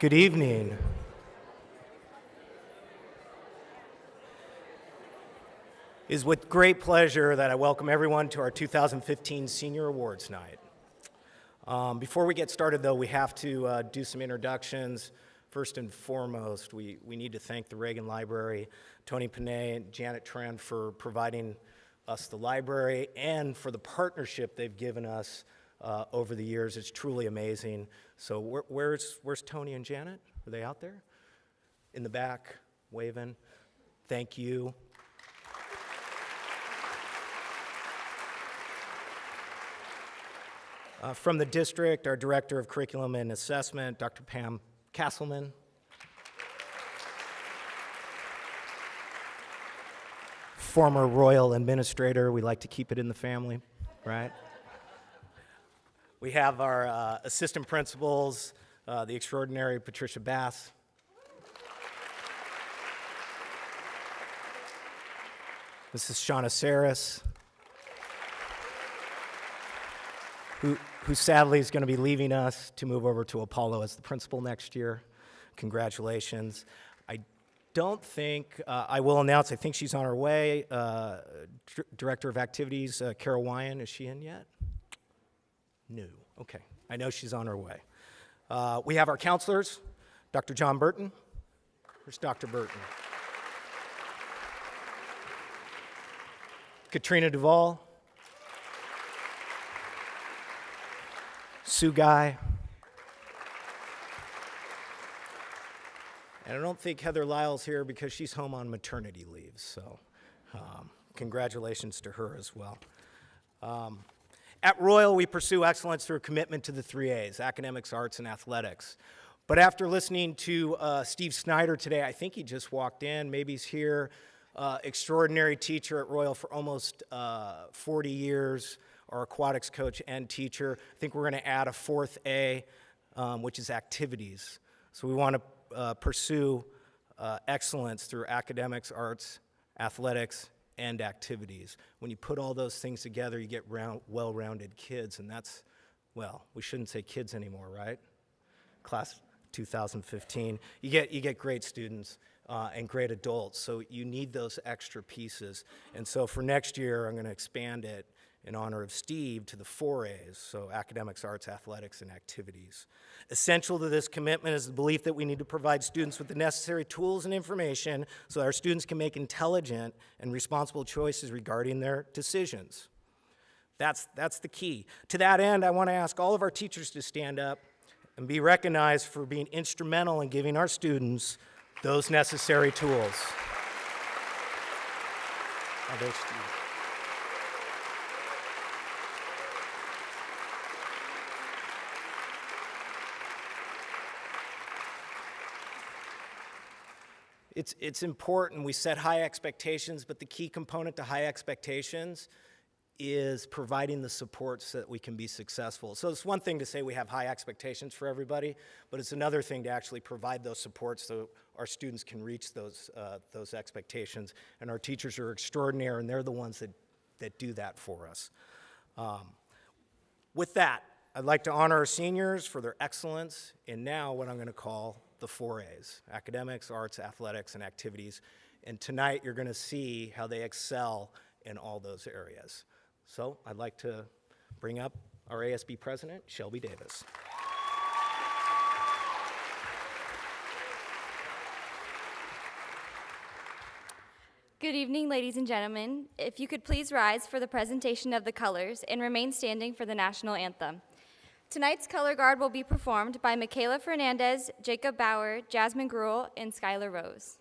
Good evening. It is with great pleasure that I welcome everyone to our 2015 Senior Awards Night. Before we get started, though, we have to do some introductions. First and foremost, we need to thank the Reagan Library, Tony Panay and Janet Tran for providing us the library and for the partnership they've given us over the years. It's truly amazing. So where's Tony and Janet? Are they out there? In the back, waving. Thank you. From the district, our Director of Curriculum and Assessment, Dr. Pam Castleman. Former Royal Administrator, we like to keep it in the family, right? We have our Assistant Principals, the extraordinary Patricia Bass. Mrs. Shauna Saris, who sadly is going to be leaving us to move over to Apollo as the principal next year. Congratulations. I don't think, I will announce, I think she's on her way. Director of Activities, Carol Wyan, is she in yet? No, okay. I know she's on her way. We have our counselors, Dr. John Burton. Where's Dr. Burton? Katrina Duvall. Sue Guy. And I don't think Heather Lyle's here because she's home on maternity leave, so congratulations to her as well. At Royal, we pursue excellence through a commitment to the 3 A's, academics, arts, and athletics. But after listening to Steve Snyder today, I think he just walked in, maybe he's here, extraordinary teacher at Royal for almost 40 years, our aquatics coach and teacher. I think we're going to add a 4th A, which is activities. So we want to pursue excellence through academics, arts, athletics, and activities. When you put all those things together, you get well-rounded kids, and that's, well, we shouldn't say kids anymore, right? Class 2015. You get great students and great adults, so you need those extra pieces. And so for next year, I'm going to expand it in honor of Steve to the 4 A's, so academics, arts, athletics, and activities. Essential to this commitment is the belief that we need to provide students with the necessary tools and information so that our students can make intelligent and responsible choices regarding their decisions. That's the key. To that end, I want to ask all of our teachers to stand up and be recognized for being instrumental in giving our students those necessary tools. Oh, there's Steve. It's important we set high expectations, but the key component to high expectations is providing the support so that we can be successful. So it's one thing to say we have high expectations for everybody, but it's another thing to actually provide those supports so our students can reach those expectations. And our teachers are extraordinary, and they're the ones that do that for us. With that, I'd like to honor our seniors for their excellence in now what I'm going to call the 4 A's, academics, arts, athletics, and activities. And tonight you're going to see how they excel in all those areas. So I'd like to bring up our ASB president, Shelby Davis. Good evening, ladies and gentlemen. If you could please rise for the presentation of the colors and remain standing for the national anthem. Tonight's color guard will be performed by Michaela Fernandez, Jacob Bauer, Jasmine Gruel, and Skylar Rose.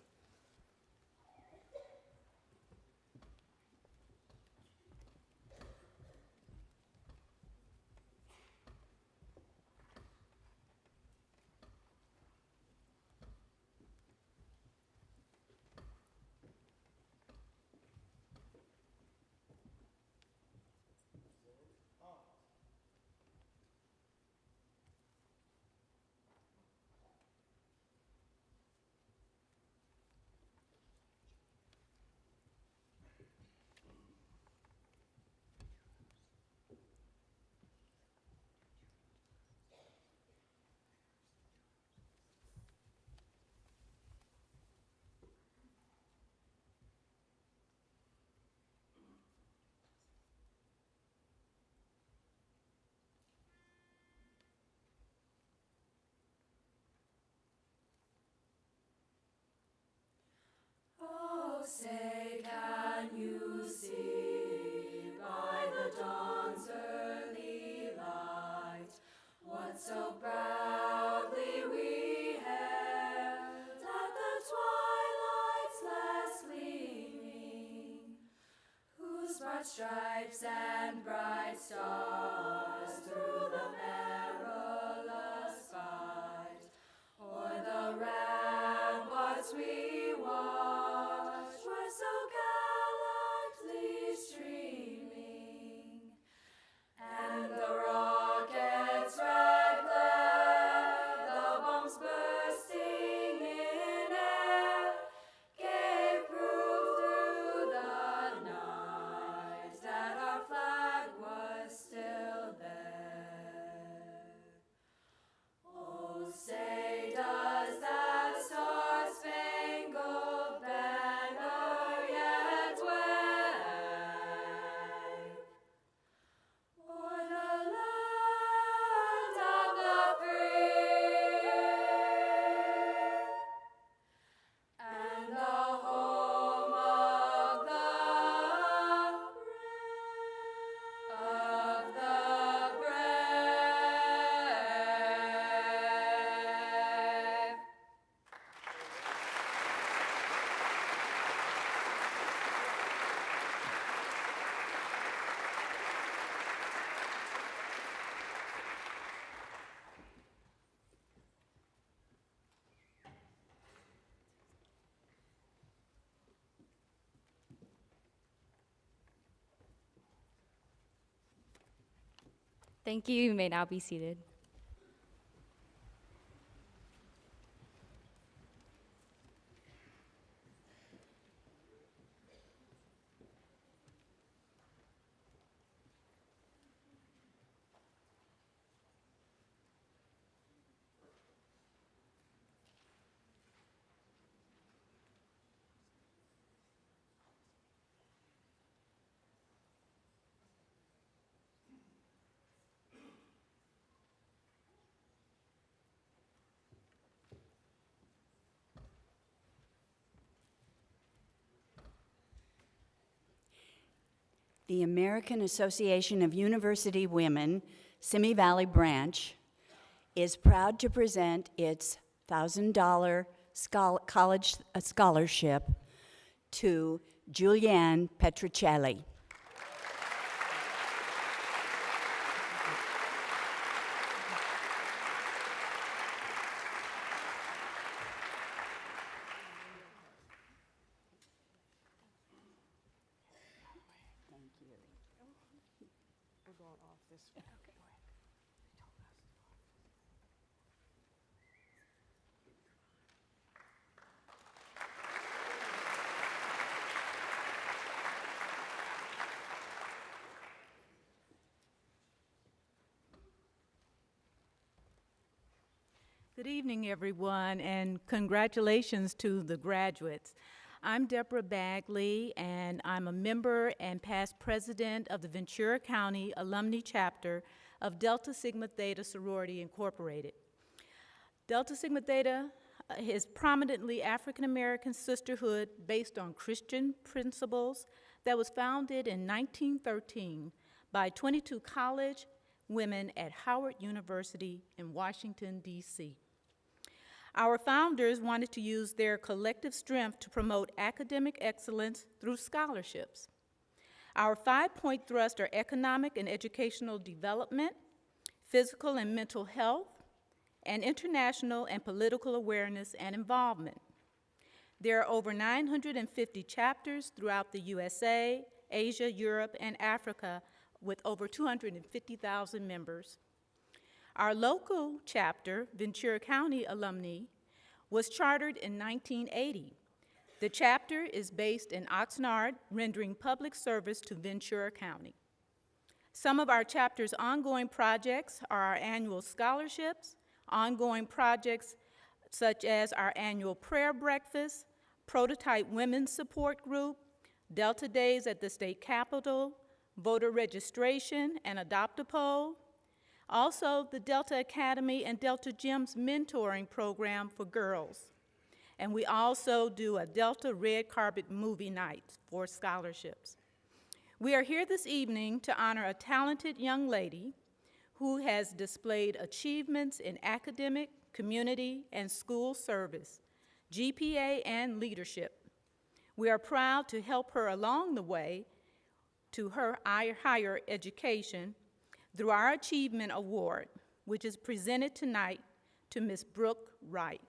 Say, can you see by the dawn's early light what so proudly we hailed at the twilight's last gleaming, whose broad stripes and bright stars through the perilous fight o'er the ramparts we watched were so gallantly streaming, and the rocket's red glare, the bombs bursting in air, gave proof through the night that our flag was still there. Oh, say, does that star-spangled banner yet wave o'er the land of the free and the home of the brave. Thank you. You may now be seated. The American Association of University Women, Simi Valley Branch, is proud to present its $1,000 college scholarship to Julianne Petricelli. Good evening, everyone, and congratulations to the graduates. I'm Deborah Bagley, and I'm a member and past president of the Ventura County Alumni Chapter of Delta Sigma Theta Sorority Incorporated. Delta Sigma Theta is prominently African-American sisterhood based on Christian principles that was founded in 1913 by 22 college women at Howard University in Washington, D.C. Our founders wanted to use their collective strength to promote academic excellence through scholarships. Our 5-point thrust are economic and educational development, physical and mental health, and international and political awareness and involvement. There are over 950 chapters throughout the USA, Asia, Europe, and Africa, with over 250,000 members. Our local chapter, Ventura County Alumni, was chartered in 1980. The chapter is based in Oxnard, rendering public service to Ventura County. Some of our chapter's ongoing projects are our annual scholarships, ongoing projects such as our annual prayer breakfast, prototype women's support group, Delta Days at the state capitol, voter registration and adopt-a-poll, also the Delta Academy and Delta Gyms mentoring program for girls, And we also do a Delta Red Carpet movie night for scholarships. We are here this evening to honor a talented young lady who has displayed achievements in academic, community, and school service, GPA, and leadership. We are proud to help her along the way to her higher education through our Achievement Award, which is presented tonight to Ms. Brooke Wright.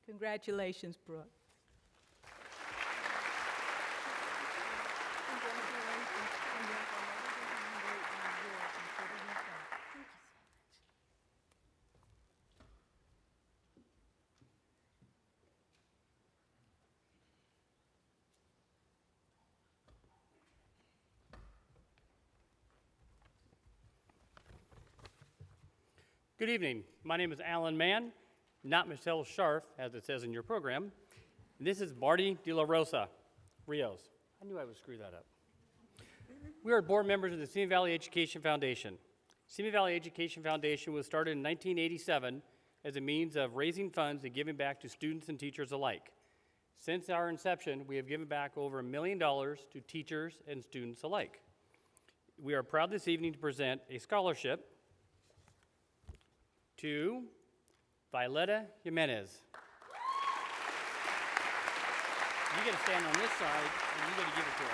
Congratulations, Brooke. Good evening. My name is Alan Mann, not Michelle Scharf, as it says in your program. And this is Marty De La Rosa, Rios. I knew I would screw that up. We are board members of the Simi Valley Education Foundation. Simi Valley Education Foundation was started in 1987 as a means of raising funds and giving back to students and teachers alike. Since our inception, we have given back over $1 million to teachers and students alike. We are proud this evening to present a scholarship to Violetta Jimenez. You gotta stand on this side and you gotta give it to her.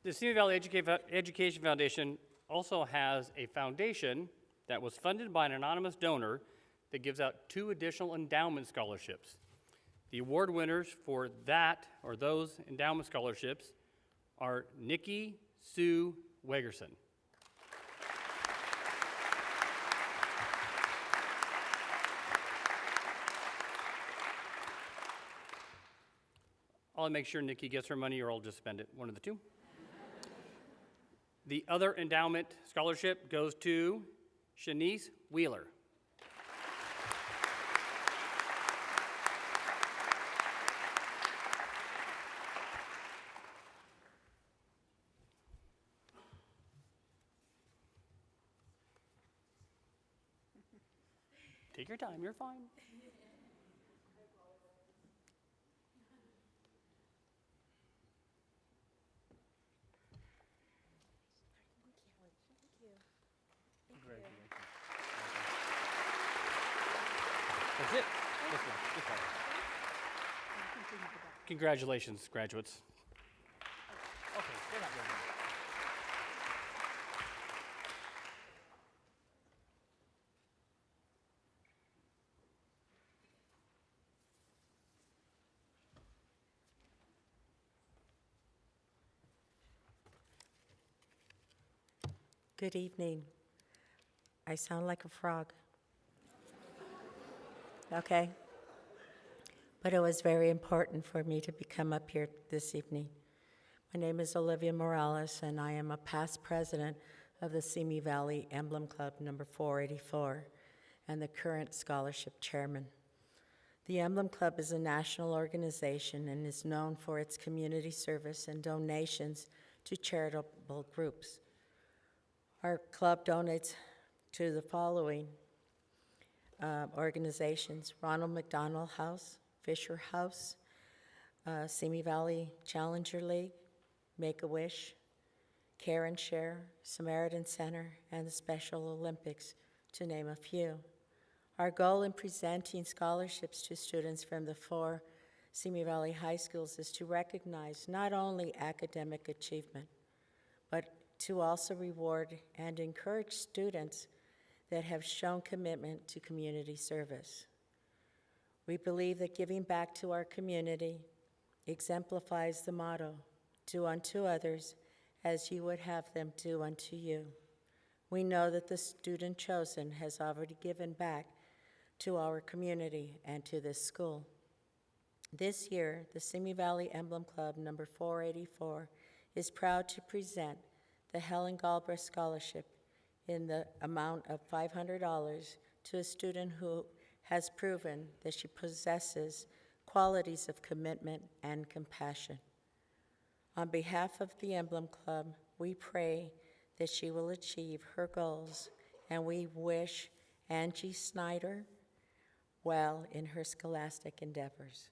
The Simi Valley Education Foundation also has a foundation that was funded by an anonymous donor that gives out 2 additional endowment scholarships. The award winners for that, or those endowment scholarships, are Nikki Sue Wegerson. I'll make sure Nikki gets her money or I'll just spend it, one of the two. The other endowment scholarship goes to Shanice Wheeler. Take your time, you're fine. That's it. This way. Congratulations, graduates. Okay, they're not ready. Good evening. I sound like a frog. Okay? But it was very important for me to come up here this evening. My name is Olivia Morales, and I am a past president of the Simi Valley Emblem Club number 484 and the current scholarship chairman. The Emblem Club is a national organization and is known for its community service and donations to charitable groups. Our club donates to the following organizations: Ronald McDonald House, Fisher House, Simi Valley Challenger League, Make-A-Wish, Care and Share, Samaritan Center, and the Special Olympics, to name a few. Our goal in presenting scholarships to students from the 4 Simi Valley high schools is to recognize not only academic achievement, but to also reward and encourage students that have shown commitment to community service. We believe that giving back to our community exemplifies the motto, "Do unto others as you would have them do unto you." We know that the student chosen has already given back to our community and to this school. This year, the Simi Valley Emblem Club number 484 is proud to present the Helen Galbraith Scholarship in the amount of $500 to a student who has proven that she possesses qualities of commitment and compassion. On behalf of the Emblem Club, we pray that she will achieve her goals, and we wish Angie Snyder well in her scholastic endeavors.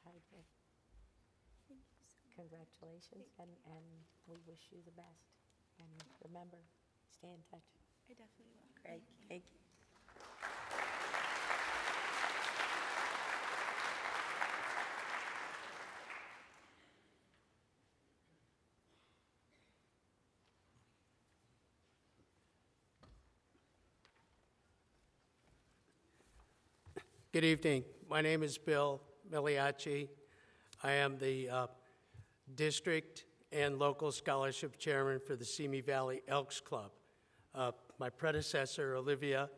Hi, Deb. Congratulations, and we wish you the best. And remember, stay in touch. I definitely will. Great, thank you. Good evening. My name is Bill Miliacci. I am the district and local scholarship chairman for the Simi Valley Elks Club. My predecessor, Olivia,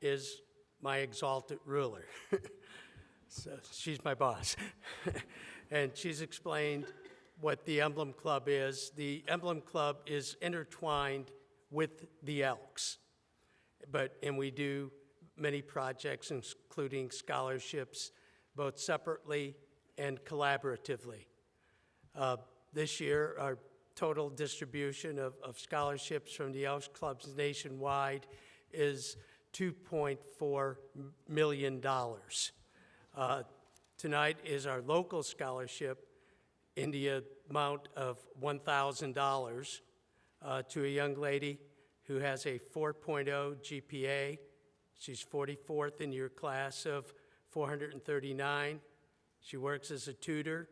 is my exalted ruler. So she's my boss. And she's explained what the Emblem Club is. The Emblem Club is intertwined with the Elks, and we do many projects, including scholarships, both separately and collaboratively. This year, our total distribution of scholarships from the Elks Clubs nationwide is $2.4 million. Tonight is our local scholarship in the amount of $1,000 to a young lady who has a 4.0 GPA. She's 44th in your class of 439. She works as a tutor,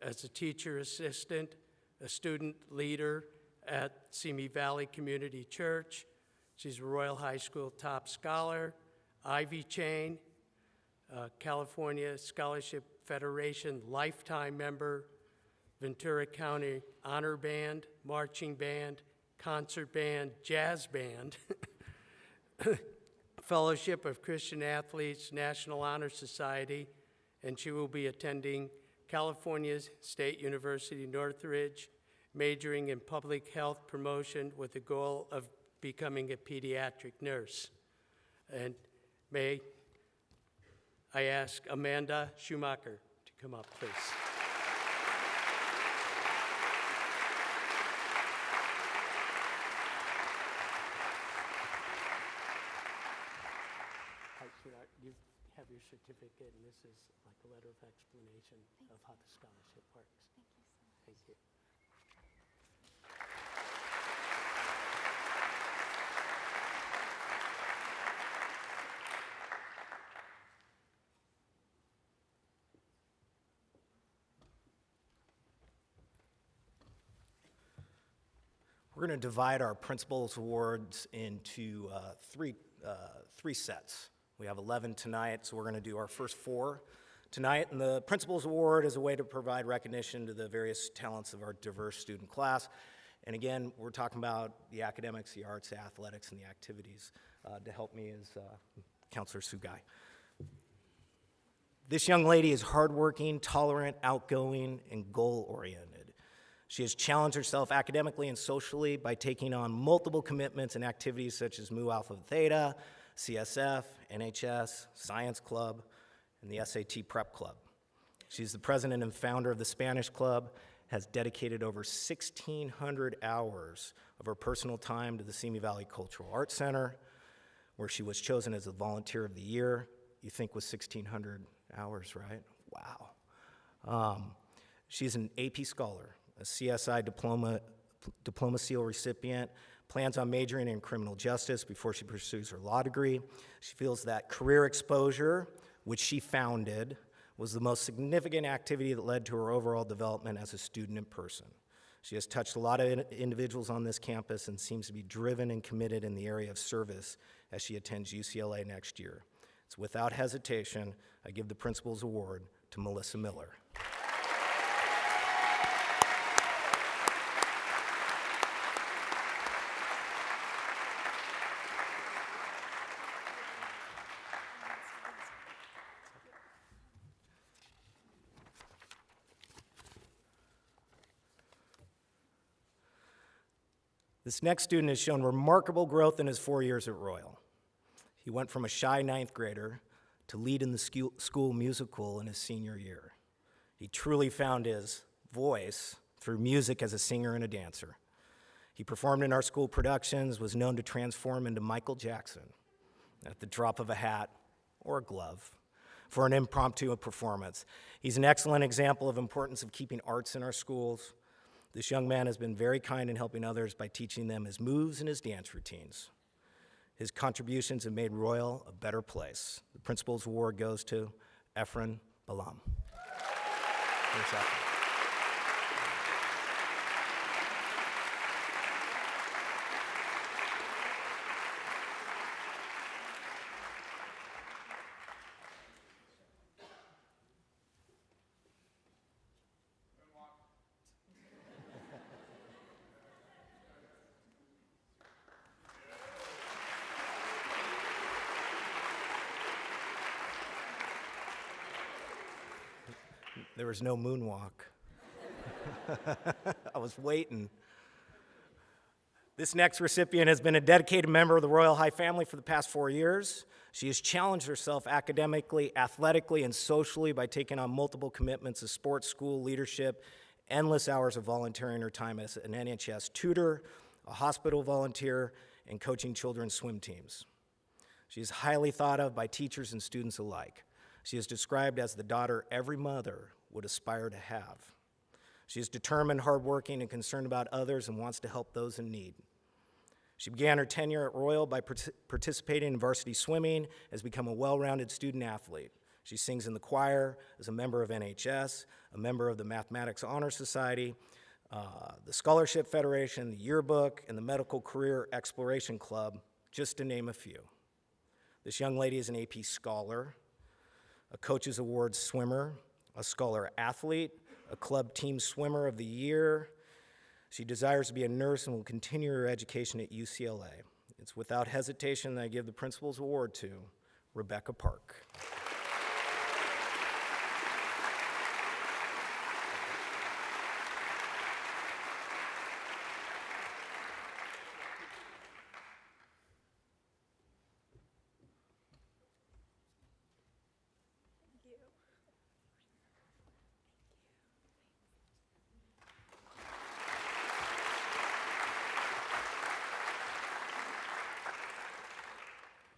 as a teacher assistant, a student leader at Simi Valley Community Church. She's a Royal High School top scholar, Ivy Chain, California Scholarship Federation lifetime member, Ventura County Honor Band, marching band, concert band, jazz band, Fellowship of Christian Athletes, National Honor Society, and she will be attending California State University Northridge, majoring in public health promotion with the goal of becoming a pediatric nurse. And may I ask Amanda Schumacher to come up, please. You have your certificate, and this is like a letter of explanation of how the scholarship works. Thank you so much. Thank you. We're going to divide our principals awards into three sets. We have 11 tonight, so we're going to do our first 4 tonight. And the principals award is a way to provide recognition to the various talents of our diverse student class. And again, we're talking about the academics, the arts, the athletics, and the activities. To help me is Counselor Sugai. This young lady is hardworking, tolerant, outgoing, and goal-oriented. She has challenged herself academically and socially by taking on multiple commitments and activities such as Mu Alpha Theta, CSF, NHS, Science Club, and the SAT Prep Club. She's the president and founder of the Spanish Club, has dedicated over 1,600 hours of her personal time to the Simi Valley Cultural Arts Center, where she was chosen as the Volunteer of the Year. You think with 1,600 hours, right? Wow. She's an AP scholar, a CSI Diploma Seal recipient, plans on majoring in criminal justice before she pursues her law degree. She feels that career exposure, which she founded, was the most significant activity that led to her overall development as a student in person. She has touched a lot of individuals on this campus and seems to be driven and committed in the area of service as she attends UCLA next year. So without hesitation, I give the Principal's Award to Melissa Miller. This next student has shown remarkable growth in his 4 years at Royal. He went from a shy ninth grader to lead in the school musical in his senior year. He truly found his voice through music as a singer and a dancer. He performed in our school productions, was known to transform into Michael Jackson at the drop of a hat or a glove for an impromptu performance. He's an excellent example of importance of keeping arts in our schools. This young man has been very kind in helping others by teaching them his moves and his dance routines. His contributions have made Royal a better place. The Principal's Award goes to Efren Balam. Here's Efren. There was no moonwalk. I was waiting. This next recipient has been a dedicated member of the Royal High family for the past 4 years. She has challenged herself academically, athletically, and socially by taking on multiple commitments of sports, school, leadership, endless hours of volunteering her time as an NHS tutor, a hospital volunteer, and coaching children's swim teams. She is highly thought of by teachers and students alike. She is described as the daughter every mother would aspire to have. She is determined, hardworking, and concerned about others and wants to help those in need. She began her tenure at Royal by participating in varsity swimming, has become a well-rounded student athlete. She sings in the choir, is a member of NHS, a member of the Mathematics Honor Society, the Scholarship Federation, the Yearbook, and the Medical Career Exploration Club, just to name a few. This young lady is an AP scholar, a Coaches Awards swimmer, a scholar athlete, a club team swimmer of the year. She desires to be a nurse and will continue her education at UCLA. It's without hesitation that I give the Principal's Award to Rebecca Park.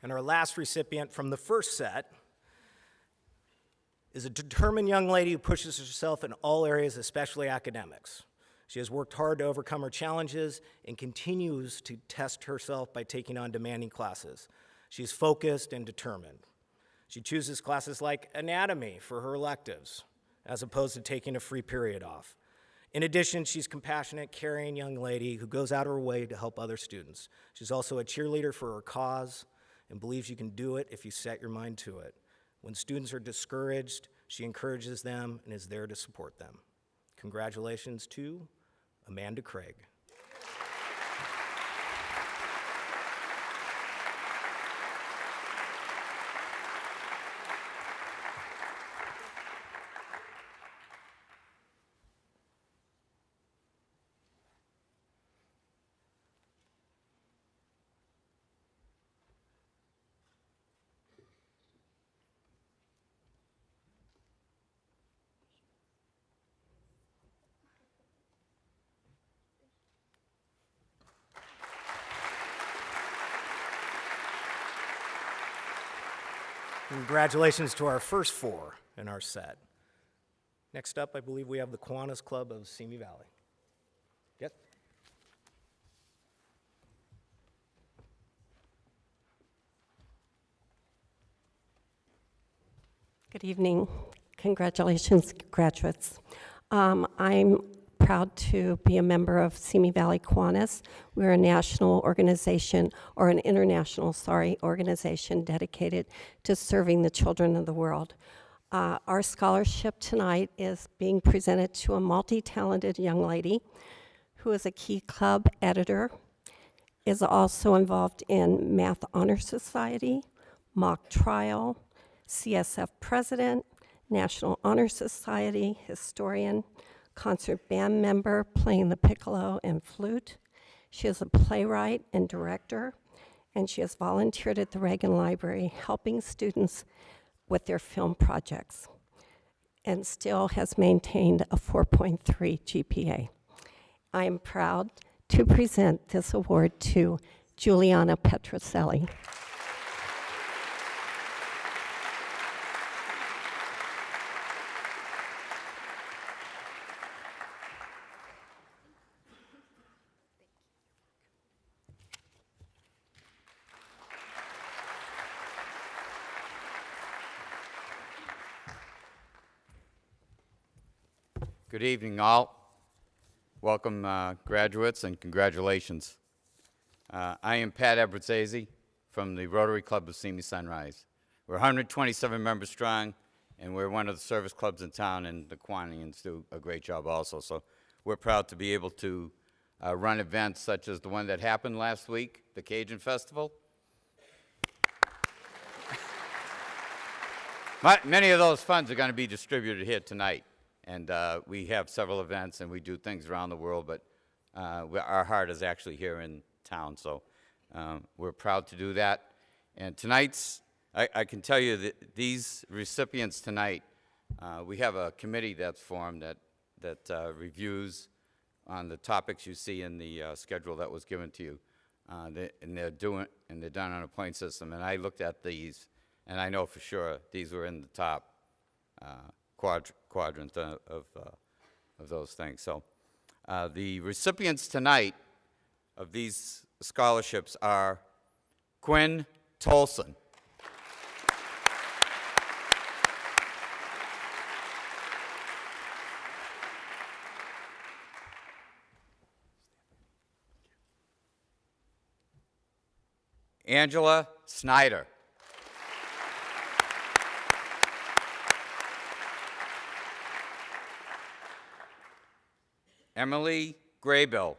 And our last recipient from the first set is a determined young lady who pushes herself in all areas, especially academics. She has worked hard to overcome her challenges and continues to test herself by taking on demanding classes. She is focused and determined. She chooses classes like anatomy for her electives, as opposed to taking a free period off. In addition, she's a compassionate, caring young lady who goes out of her way to help other students. She's also a cheerleader for her cause and believes you can do it if you set your mind to it. When students are discouraged, she encourages them and is there to support them. Congratulations to Amanda Craig. Congratulations to our first four in our set. Next up, I believe we have the Kiwanis Club of Simi Valley. Yes? Good evening. Congratulations, graduates. I'm proud to be a member of Simi Valley Kiwanis. We're a national organization, or an international, organization dedicated to serving the children of the world. Our scholarship tonight is being presented to a multi-talented young lady who is a Key Club editor, is also involved in Math Honor Society, mock trial, CSF president, National Honor Society historian, concert band member playing the piccolo and flute. She is a playwright and director, and she has volunteered at the Reagan Library helping students with their film projects, and still has maintained a 4.3 GPA. I am proud to present this award to Juliana Petroselli. Good evening, all. Welcome, graduates, and congratulations. I am Pat Abruzzese from the Rotary Club of Simi Sunrise. We're 127 members strong, and we're one of the service clubs in town, and the Quanians do a great job also. So we're proud to be able to run events such as the one that happened last week, the Cajun Festival. Many of those funds are going to be distributed here tonight. And we have several events, and we do things around the world, but our heart is actually here in town, so we're proud to do that. And tonight's, I can tell you that these recipients tonight, we have a committee that's formed that reviews on the topics you see in the schedule that was given to you, and they're done on a point system. And I looked at these, and I know for sure these were in the top quadrant of those things. So the recipients tonight of these scholarships are Quinn Tolson, Angela Snyder, Emily Graybill,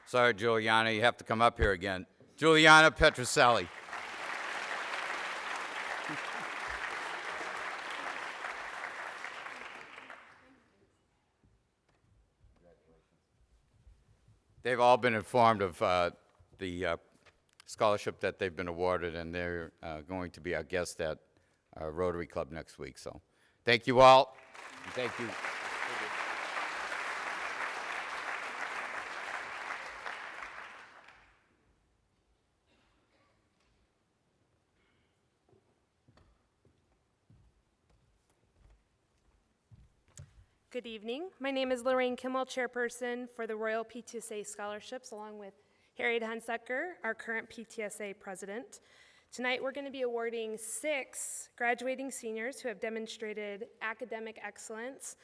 sorry, Juliana, you have to come up here again. Juliana Petroselli. They've all been informed of the scholarship that they've been awarded, and they're going to be our guests at our Rotary Club next week. So thank you all. And thank you. Good evening. My name is Lorraine Kimmel, chairperson for the Royal PTSA Scholarships, along with Harriet Hunsucker, our current PTSA president. Tonight we're going to be awarding 6 graduating seniors who have demonstrated academic excellence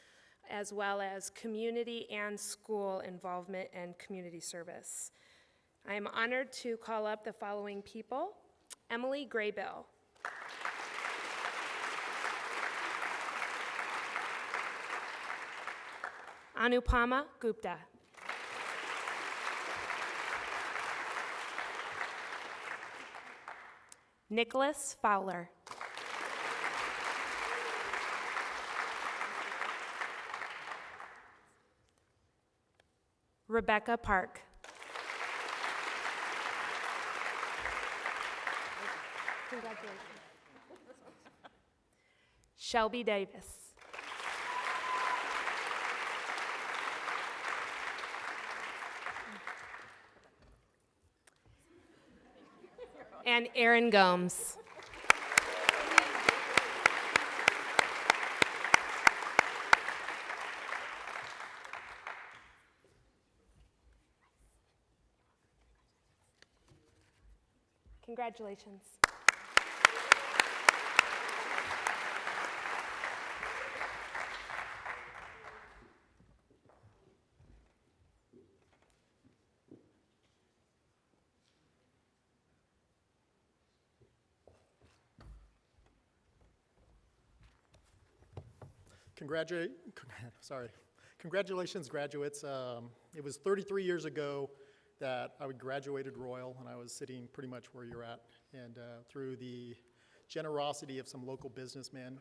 as well as community and school involvement and community service. I am honored to call up the following people. Emily Graybill. Anupama Gupta. Nicholas Fowler. Rebecca Park. Congratulations. Shelby Davis. And Aaron Gomes. Congratulations. Congratulations, graduates. It was 33 years ago that I graduated Royal, and I was sitting pretty much where you're at. And through the generosity of some local businessmen,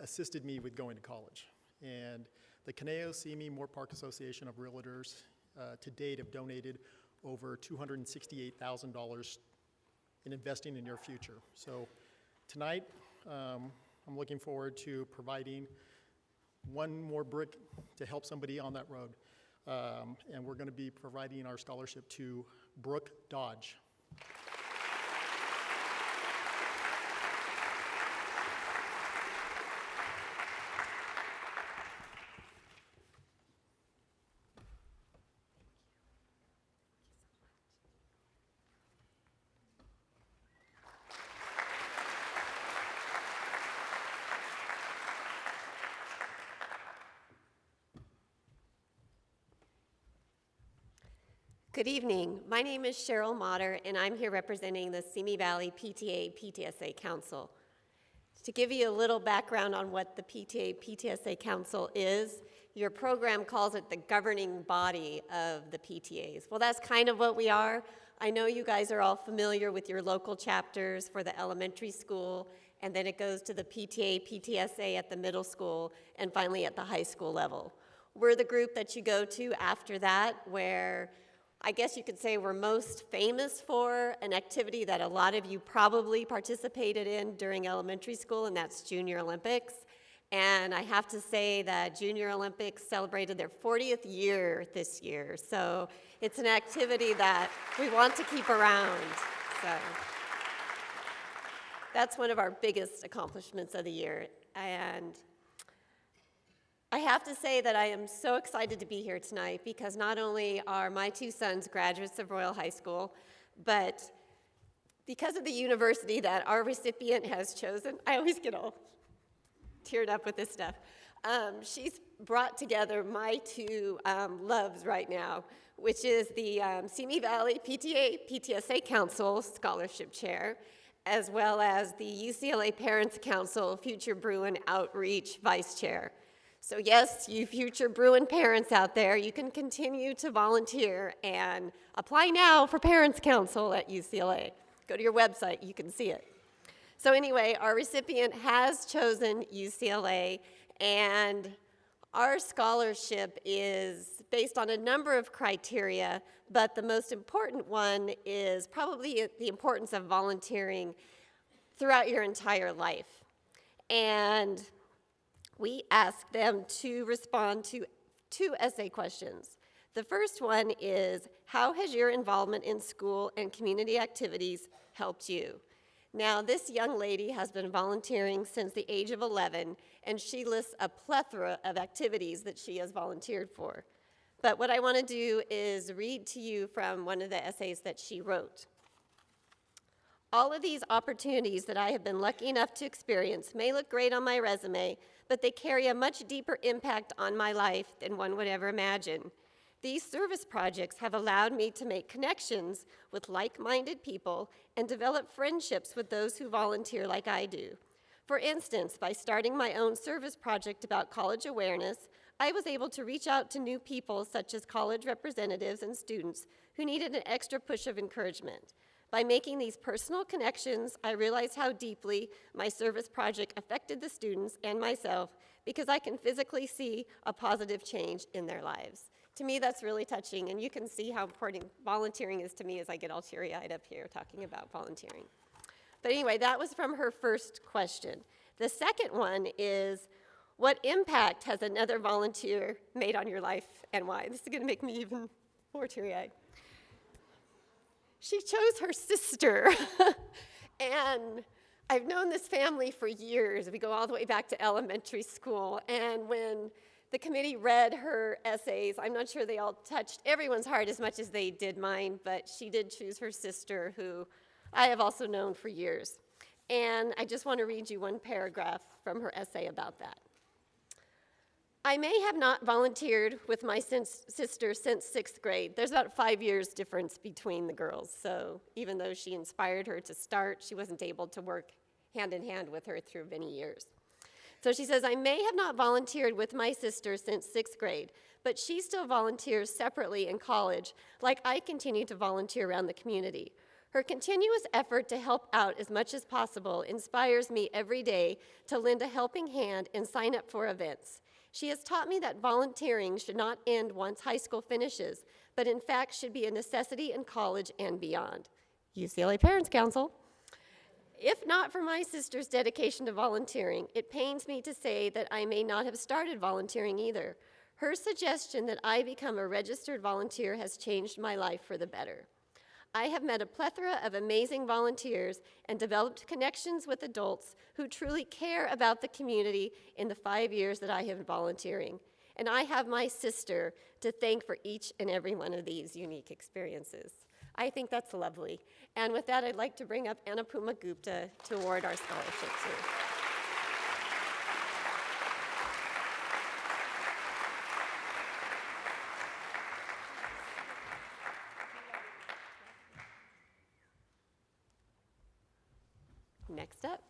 assisted me with going to college. And the Caneo Simi Moore Park Association of Realtors to date have donated over $268,000 in investing in your future. So tonight, I'm looking forward to providing one more brick to help somebody on that road. And we're going to be providing our scholarship to Brooke Dodge. Good evening. My name is Cheryl Motter, and I'm here representing the Simi Valley PTA PTSA Council. To give you a little background on what the PTA PTSA Council is, your program calls it the governing body of the PTAs. Well, that's kind of what we are. I know you guys are all familiar with your local chapters for the elementary school, and then it goes to the PTA PTSA at the middle school, and finally at the high school level. We're the group that you go to after that, where I guess you could say we're most famous for an activity that a lot of you probably participated in during elementary school, and that's Junior Olympics. And I have to say that Junior Olympics celebrated their 40th year this year. So it's an activity that we want to keep around. So that's one of our biggest accomplishments of the year. And I have to say that I am so excited to be here tonight because not only are my two sons graduates of Royal High School, but because of the university that our recipient has chosen, I always get all teared up with this stuff. She's brought together my two loves right now, which is the Simi Valley PTA PTSA Council Scholarship Chair, as well as the UCLA Parents Council Future Bruin Outreach Vice Chair. So yes, you future Bruin parents out there, you can continue to volunteer and apply now for Parents Council at UCLA. Go to your website, you can see it. So anyway, our recipient has chosen UCLA, and our scholarship is based on a number of criteria, but the most important one is probably the importance of volunteering throughout your entire life. And we asked them to respond to two essay questions. The first one is, how has your involvement in school and community activities helped you? Now, this young lady has been volunteering since the age of 11, and she lists a plethora of activities that she has volunteered for. But what I want to do is read to you from one of the essays that she wrote. All of these opportunities that I have been lucky enough to experience may look great on my resume, but they carry a much deeper impact on my life than one would ever imagine. These service projects have allowed me to make connections with like-minded people and develop friendships with those who volunteer like I do. For instance, by starting my own service project about college awareness, I was able to reach out to new people such as college representatives and students who needed an extra push of encouragement. By making these personal connections, I realized how deeply my service project affected the students and myself because I can physically see a positive change in their lives. To me, that's really touching, and you can see how important volunteering is to me as I get all teary-eyed up here talking about volunteering. But anyway, that was from her first question. The second one is, what impact has another volunteer made on your life and why? This is going to make me even more teary-eyed. She chose her sister, and I've known this family for years. We go all the way back to elementary school, and when the committee read her essays, I'm not sure they all touched everyone's heart as much as they did mine, but she did choose her sister, who I have also known for years. And I just want to read you one paragraph from her essay about that. I may have not volunteered with my sister since 6th grade. There's about 5 years difference between the girls, so even though she inspired her to start, she wasn't able to work hand in hand with her through many years. So she says, I may have not volunteered with my sister since 6th grade, but she still volunteers separately in college, like I continue to volunteer around the community. Her continuous effort to help out as much as possible inspires me every day to lend a helping hand and sign up for events. She has taught me that volunteering should not end once high school finishes, but in fact should be a necessity in college and beyond. UCLA Parents Council. If not for my sister's dedication to volunteering, it pains me to say that I may not have started volunteering either. Her suggestion that I become a registered volunteer has changed my life for the better. I have met a plethora of amazing volunteers and developed connections with adults who truly care about the community in the 5 years that I have been volunteering. And I have my sister to thank for each and every one of these unique experiences. I think that's lovely. And with that, I'd like to bring up Annapurna Gupta to award our scholarships here. Next up.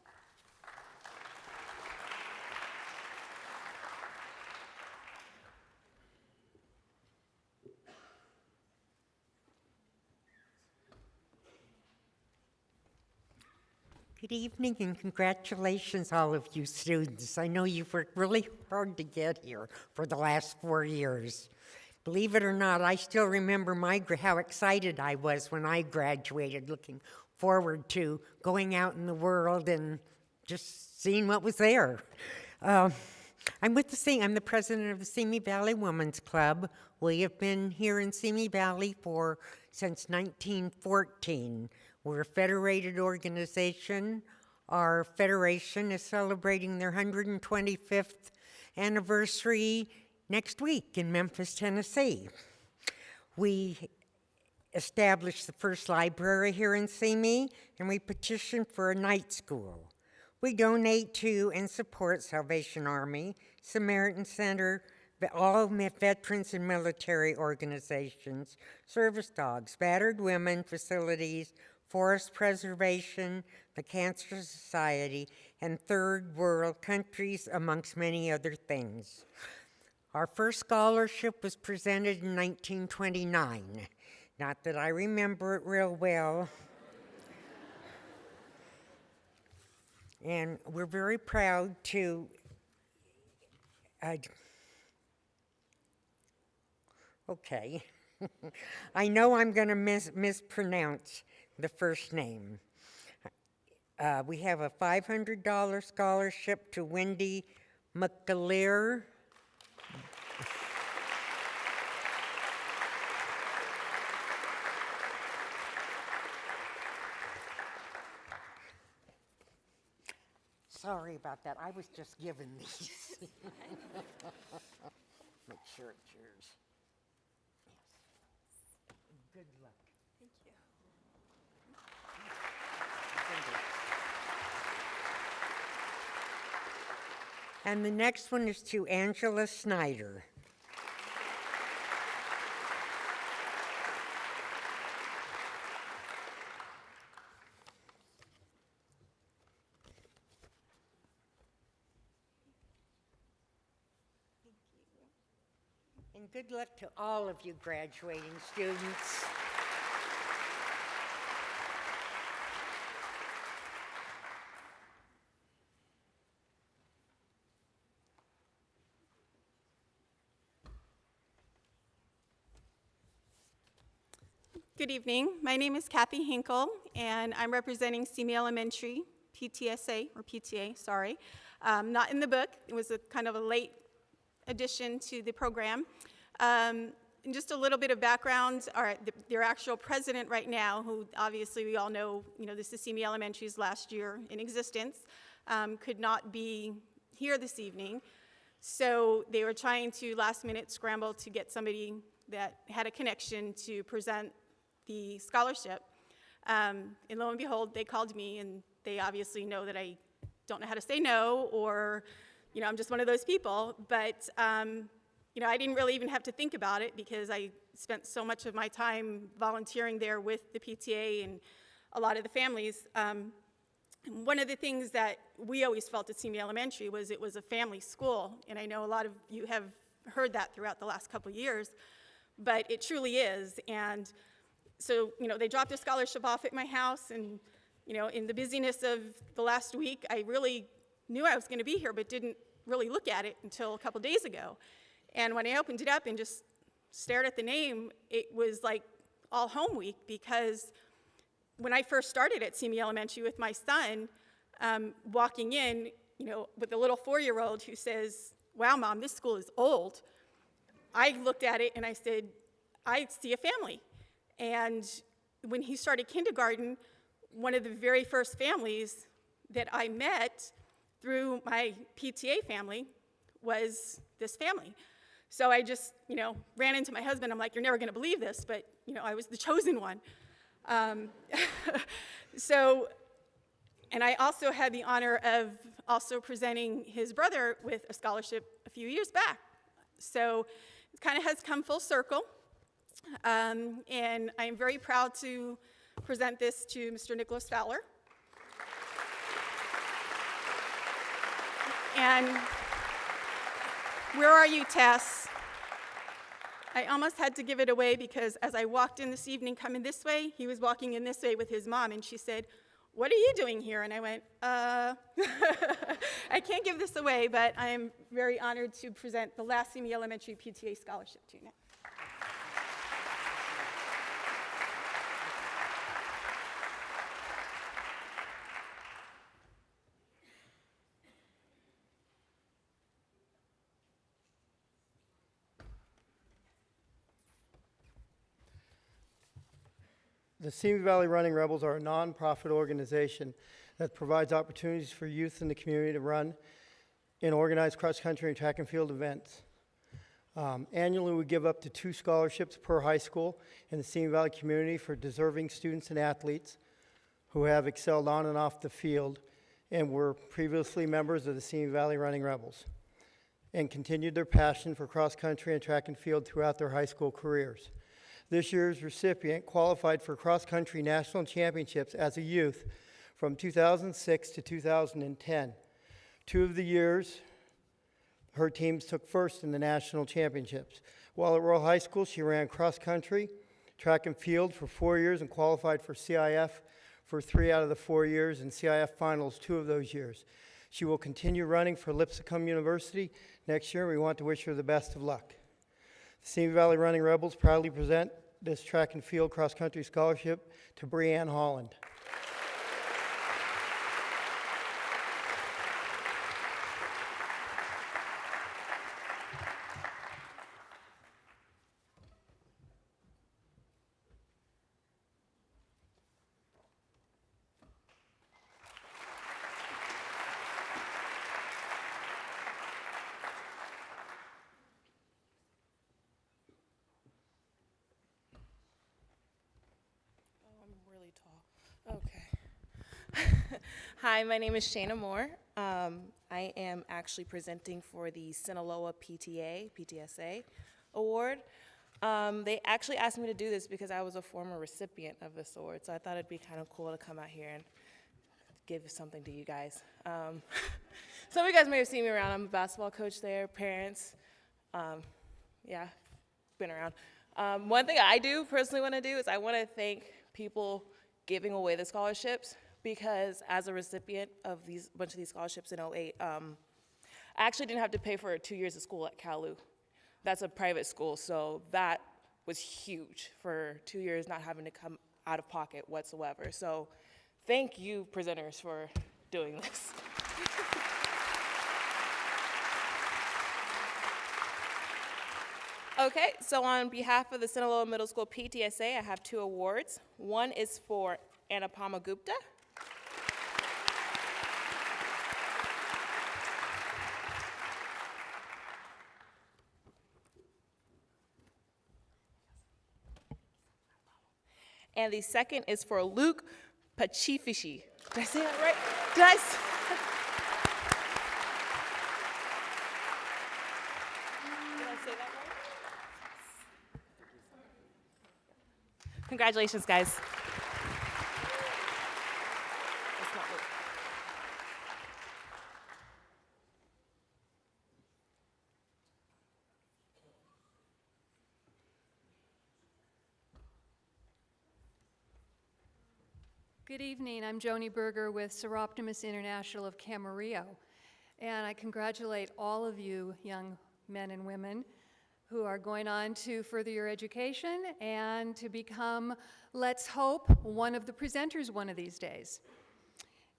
Good evening and congratulations, all of you students. I know you've worked really hard to get here for the last 4 years. Believe it or not, I still remember how excited I was when I graduated, looking forward to going out in the world and just seeing what was there. I'm the president of the Simi Valley Women's Club. We have been here in Simi Valley since 1914. We're a federated organization. Our federation is celebrating their 125th anniversary next week in Memphis, Tennessee. We established the first library here in Simi, and we petitioned for a night school. We donate to and support Salvation Army, Samaritan Center, all veterans and military organizations, service dogs, battered women facilities, forest preservation, the Cancer Society, and third world countries, amongst many other things. Our first scholarship was presented in 1929. Not that I remember it real well. And we're very proud to okay. I know I'm going to mispronounce the first name. We have a $500 scholarship to Wendy McAleer. Sorry about that. I was just given these. Make sure it's yours. Yes. Good luck. Thank you. And the next one is to Angela Snyder. And good luck to all of you graduating students. Good evening. My name is Kathy Hinkle, and I'm representing Simi Elementary, PTSA, or PTA, sorry. Not in the book. It was a kind of a late addition to the program. And just a little bit of background, their actual president right now, who obviously we all know, this is Simi Elementary's last year in existence, could not be here this evening. So they were trying to last minute scramble to get somebody that had a connection to present the scholarship. And lo and behold, they called me, and they obviously know that I don't know how to say no, or I'm just one of those people. But I didn't really even have to think about it because I spent so much of my time volunteering there with the PTA and a lot of the families. one of the things that we always felt at Simi Elementary was it was a family school, and I know a lot of you have heard that throughout the last couple of years, but it truly is. And so, they dropped a scholarship off at my house, and, in the busyness of the last week, I really knew I was going to be here, but didn't really look at it until a couple days ago. And when I opened it up and just stared at the name, it was like all home week, because when I first started at Simi Elementary with my son, walking in, with a little 4-year-old who says, "Wow, Mom, this school is old," I looked at it and I said, "I see a family." And when he started kindergarten, one of the very first families that I met through my PTA family was this family. So I just, ran into my husband. I'm like, "You're never going to believe this, but, I was the chosen one." And I also had the honor of also presenting his brother with a scholarship a few years back. So it kind of has come full circle. And I'm very proud to present this to Mr. Nicholas Fowler. And where are you, Tess? I almost had to give it away, because as I walked in this evening coming this way, he was walking in this way with his mom, and she said, "What are you doing here?" And I went, I can't give this away, but I am very honored to present the last Simi Elementary PTA scholarship to you now. The Simi Valley Running Rebels are a nonprofit organization that provides opportunities for youth in the community to run in organized cross-country and track and field events. Annually, we give up to 2 scholarships per high school in the Simi Valley community for deserving students and athletes who have excelled on and off the field and were previously members of the Simi Valley Running Rebels and continued their passion for cross-country and track and field throughout their high school careers. This year's recipient qualified for cross-country national championships as a youth from 2006 to 2010. 2 of the years, her teams took first in the national championships. While at Royal High School, she ran cross-country, track and field for 4 years and qualified for CIF for 3 out of the 4 years and CIF finals 2 of those years. She will continue running for Lipscomb University next year. We want to wish her the best of luck. The Simi Valley Running Rebels proudly present this track and field cross-country scholarship to Breanne Holland. Okay. Hi, my name is Shayna Moore. I am actually presenting for the Sinaloa PTSA Award. They actually asked me to do this because I was a former recipient of this award, so I thought it'd be kind of cool to come out here and give something to you guys. Some of you guys may have seen me around. I'm a basketball coach there, parents. Yeah, been around. One thing I do personally want to do is I want to thank people giving away the scholarships, because as a recipient of a bunch of these scholarships in 2008, I actually didn't have to pay for 2 years of school at Calu. That's a private school, so that was huge for 2 years not having to come out of pocket whatsoever. So thank you, presenters, for doing this. Okay, so on behalf of the Sinaloa Middle School PTSA, I have 2 awards. One is for Anupama Gupta. And the second is for Luke Pachifishi. Did I say that right? Did I? Congratulations, guys. That's not Luke. Good evening. I'm Joni Berger with Seroptimus International of Camarillo, and I congratulate all of you young men and women who are going on to further your education and to become, let's hope, one of the presenters one of these days.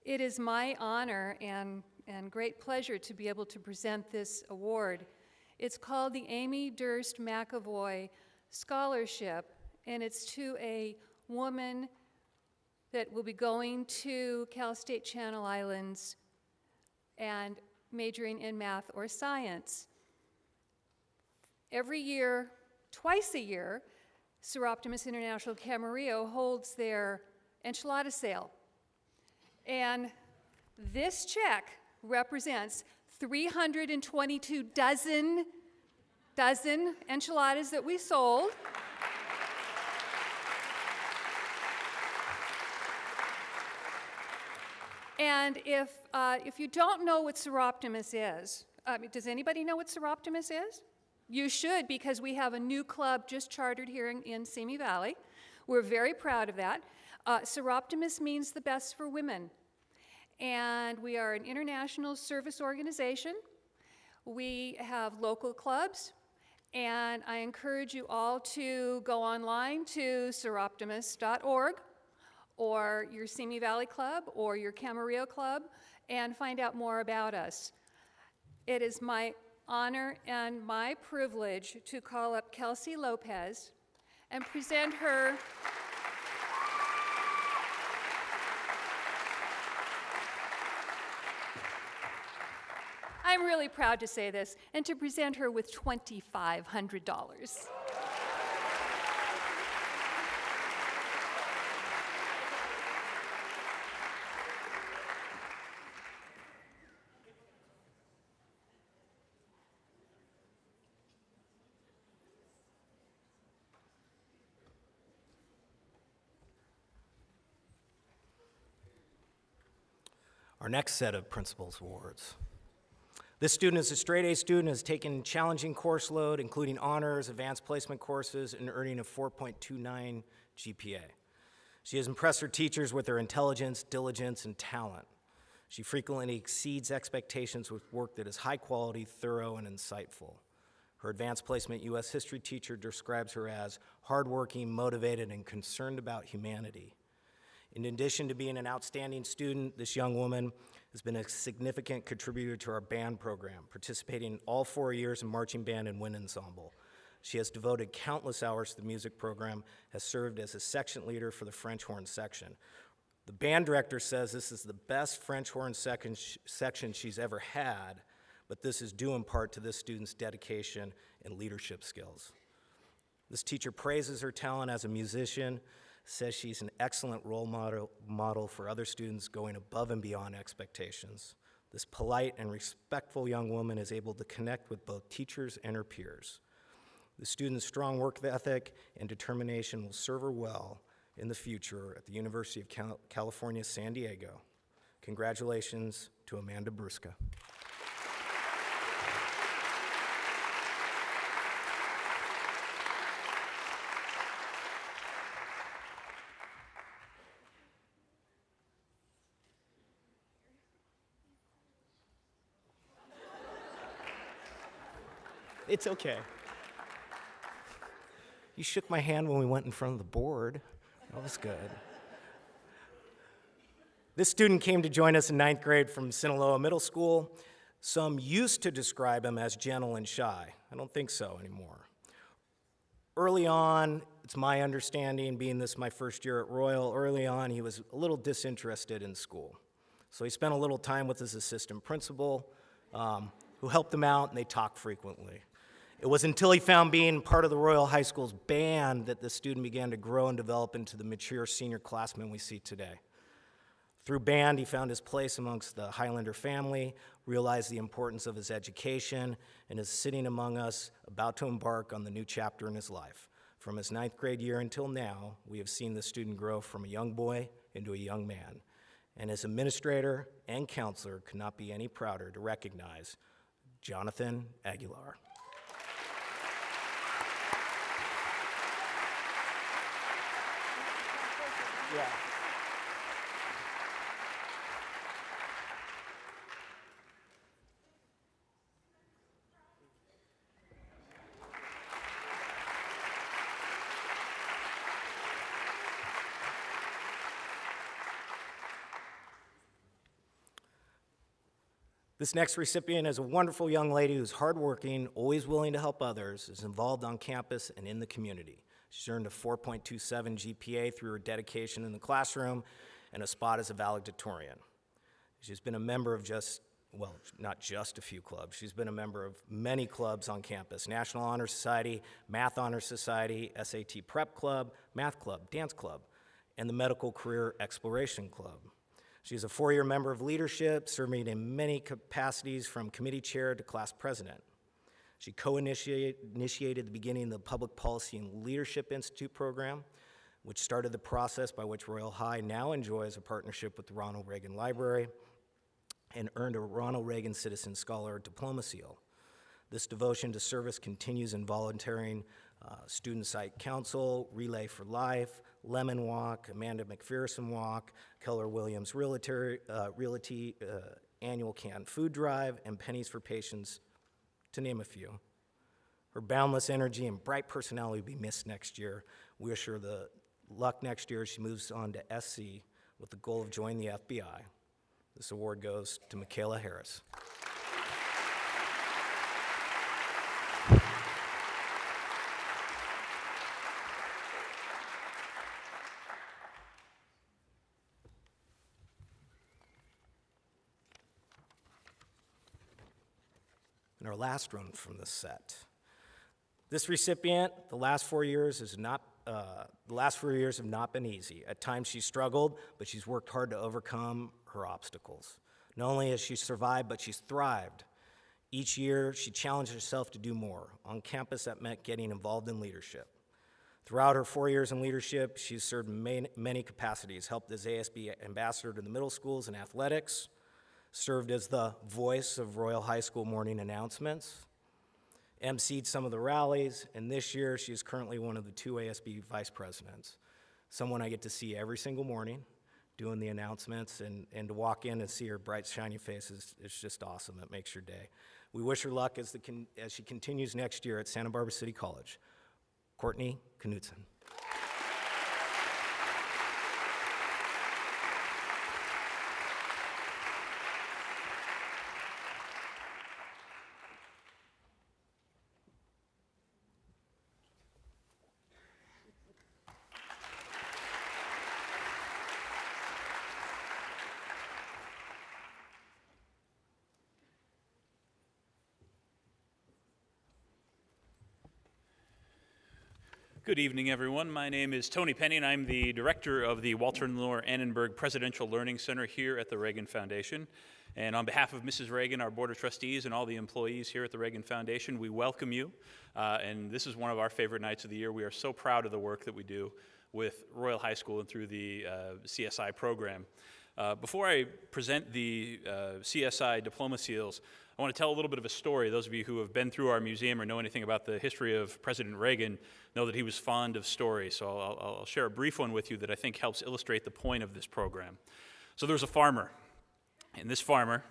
It is my honor and great pleasure to be able to present this award. It's called the Amy Durst McAvoy Scholarship, and it's to a woman that will be going to Cal State Channel Islands and majoring in math or science. Every year, twice a year, Seroptimus International Camarillo holds their enchilada sale. And this check represents 322 dozen enchiladas that we sold. And if you don't know what Seroptimus is, does anybody know what Seroptimus is? You should, because we have a new club just chartered here in Simi Valley. We're very proud of that. Seroptimus means the best for women. And we are an international service organization. We have local clubs. And I encourage you all to go online to seroptimus.org or your Simi Valley Club or your Camarillo Club and find out more about us. It is my honor and my privilege to call up Kelsey Lopez and present her I'm really proud to say this, and to present her with $2,500. Our next set of Principals Awards. This student is a straight-A student, has taken challenging course load, including honors, advanced placement courses, and earning a 4.29 GPA. She has impressed her teachers with her intelligence, diligence, and talent. She frequently exceeds expectations with work that is high quality, thorough, and insightful. Her advanced placement U.S. history teacher describes her as hardworking, motivated, and concerned about humanity. In addition to being an outstanding student, this young woman has been a significant contributor to our band program, participating all 4 years in marching band and wind ensemble. She has devoted countless hours to the music program, has served as a section leader for the French horn section. The band director says this is the best French horn section she's ever had, but this is due in part to this student's dedication and leadership skills. This teacher praises her talent as a musician, says she's an excellent role model for other students going above and beyond expectations. This polite and respectful young woman is able to connect with both teachers and her peers. The student's strong work ethic and determination will serve her well in the future at the University of California, San Diego. Congratulations to Amanda Brusca. It's okay. You shook my hand when we went in front of the board. That was good. This student came to join us in 9th grade from Sinaloa Middle School. Some used to describe him as gentle and shy. I don't think so anymore. Early on, it's my understanding, being this my first year at Royal, early on he was a little disinterested in school. So he spent a little time with his assistant principal, who helped him out, and they talked frequently. It was until he found being part of the Royal High School's band that the student began to grow and develop into the mature senior classman we see today. Through band, he found his place amongst the Highlander family, realized the importance of his education, and is sitting among us, about to embark on the new chapter in his life. From his 9th grade year until now, we have seen the student grow from a young boy into a young man. And as administrator and counselor, could not be any prouder to recognize Jonathan Aguilar. Yeah. This next recipient is a wonderful young lady who's hardworking, always willing to help others, is involved on campus and in the community. She's earned a 4.27 GPA through her dedication in the classroom and a spot as a valedictorian. She's been a member of not just a few clubs. She's been a member of many clubs on campus: National Honor Society, Math Honor Society, SAT Prep Club, Math Club, Dance Club, and the Medical Career Exploration Club. She's a 4-year member of leadership, serving in many capacities from committee chair to class president. She co-initiated the beginning of the Public Policy and Leadership Institute program, which started the process by which Royal High now enjoys a partnership with the Ronald Reagan Library, and earned a Ronald Reagan Citizen Scholar Diploma Seal. This devotion to service continues in volunteering Student Site Council, Relay for Life, Lemon Walk, Amanda McPherson Walk, Keller Williams Realty Annual Canned Food Drive, and Pennies for Patients, to name a few. Her boundless energy and bright personality will be missed next year. We wish her the luck next year as she moves on to SC with the goal of joining the FBI. This award goes to Michaela Harris. And our last one from the set. This recipient, the last 4 years have not been easy. At times she's struggled, but she's worked hard to overcome her obstacles. Not only has she survived, but she's thrived. Each year, she challenged herself to do more. On campus, that meant getting involved in leadership. Throughout her 4 years in leadership, she's served in many capacities, helped as ASB ambassador to the middle schools and athletics, served as the voice of Royal High School morning announcements, emceed some of the rallies, and this year she is currently one of the 2 ASB vice presidents, someone I get to see every single morning doing the announcements, and to walk in and see her bright, shiny face is just awesome. It makes your day. We wish her luck as she continues next year at Santa Barbara City College. Courtney Knudsen. Good evening, everyone. My name is Tony Penny, and I'm the director of the Walter and Lenore Annenberg Presidential Learning Center here at the Reagan Foundation. And on behalf of Mrs. Reagan, our Board of Trustees, and all the employees here at the Reagan Foundation, we welcome you. And this is one of our favorite nights of the year. We are so proud of the work that we do with Royal High School and through the CSI program. Before I present the CSI diploma seals, I want to tell a little bit of a story. Those of you who have been through our museum or know anything about the history of President Reagan know that he was fond of stories. So I'll share a brief one with you that I think helps illustrate the point of this program. So there was a farmer, and this farmer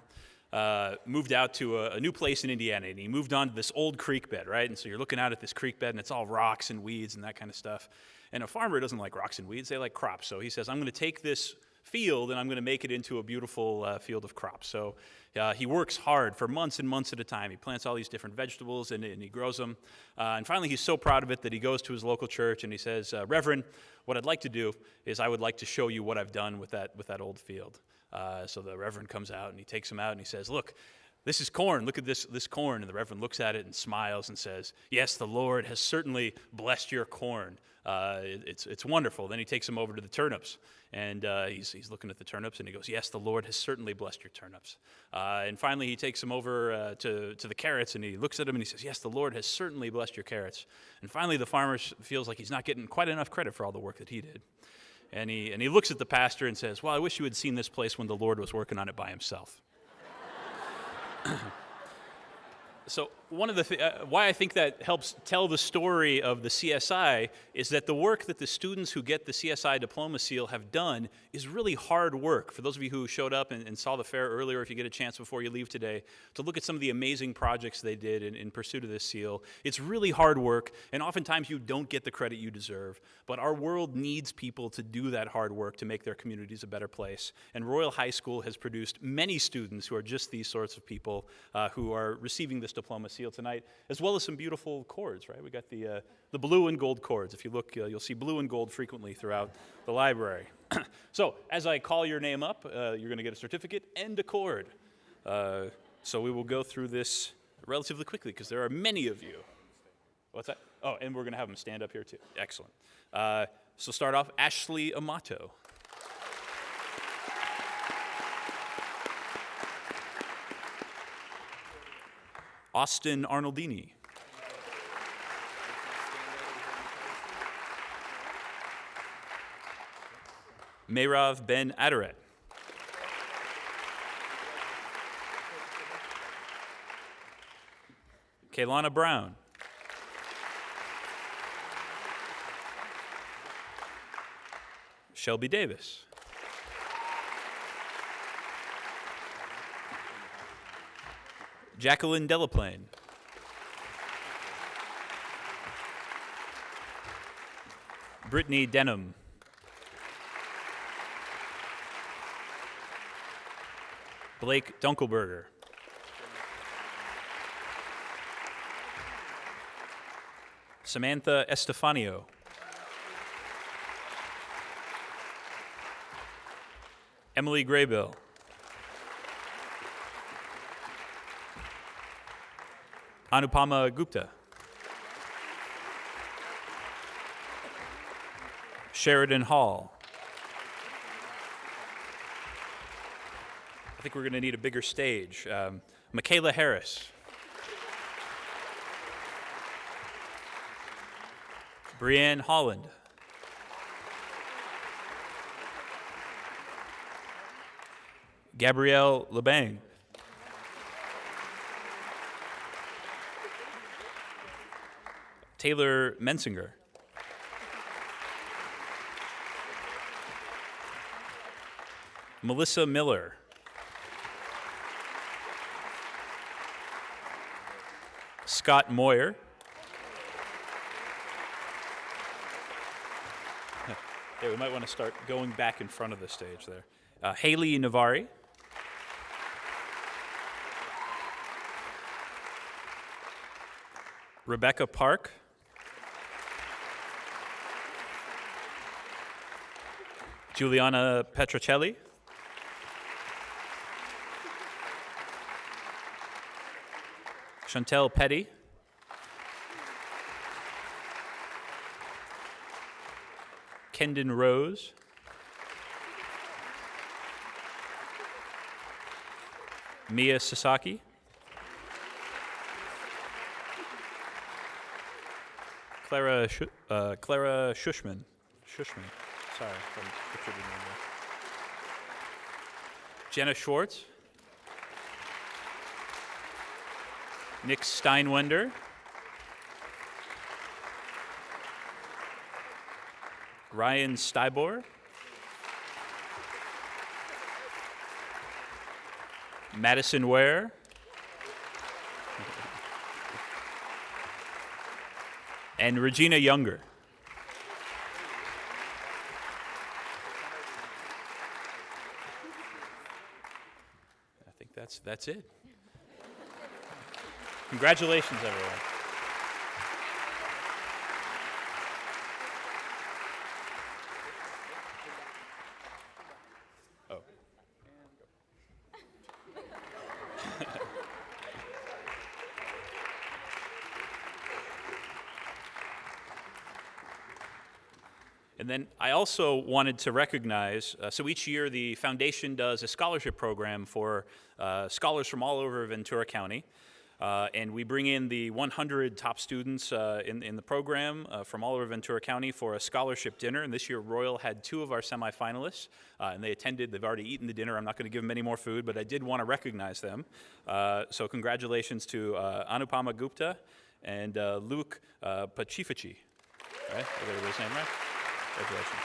moved out to a new place in Indiana, and he moved onto this old creek bed, right? And so you're looking out at this creek bed, and it's all rocks and weeds and that kind of stuff. And a farmer doesn't like rocks and weeds, they like crops. So he says, I'm going to take this field and I'm going to make it into a beautiful field of crops. So he works hard for months and months at a time. He plants all these different vegetables and he grows them. And finally he's so proud of it that he goes to his local church and he says, Reverend, what I'd like to do is I would like to show you what I've done with that old field. So the Reverend comes out and he takes him out and he says, look, this is corn. Look at this corn. And the Reverend looks at it and smiles and says, yes, the Lord has certainly blessed your corn. It's wonderful. Then he takes him over to the turnips, and he's looking at the turnips, and he goes, yes, the Lord has certainly blessed your turnips. And finally, he takes him over to the carrots, and he looks at them, and he says, yes, the Lord has certainly blessed your carrots. And finally, the farmer feels like he's not getting quite enough credit for all the work that he did. And he looks at the pastor and says, well, I wish you had seen this place when the Lord was working on it by himself. So one of the why I think that helps tell the story of the CSI is that the work that the students who get the CSI diploma seal have done is really hard work. For those of you who showed up and saw the fair earlier, if you get a chance before you leave today, to look at some of the amazing projects they did in pursuit of this seal, it's really hard work, and oftentimes you don't get the credit you deserve. But our world needs people to do that hard work to make their communities a better place. And Royal High School has produced many students who are just these sorts of people who are receiving this diploma seal tonight, as well as some beautiful cords, right? We got the blue and gold cords. If you look, you'll see blue and gold frequently throughout the library. So as I call your name up, you're going to get a certificate and a cord. So we will go through this relatively quickly because there are many of you. What's that? Oh, and we're going to have them stand up here too. Excellent. So start off, Ashley Amato. Austin Arnoldini. Meyrav Ben Adaret. Kaylana Brown. Shelby Davis. Jacqueline Delaplane. Brittany Denham. Blake Dunkelberger. Samantha Estefanio. Emily Graybill. Anupama Gupta. Sheridan Hall. I think we're going to need a bigger stage. Michaela Harris. Brianne Holland. Gabrielle Lebang. Taylor Mensinger. Melissa Miller. Scott Moyer. Yeah, we might want to start going back in front of the stage there. Haley Navari. Rebecca Park. Giuliana Petrocelli. Chantel Petty. Kendon Rose. Mia Sasaki. Clara Shushman. Sorry if I butchered your name there. Jenna Schwartz. Nick Steinwender. Ryan Stybor. Madison Ware. And Regina Younger. I think that's it. Congratulations, everyone. Oh. And then I also wanted to recognize, so each year the foundation does a scholarship program for scholars from all over Ventura County. And we bring in the 100 top students in the program from all over Ventura County for a scholarship dinner. And this year, Royal had 2 of our semifinalists, and they attended. They've already eaten the dinner. I'm not going to give them any more food, but I did want to recognize them. So congratulations to Anupama Gupta and Luke Pachifici. Right? I got everybody's name right? Congratulations.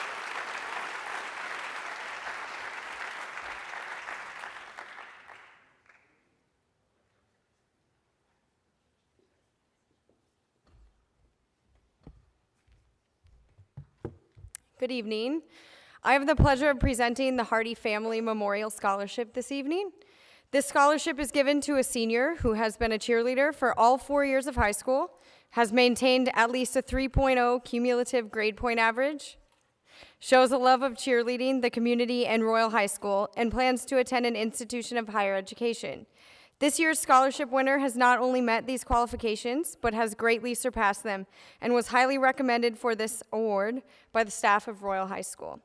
Good evening. I have the pleasure of presenting the Hardy Family Memorial Scholarship this evening. This scholarship is given to a senior who has been a cheerleader for all 4 years of high school, has maintained at least a 3.0 cumulative grade point average, shows a love of cheerleading, the community, and Royal High School, and plans to attend an institution of higher education. This year's scholarship winner has not only met these qualifications, but has greatly surpassed them and was highly recommended for this award by the staff of Royal High School.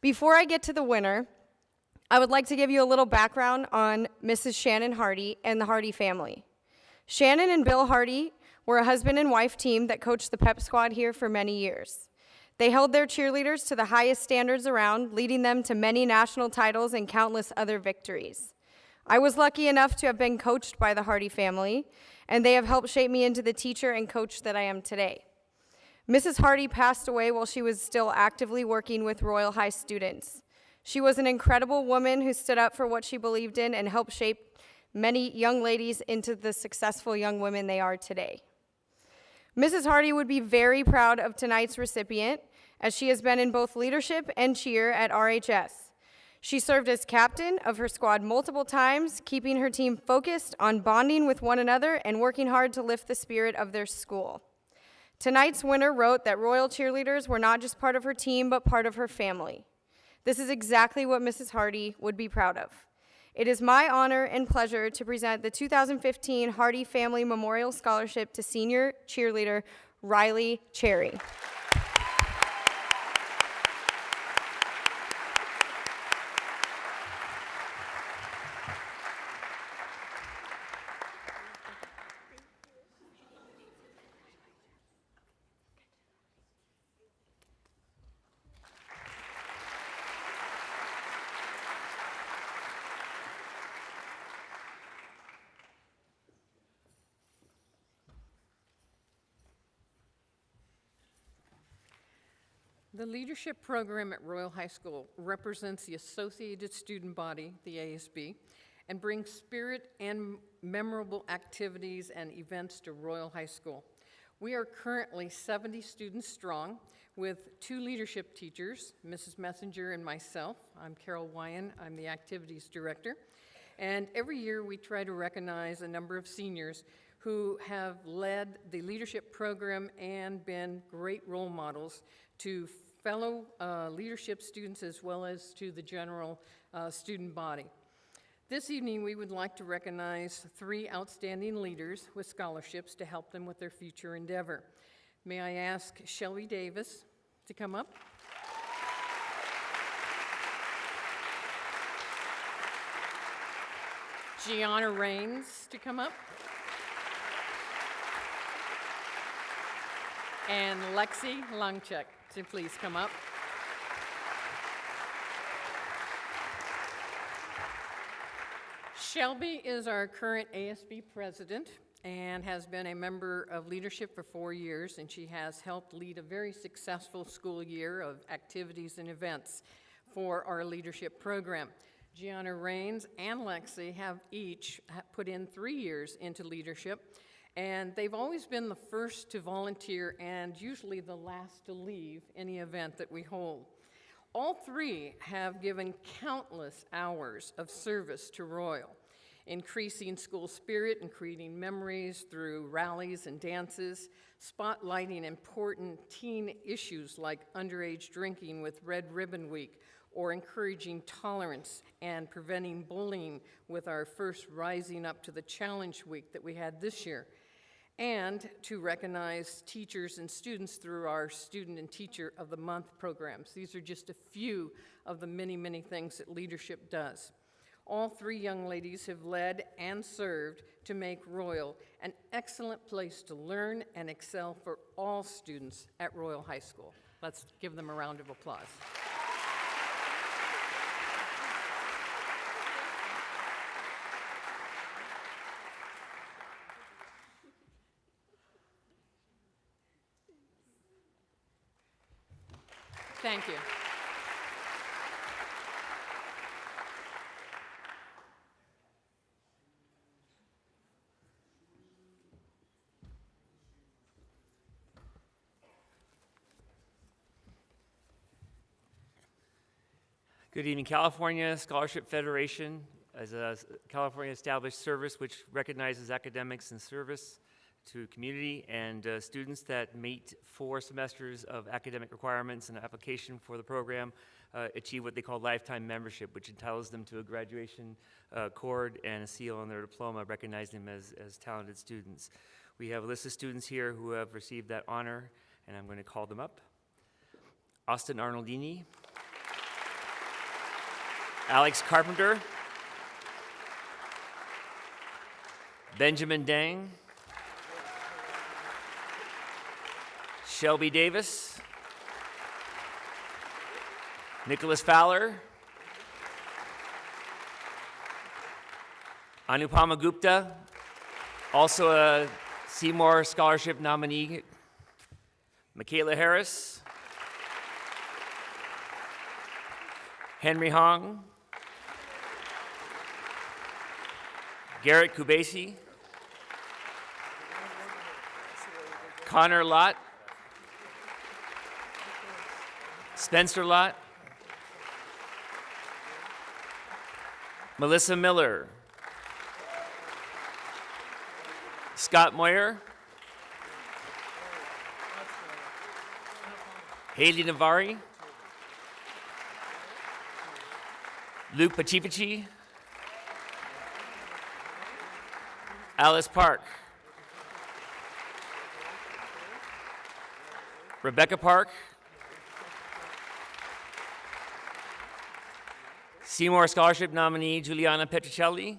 Before I get to the winner, I would like to give you a little background on Mrs. Shannon Hardy and the Hardy family. Shannon and Bill Hardy were a husband and wife team that coached the pep squad here for many years. They held their cheerleaders to the highest standards around, leading them to many national titles and countless other victories. I was lucky enough to have been coached by the Hardy family, and they have helped shape me into the teacher and coach that I am today. Mrs. Hardy passed away while she was still actively working with Royal High students. She was an incredible woman who stood up for what she believed in and helped shape many young ladies into the successful young women they are today. Mrs. Hardy would be very proud of tonight's recipient, as she has been in both leadership and cheer at RHS. She served as captain of her squad multiple times, keeping her team focused on bonding with one another and working hard to lift the spirit of their school. Tonight's winner wrote that Royal cheerleaders were not just part of her team, but part of her family. This is exactly what Mrs. Hardy would be proud of. It is my honor and pleasure to present the 2015 Hardy Family Memorial Scholarship to senior cheerleader Riley Cherry. The leadership program at Royal High School represents the associated student body, the ASB, and brings spirit and memorable activities and events to Royal High School. We are currently 70 students strong with 2 leadership teachers, Mrs. Messenger and myself. I'm Carol Wyan, I'm the activities director. And every year we try to recognize a number of seniors who have led the leadership program and been great role models to fellow leadership students as well as to the general student body. This evening, we would like to recognize 3 outstanding leaders with scholarships to help them with their future endeavor. May I ask Shelby Davis to come up? Gianna Rains to come up? And Lexi Lungchuk to please come up. Shelby is our current ASB president and has been a member of leadership for 4 years, and she has helped lead a very successful school year of activities and events for our leadership program. Gianna Rains and Lexi have each put in 3 years into leadership, and they've always been the first to volunteer and usually the last to leave any event that we hold. All 3 have given countless hours of service to Royal, increasing school spirit and creating memories through rallies and dances, spotlighting important teen issues like underage drinking with Red Ribbon Week, or encouraging tolerance and preventing bullying with our first Rising Up to the Challenge Week that we had this year, and to recognize teachers and students through our Student and Teacher of the Month programs. These are just a few of the many, many things that leadership does. All three young ladies have led and served to make Royal an excellent place to learn and excel for all students at Royal High School. Let's give them a round of applause. Thank you. Good evening. California Scholarship Federation is a California established service which recognizes academics and service to community, and students that meet 4 semesters of academic requirements and application for the program achieve what they call lifetime membership, which entitles them to a graduation cord and a seal on their diploma recognizing them as talented students. We have a list of students here who have received that honor, and I'm going to call them up. Austin Arnoldini, Alex Carpenter, Benjamin Dang, Shelby Davis, Nicholas Fowler, Anupama Gupta, also a Seymour Scholarship nominee, Michaela Harris, Henry Hong, Garrett Kubasi, Connor Lott, Spencer Lott, Melissa Miller, Scott Moyer, Haley Navari, Luke Pachipachi, Alice Park, Rebecca Park, Seymour Scholarship nominee Giuliana Petricelli,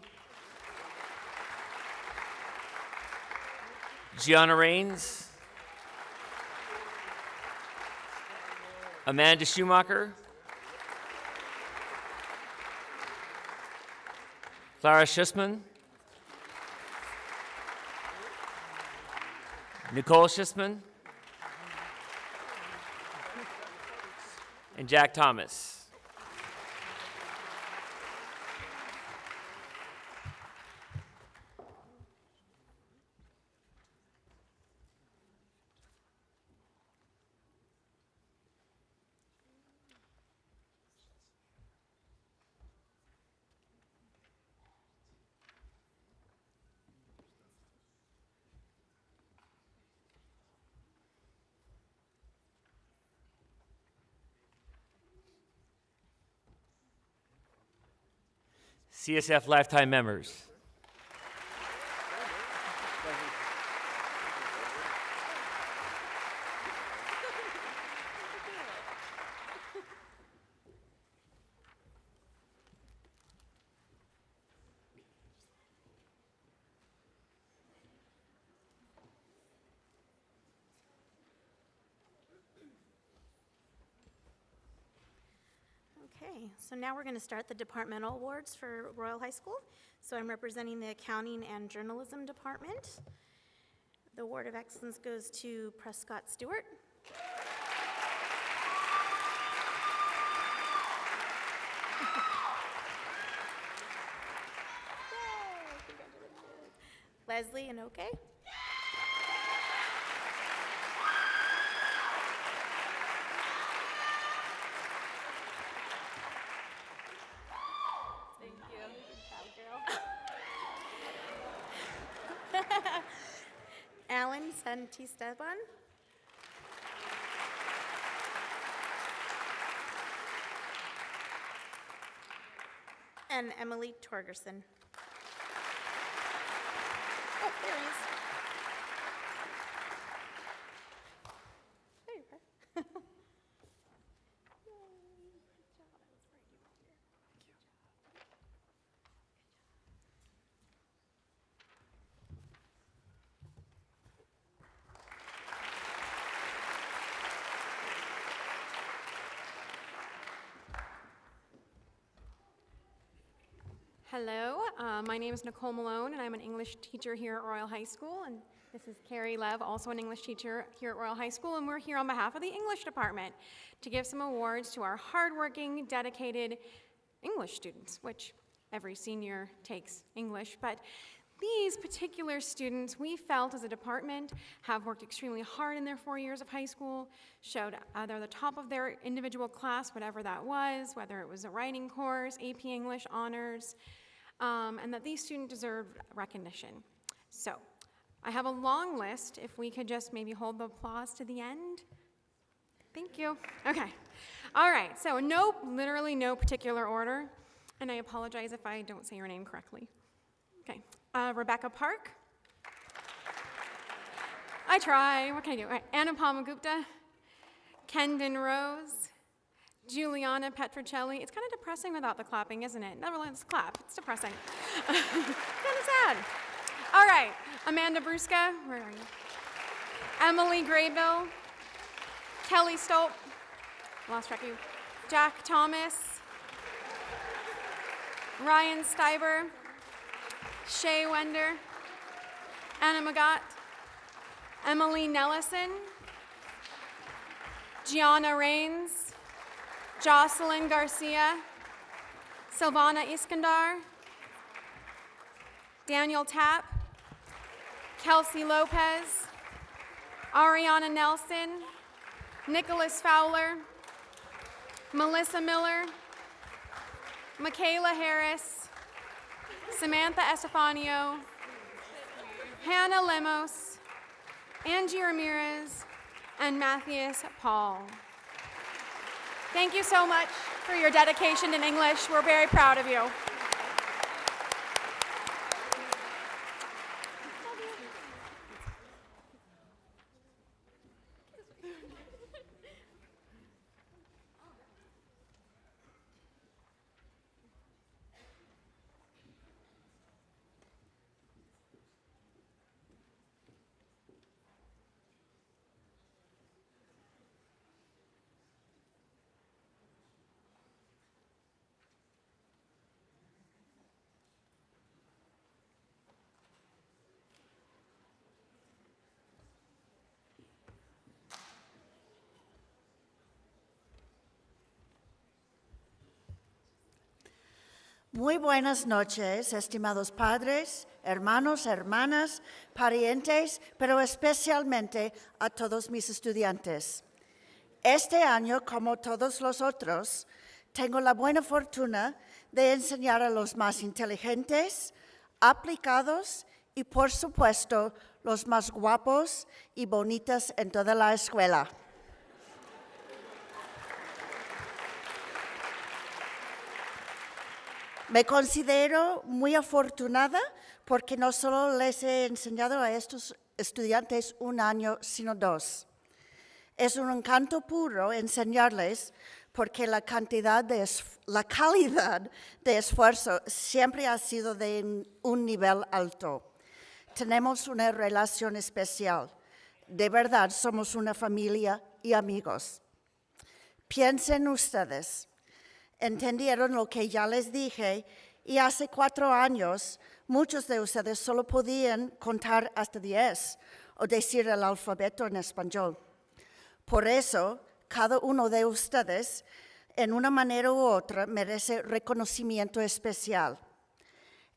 Gianna Rains, Amanda Schumacher, Clara Schussman, Nicole Schussman, and Jack Thomas. CSF lifetime members. Okay, so now we're going to start the departmental awards for Royal High School. So I'm representing the Accounting and Journalism Department. The Award of Excellence goes to Prescott Stewart. Leslie Inoke. Alan Santisteban. And Emily Torgerson. Oh, there he is. There you are. Hello, my name is Nicole Malone, and I'm an English teacher here at Royal High School. And this is Carrie Lev, also an English teacher here at Royal High School. And we're here on behalf of the English department to give some awards to our hardworking, dedicated English students, which every senior takes English. But these particular students, we felt as a department, have worked extremely hard in their 4 years of high school, showed they're the top of their individual class, whatever that was, whether it was a writing course, AP English, honors, and that these students deserve recognition. So I have a long list. If we could just maybe hold the applause to the end. Thank you. Okay. All right. So literally no particular order, and I apologize if I don't say your name correctly. Okay. Rebecca Park. I try. What can I do? All right. Anupama Gupta. Kendon Rose. Juliana Petrocelli. It's kind of depressing without the clapping, isn't it? Never let's clap. It's depressing. Kind of sad. All right. Amanda Bruska. Where are you? Emily Graybill. Kelly Stolp. Lost track of you. Jack Thomas. Ryan Steiber. Shay Wender, Anna Magat, Emily Nellison, Gianna Rains, Jocelyn Garcia, Silvana Iskandar, Daniel Tapp, Kelsey Lopez, Ariana Nelson, Nicholas Fowler, Melissa Miller, Michaela Harris, Samantha Estefanio, Hannah Lemos, Angie Ramirez, and Matthias Paul. Thank you so much for your dedication in English. We're very proud of you. Muy buenas noches, estimados padres, hermanos, hermanas, parientes, pero especialmente a todos mis estudiantes. Este año, como todos los otros, tengo la buena fortuna de enseñar a los más inteligentes, aplicados y, por supuesto, los más guapos y bonitos en toda la escuela. Me considero muy afortunada porque no solo les he enseñado a estos estudiantes un año, sino 2. Es un encanto puro enseñarles porque la calidad de esfuerzo siempre ha sido de un nivel alto. Tenemos una relación especial. De verdad, somos una familia y amigos. Piensen ustedes. Entendieron lo que ya les dije y hace 4 años muchos de ustedes solo podían contar hasta 10 o decir el alfabeto en español. Por eso, cada uno de ustedes, en una manera u otra, merece reconocimiento especial.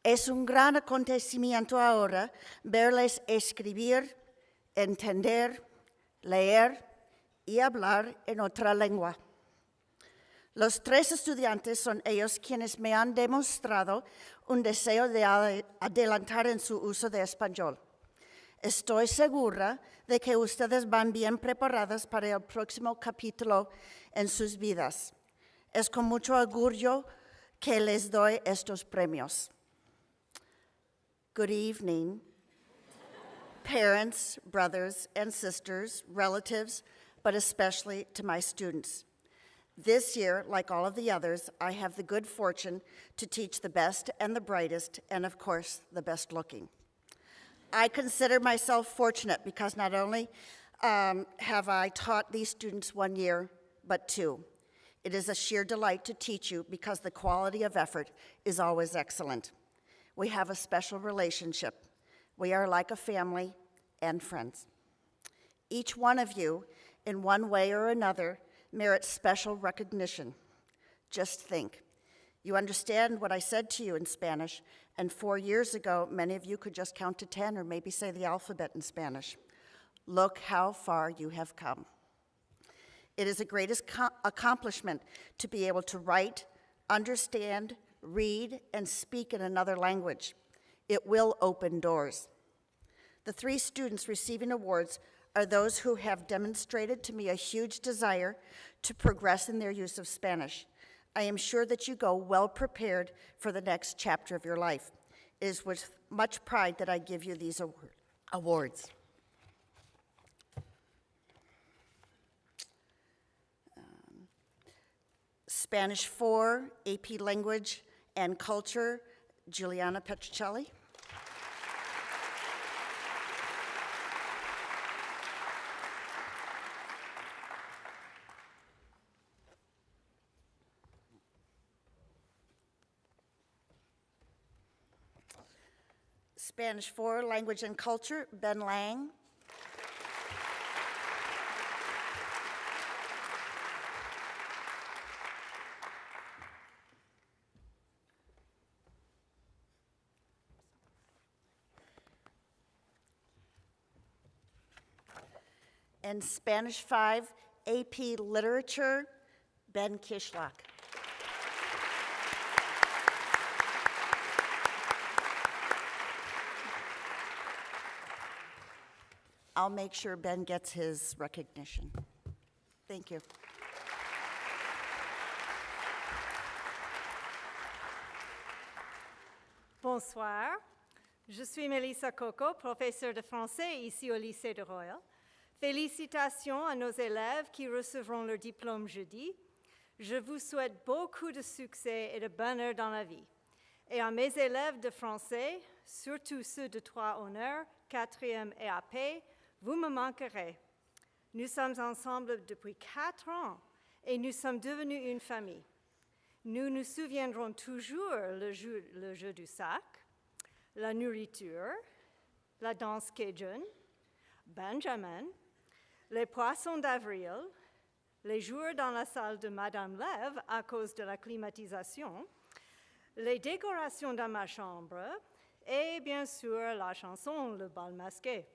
Es un gran acontecimiento ahora verles escribir, entender, leer y hablar en otra lengua. Los 3 estudiantes son ellos quienes me han demostrado un deseo de adelantar en su uso de español. Estoy segura de que ustedes van bien preparadas para el próximo capítulo en sus vidas. Es con mucho orgullo que les doy estos premios. Good evening, parents, brothers and sisters, relatives, but especially to my students. This year, like all of the others, I have the good fortune to teach the best and the brightest, and of course, the best looking. I consider myself fortunate because not only have I taught these students 1 year, but 2. It is a sheer delight to teach you because the quality of effort is always excellent. We have a special relationship. We are like a family and friends. Each one of you, in one way or another, merits special recognition. Just think. You understand what I said to you in Spanish, and 4 years ago, many of you could just count to 10 or maybe say the alphabet in Spanish. Look how far you have come. It is a great accomplishment to be able to write, understand, read, and speak in another language. It will open doors. The 3 students receiving awards are those who have demonstrated to me a huge desire to progress in their use of Spanish. I am sure that you go well prepared for the next chapter of your life. It is with much pride that I give you these awards. Spanish 4, AP Language and Culture, Juliana Petricelli. Spanish 4, Language and Culture, Ben Lang. And Spanish 5, AP Literature, Ben Kishlock. I'll make sure Ben gets his recognition. Thank you. Bonsoir, je suis Mélissa Coco, professeure de français ici au lycée de Royal. Félicitations à nos élèves qui recevront leur diplôme jeudi. Je vous souhaite beaucoup de succès et de bonheur dans la vie. Et à mes élèves de français, surtout ceux de 3 honneurs, 4e et AP, vous me manquerez. Nous sommes ensemble depuis 4 ans et nous sommes devenus une famille. Nous nous souviendrons toujours le jeu du sac, la nourriture, la danse cajun, Benjamin, les poissons d'avril, les jours dans la salle de Madame Lève à cause de la climatisation, les décorations dans ma chambre et bien sûr la chanson Le bal masqué.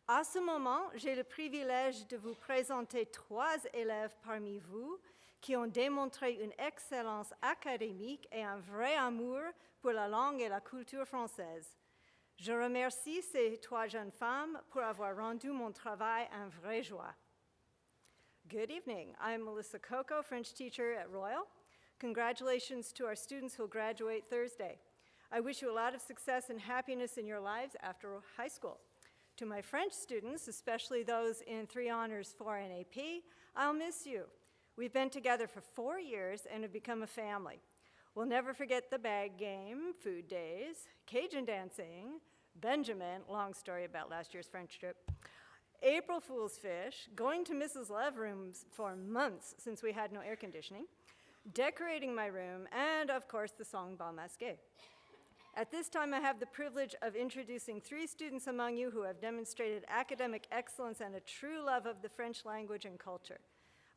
À ce moment, j'ai le privilège de vous présenter 3 élèves parmi vous qui ont démontré une excellence académique et un vrai amour pour la langue et la culture française. Je remercie ces 3 jeunes femmes pour avoir rendu mon travail un vrai joie. Good evening. I'm Melissa Coco, French teacher at Royal. Congratulations to our students who will graduate Thursday. I wish you a lot of success and happiness in your lives after high school. To my French students, especially those in 3 honors, 4 and AP, I'll miss you. We've been together for 4 years and have become a family. We'll never forget the bag game, food days, Cajun dancing, Benjamin, long story about last year's French trip, April Fool's fish, going to Mrs. Love rooms for months since we had no air conditioning, decorating my room, and of course the song Bal Masqué. At this time, I have the privilege of introducing 3 students among you who have demonstrated academic excellence and a true love of the French language and culture.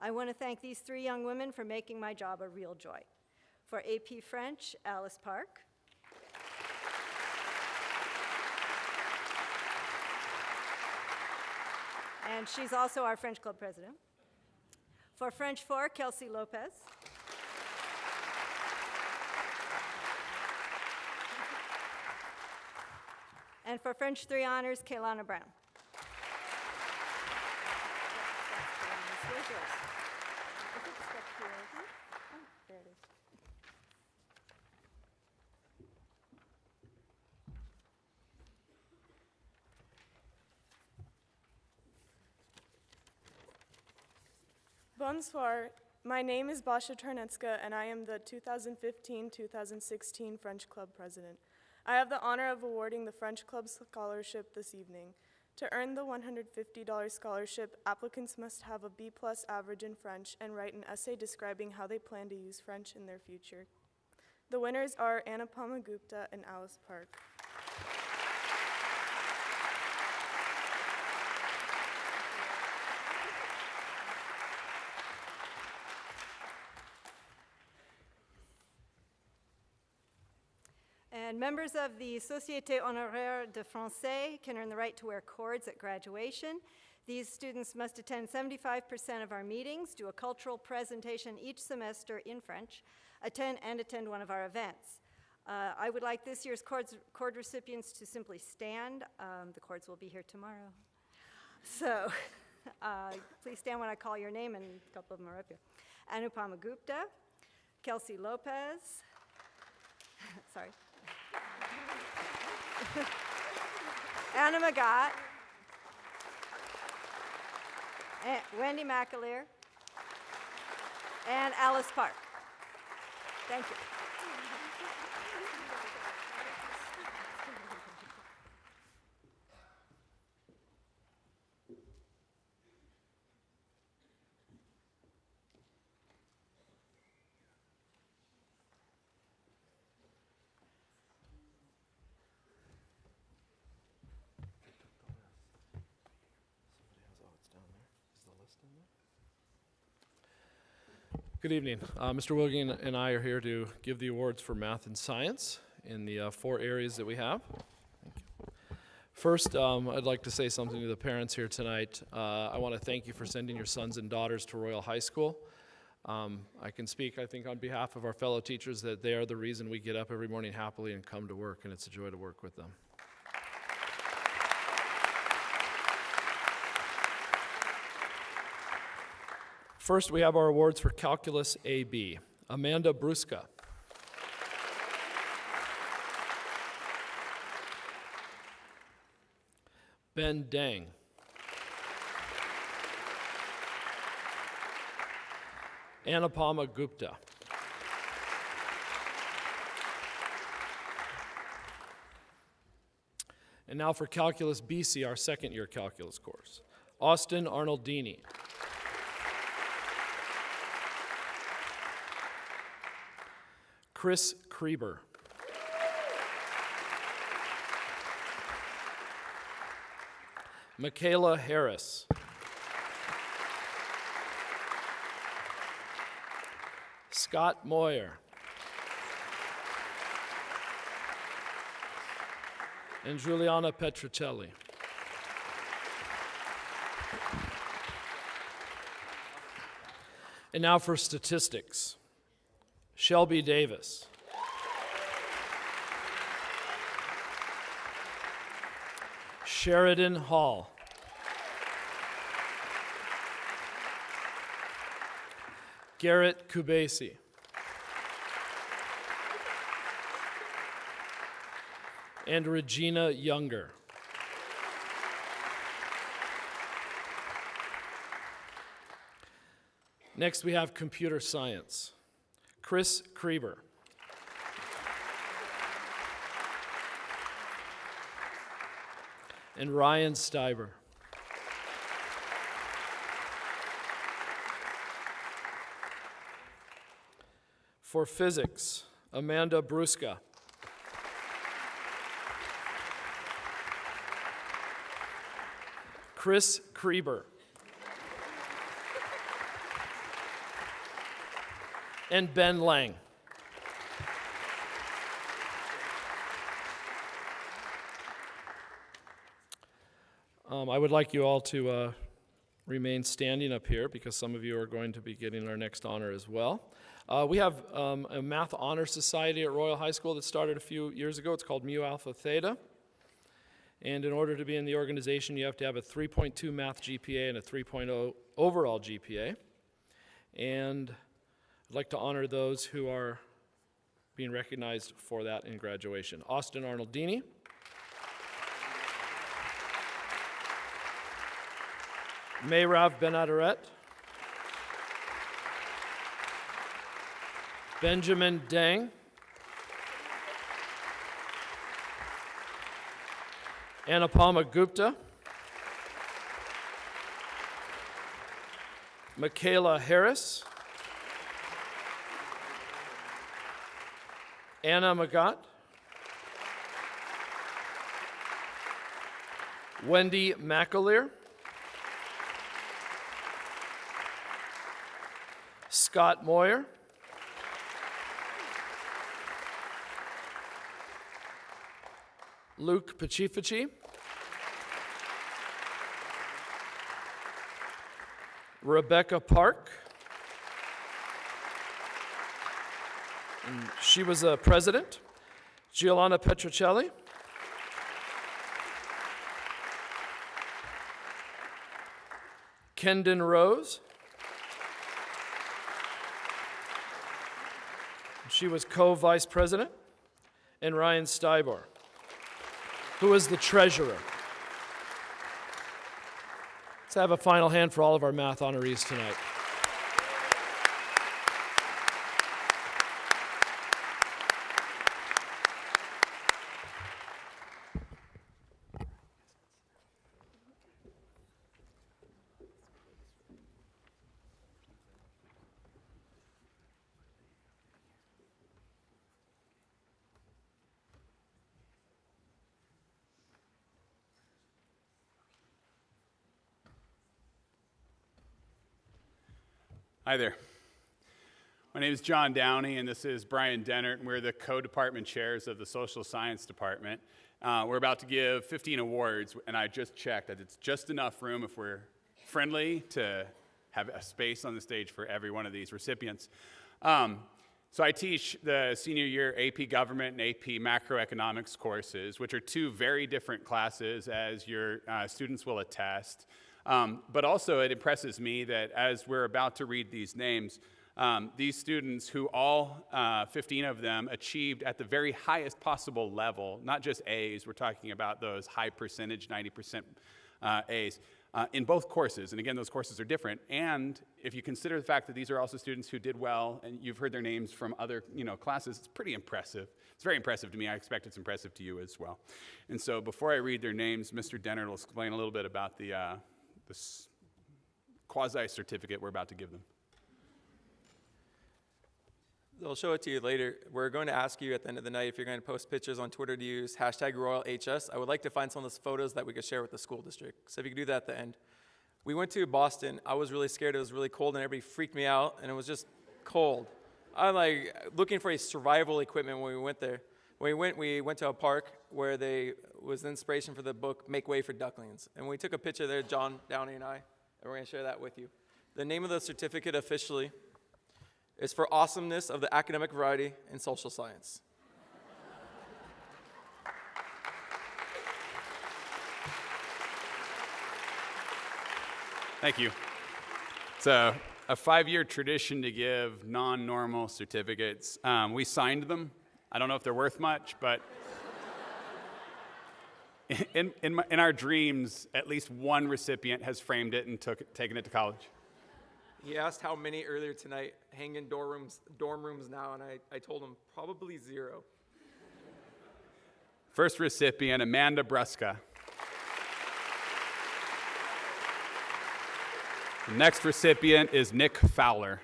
I want to thank these 3 young women for making my job a real joy. For AP French, Alice Park. And she's also our French Club president. For French 4, Kelsey Lopez. And for French 3 honors, Kaylana Brown. There it is. Bonsoir. My name is Basha Tarnetska, and I am the 2015-2016 French Club President. I have the honor of awarding the French Club Scholarship this evening. To earn the $150 scholarship, applicants must have a B+ average in French and write an essay describing how they plan to use French in their future. The winners are Anupama Gupta and Alice Park. And members of the Société Honoraire de Français can earn the right to wear cords at graduation. These students must attend 75% of our meetings, do a cultural presentation each semester in French, attend one of our events. I would like this year's cord recipients to simply stand. The cords will be here tomorrow. So please stand when I call your name, and a couple of them are up here. Anupama Gupta, Kelsey Lopez, sorry. Anna Magat, Wendy McAleer, and Alice Park. Thank you. Good evening. Mr. Willigan and I are here to give the awards for math and science in the 4 areas that we have. Thank you. First, I'd like to say something to the parents here tonight. I want to thank you for sending your sons and daughters to Royal High School. I can speak, I think, on behalf of our fellow teachers that they are the reason we get up every morning happily and come to work, and it's a joy to work with them. First, we have our awards for Calculus AB. Amanda Brusca. Ben Dang. Anupama Gupta. And now for Calculus BC, our second-year calculus course. Austin Arnoldini. Chris Kreber. Michaela Harris. Scott Moyer. And Giuliana Petrocelli. And now for statistics. Shelby Davis. Sheridan Hall. Garrett Kubasi. And Regina Younger. Next we have computer science. Chris Kreber. And Ryan Steiber. For physics, Amanda Brusca. Chris Kreber. And Ben Lang. I would like you all to remain standing up here because some of you are going to be getting our next honor as well. We have a Math Honor Society at Royal High School that started a few years ago. It's called Mu Alpha Theta. And in order to be in the organization, you have to have a 3.2 math GPA and a 3.0 overall GPA. And I'd like to honor those who are being recognized for that in graduation. Austin Arnoldini. Mayrav Ben-Aderet. Benjamin Dang. Anupama Gupta. Michaela Harris, Anna Magat, Wendy McAleer, Scott Moyer, Luke Pacifici, Rebecca Park. And she was a president. Giovanna Petrocelli. Kendon Rose. She was co-vice president. And Ryan Stybor, who is the treasurer. Let's have a final hand for all of our math honorees tonight. Hi there. My name is John Downey, and this is Brian Dennert, and we're the co-department chairs of the Social Science Department. We're about to give 15 awards, and I just checked that it's just enough room if we're friendly to have a space on the stage for every one of these recipients. So I teach the senior year AP Government and AP Macroeconomics courses, which are two very different classes, as your students will attest. But also it impresses me that as we're about to read these names, these students who all 15 of them achieved at the very highest possible level, not just A's, we're talking about those high percentage, 90% A's, in both courses. And again, those courses are different. And if you consider the fact that these are also students who did well, and you've heard their names from other classes, it's pretty impressive. It's very impressive to me. I expect it's impressive to you as well. And so before I read their names, Mr. Dennert will explain a little bit about this quasi-certificate we're about to give them. They'll show it to you later. We're going to ask you at the end of the night if you're going to post pictures on Twitter to use #RoyalHS. I would like to find some of those photos that we could share with the school district. So if you could do that at the end. We went to Boston. I was really scared. It was really cold, and everybody freaked me out, and it was just cold. I'm like looking for a survival equipment when we went there. When we went to a park where was the inspiration for the book Make Way for Ducklings. And we took a picture there, John Downey and I, and we're going to share that with you. The name of the certificate officially is for awesomeness of the academic variety in social science. Thank you. It's a 5-year tradition to give non-normal certificates. We signed them. I don't know if they're worth much, but in our dreams, at least one recipient has framed it and taken it to college. He asked how many earlier tonight hang in dorm rooms now, and I told him probably 0. First recipient, Amanda Bruska. The next recipient is Nick Fowler.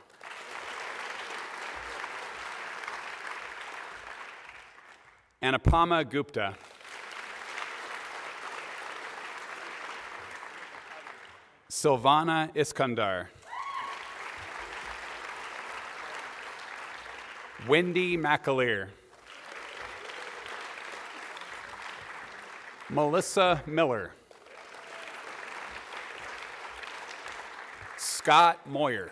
Anupama Gupta. Silvana Iskandar. Wendy McAleer. Melissa Miller. Scott Moyer.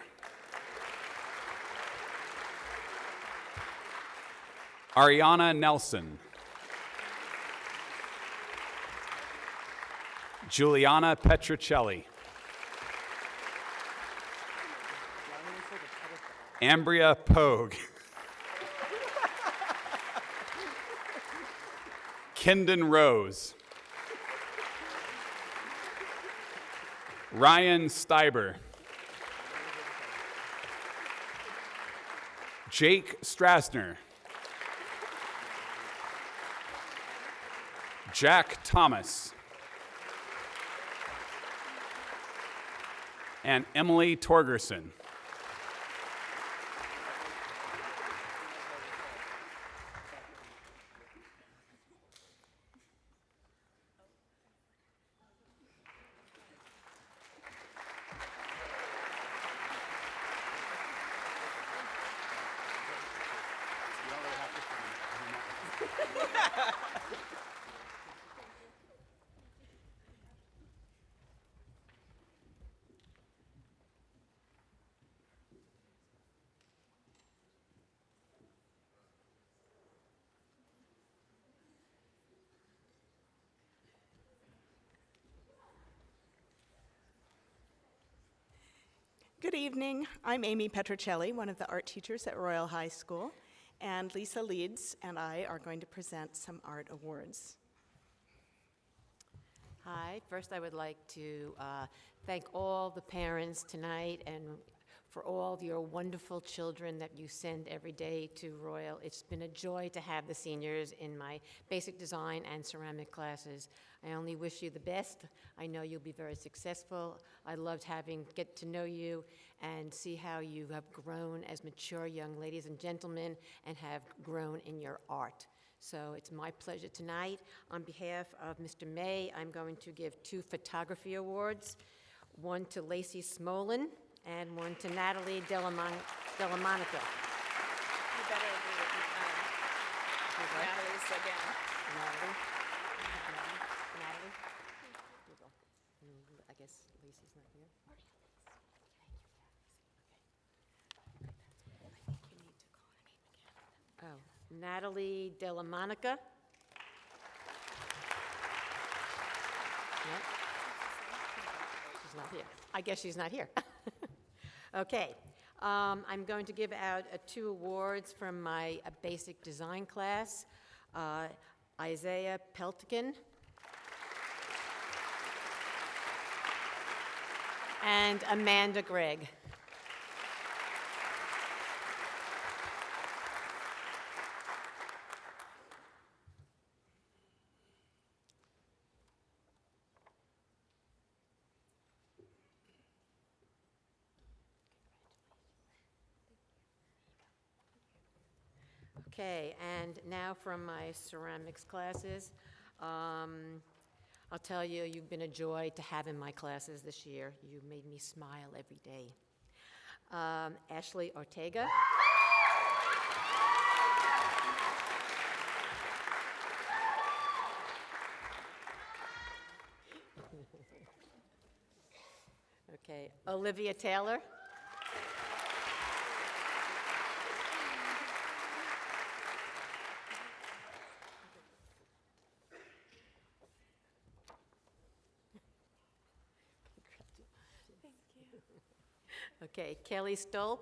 Ariana Nelson. Juliana Petrocelli. Ambria Pogue. Kendon Rose. Ryan Stybor. Jake Strasner. Jack Thomas. and Emily Torgerson. Good evening. I'm Amy Petrocelli, one of the art teachers at Royal High School, and Lisa Leeds and I are going to present some art awards. Hi, first I would like to thank all the parents tonight and for all of your wonderful children that you send every day to Royal. It's been a joy to have the seniors in my basic design and ceramic classes. I only wish you the best. I know you'll be very successful. I loved get to know you and see how you have grown as mature young ladies and gentlemen and have grown in your art. So it's my pleasure tonight. On behalf of Mr. May, I'm going to give 2 photography awards, one to Lacey Smolin and one to Natalie Delamonica. You better agree with Natalie's again. Natalie? Here you go. I guess Lacey's not here. Oh, Natalie Delamonica. Yep. She's not here. I guess she's not here. Okay. I'm going to give out 2 awards from my basic design class. Isaiah Peltkin and Amanda Gregg. Okay, and now from my ceramics classes, I'll tell you, you've been a joy to have in my classes this year. You made me smile every day. Ashley Ortega. Okay, Olivia Taylor. Okay, Kelly Stolp.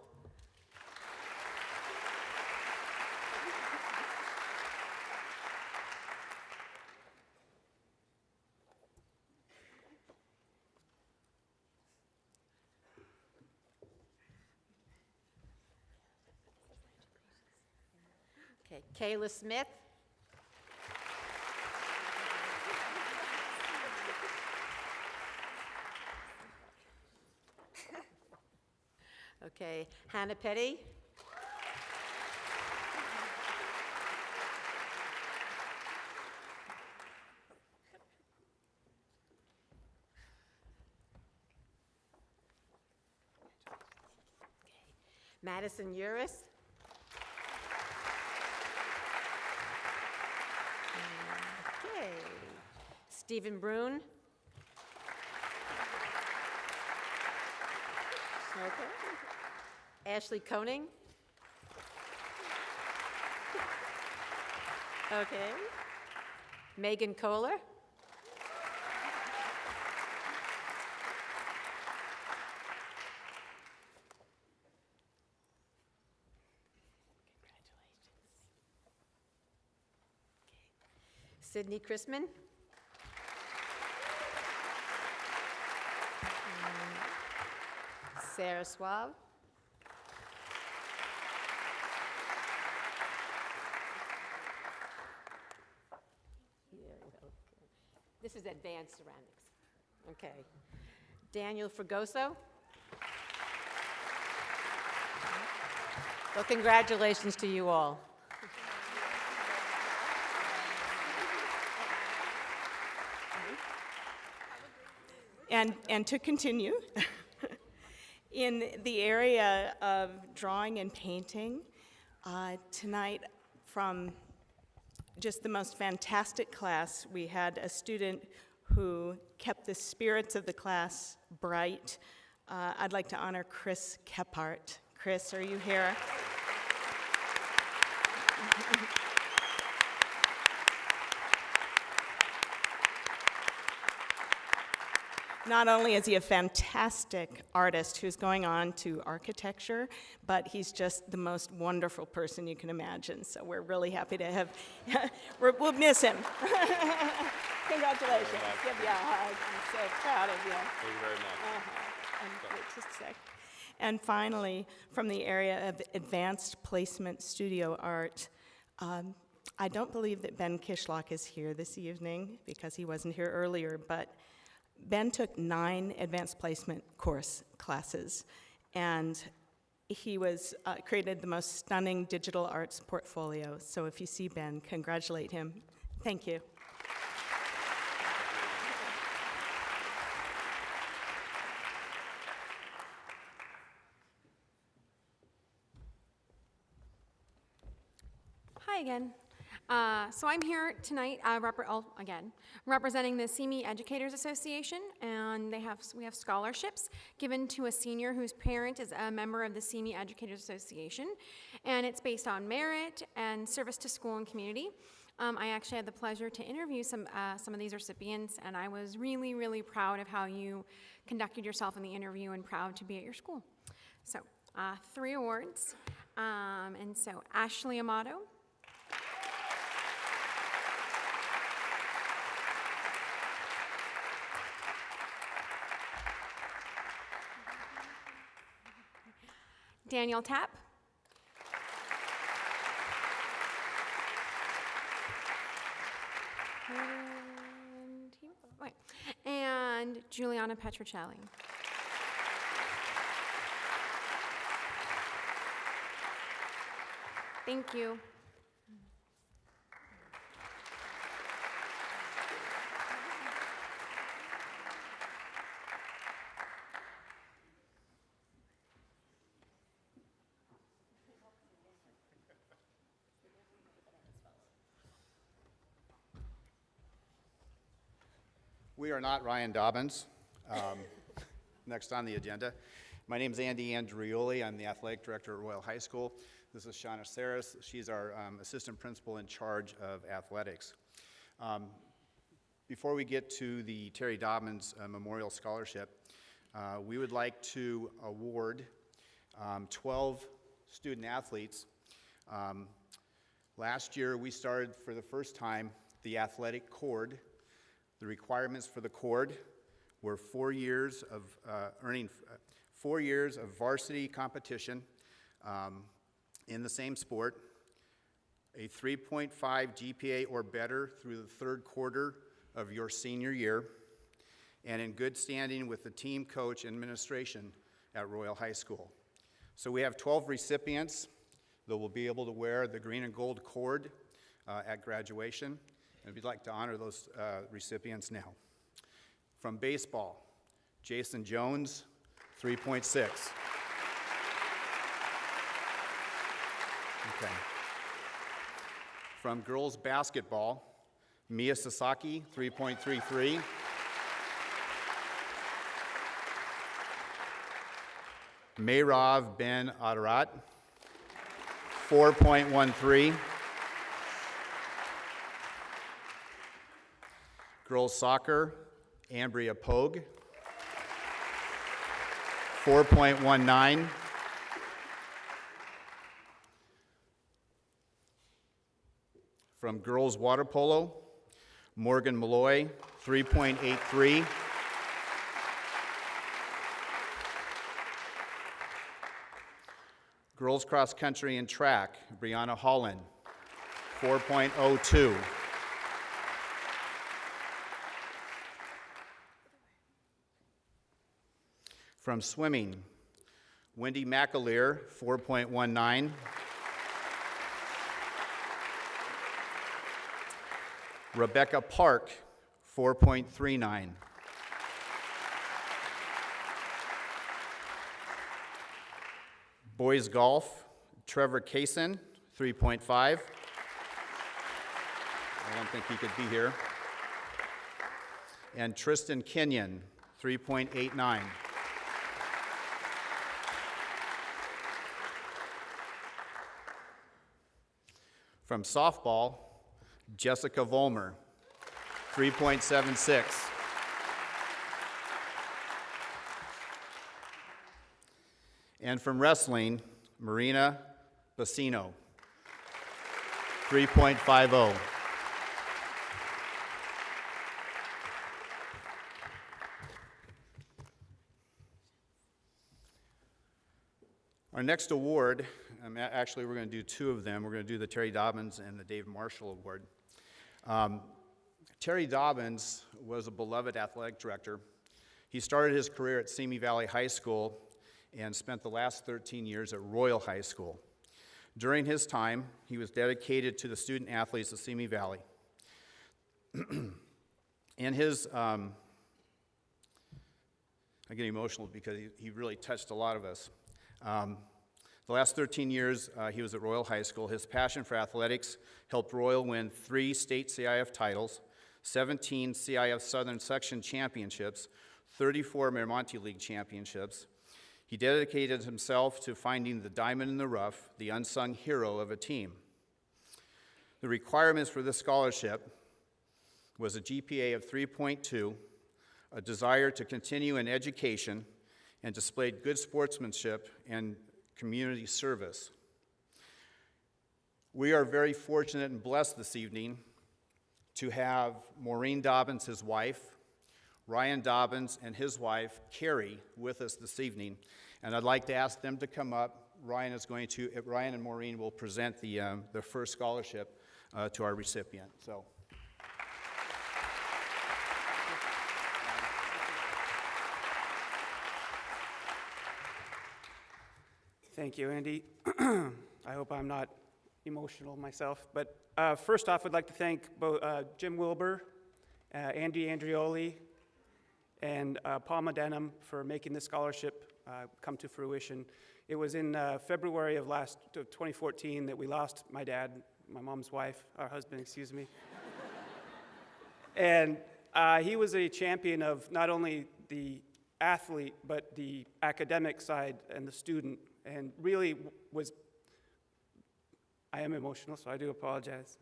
Okay, Kayla Smith. Okay, Hannah Petty. Madison Uris. Okay, Stephen Brune. Okay. Ashley Koning. Okay. Megan Kohler. Sydney Chrisman. Sarah Schwab. This is advanced ceramics. Okay. Daniel Fragoso. So congratulations to you all. And to continue, in the area of drawing and painting, tonight from just the most fantastic class, we had a student who kept the spirits of the class bright. I'd like to honor Chris Kephart. Chris, are you here? Not only is he a fantastic artist who's going on to architecture, but he's just the most wonderful person you can imagine. So we're really happy to have, we'll miss him. Congratulations. Give you a hug. I'm so proud of you. Thank you very much. And wait just a sec. And finally, from the area of advanced placement studio art, I don't believe that Ben Kishlock is here this evening because he wasn't here earlier, but Ben took 9 advanced placement course classes, and he created the most stunning digital arts portfolio. So if you see Ben, congratulate him. Thank you. Hi again. So I'm here tonight, representing the CME Educators Association, and we have scholarships given to a senior whose parent is a member of the CME Educators Association, and it's based on merit and service to school and community. I actually had the pleasure to interview some of these recipients, and I was really, really proud of how you conducted yourself in the interview and proud to be at your school. So 3 awards, and so Ashley Amato, Daniel Tapp, and Juliana Petrocelli. Thank you. We are not Ryan Dobbins. Next on the agenda. My name is Andy Andrioli. I'm the athletic director at Royal High School. This is Shauna Saris. She's our assistant principal in charge of athletics. Before we get to the Terry Dobbins Memorial Scholarship, we would like to award 12 student athletes. Last year, we started for the first time the athletic cord. The requirements for the cord were 4 years of earning 4 years of varsity competition in the same sport, a 3.5 GPA or better through the 3rd quarter of your senior year, and in good standing with the team, coach, and administration at Royal High School. So we have 12 recipients that will be able to wear the green and gold cord at graduation. And we'd like to honor those recipients now. From baseball, Jason Jones, 3.6. Okay. From girls basketball, Mia Sasaki, 3.33. Mayrav Ben Adarat, 4.13. Girls soccer, Ambria Pogue, 4.19. From girls water polo, Morgan Malloy, 3.83. Girls cross country and track, Brianna Holland, 4.02. From swimming, Wendy McAleer, 4.19. Rebecca Park, 4.39. Boys Golf, Trevor Kaysen, 3.5. I don't think he could be here. And Tristan Kenyon, 3.89. From softball, Jessica Vollmer, 3.76. And from wrestling, Marina Bassino, 3.50. Our next award, actually we're going to do two of them. We're going to do the Terry Dobbins and the Dave Marshall Award. Terry Dobbins was a beloved athletic director. He started his career at Simi Valley High School and spent the last 13 years at Royal High School. During his time, he was dedicated to the student athletes of Simi Valley. And his, I get emotional because he really touched a lot of us. The last 13 years, he was at Royal High School. His passion for athletics helped Royal win 3 state CIF titles, 17 CIF Southern Section championships, 34 Miramonte League championships. He dedicated himself to finding the diamond in the rough, the unsung hero of a team. The requirements for this scholarship was a GPA of 3.2, a desire to continue in education, and displayed good sportsmanship and community service. We are very fortunate and blessed this evening to have Maureen Dobbins, his wife, Ryan Dobbins and his wife, Carrie, with us this evening. And I'd like to ask them to come up. Ryan and Maureen will present the first scholarship to our recipient. So. Thank you, Andy. I hope I'm not emotional myself. But first off, I'd like to thank both Jim Wilbur, Andy Andrioli, and Paul Madenham for making this scholarship come to fruition. It was in February of 2014 that we lost my dad, my mom's wife, our husband, excuse me. And he was a champion of not only the athlete, but the academic side and the student, and really was, I am emotional, so I do apologize,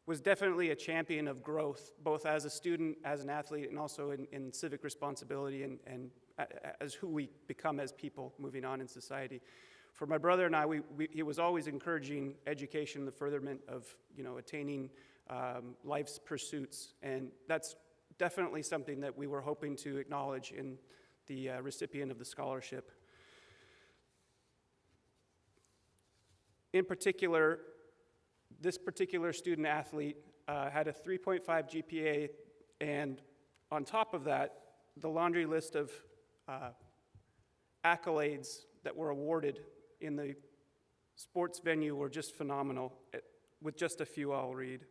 was definitely a champion of growth, both as a student, as an athlete, and also in civic responsibility and as who we become as people moving on in society. For my brother and I, he was always encouraging education, the furtherment of attaining life's pursuits, and that's definitely something that we were hoping to acknowledge in the recipient of the scholarship. In particular, this particular student athlete had a 3.5 GPA, and on top of that, the laundry list of accolades that were awarded in the sports venue were just phenomenal. With just a few, I'll read.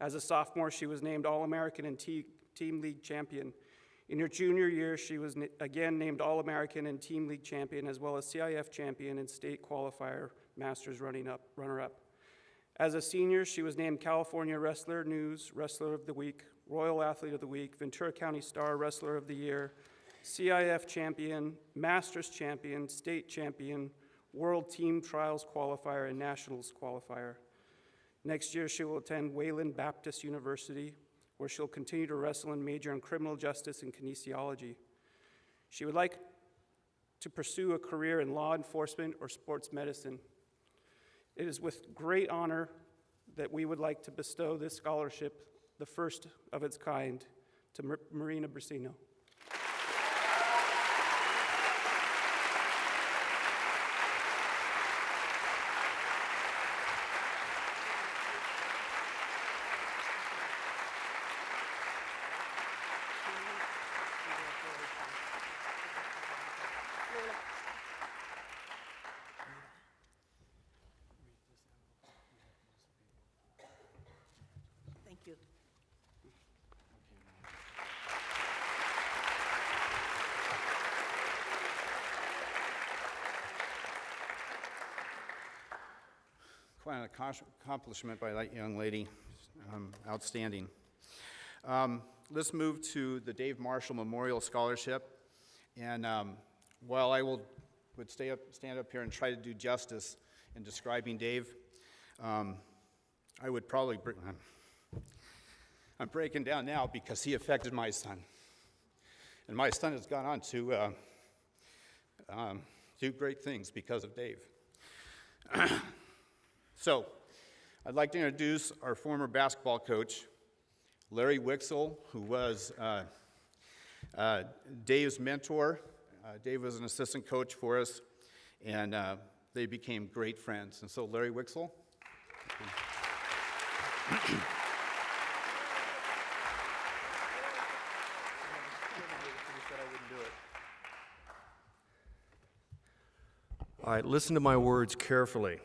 As a sophomore, she was named All-American and Team League Champion. In her junior year, she was again named All-American and Team League Champion, as well as CIF Champion and State Qualifier Masters runner-up. As a senior, she was named California Wrestler News Wrestler of the Week, Royal Athlete of the Week, Ventura County Star Wrestler of the Year, CIF Champion, Masters Champion, State Champion, World Team Trials Qualifier, and Nationals Qualifier. Next year, she will attend Wayland Baptist University, where she'll continue to wrestle and major in criminal justice and kinesiology. She would like to pursue a career in law enforcement or sports medicine. It is with great honor that we would like to bestow this scholarship, the first of its kind, to Marina Bassino. you. Quite an accomplishment by that young lady. Outstanding. Let's move to the Dave Marshall Memorial Scholarship. And while I would stand up here and try to do justice in describing Dave, I would probably, I'm breaking down now because he affected my son. And my son has gone on to do great things because of Dave. So, I'd like to introduce our former basketball coach, Larry Wixel, who was Dave's mentor. Dave was an assistant coach for us, and they became great friends. And so, Larry Wixel. All right, listen to my words carefully.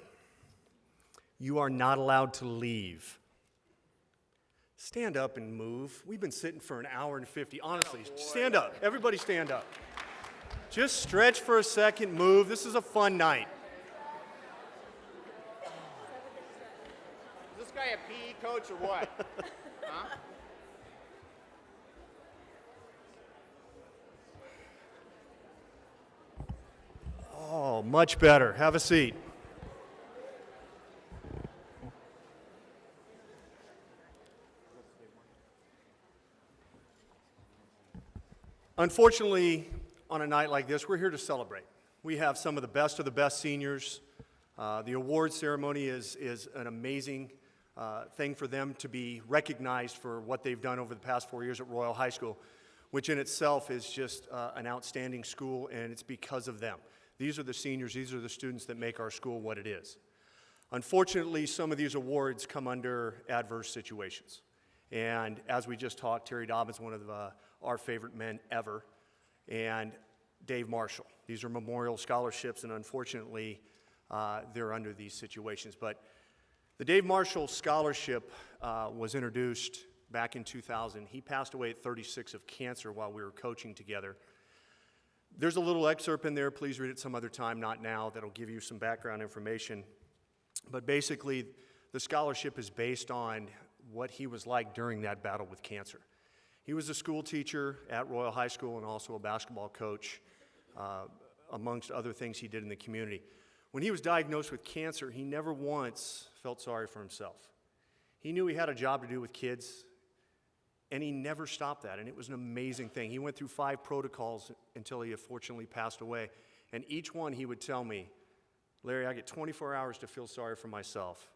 You are not allowed to leave. Stand up and move. We've been sitting for an hour and 50. Honestly, stand up. Everybody stand up. Just stretch for a second, move. This is a fun night. Is this guy a PE coach or what? Huh? Oh, much better. Have a seat. Unfortunately, on a night like this, we're here to celebrate. We have some of the best seniors. The award ceremony is an amazing thing for them to be recognized for what they've done over the past 4 years at Royal High School, which in itself is just an outstanding school, and it's because of them. These are the seniors, these are the students that make our school what it is. Unfortunately, some of these awards come under adverse situations. And as we just talked, Terry Dobbins, one of our favorite men ever, and Dave Marshall. These are memorial scholarships, and unfortunately, they're under these situations. But the Dave Marshall Scholarship was introduced back in 2000. He passed away at 36 of cancer while we were coaching together. There's a little excerpt in there, please read it some other time, not now, that'll give you some background information. But basically, the scholarship is based on what he was like during that battle with cancer. He was a school teacher at Royal High School and also a basketball coach, amongst other things he did in the community. When he was diagnosed with cancer, he never once felt sorry for himself. He knew he had a job to do with kids, and he never stopped that, and it was an amazing thing. He went through 5 protocols until he unfortunately passed away, and each one he would tell me, Larry, I get 24 hours to feel sorry for myself,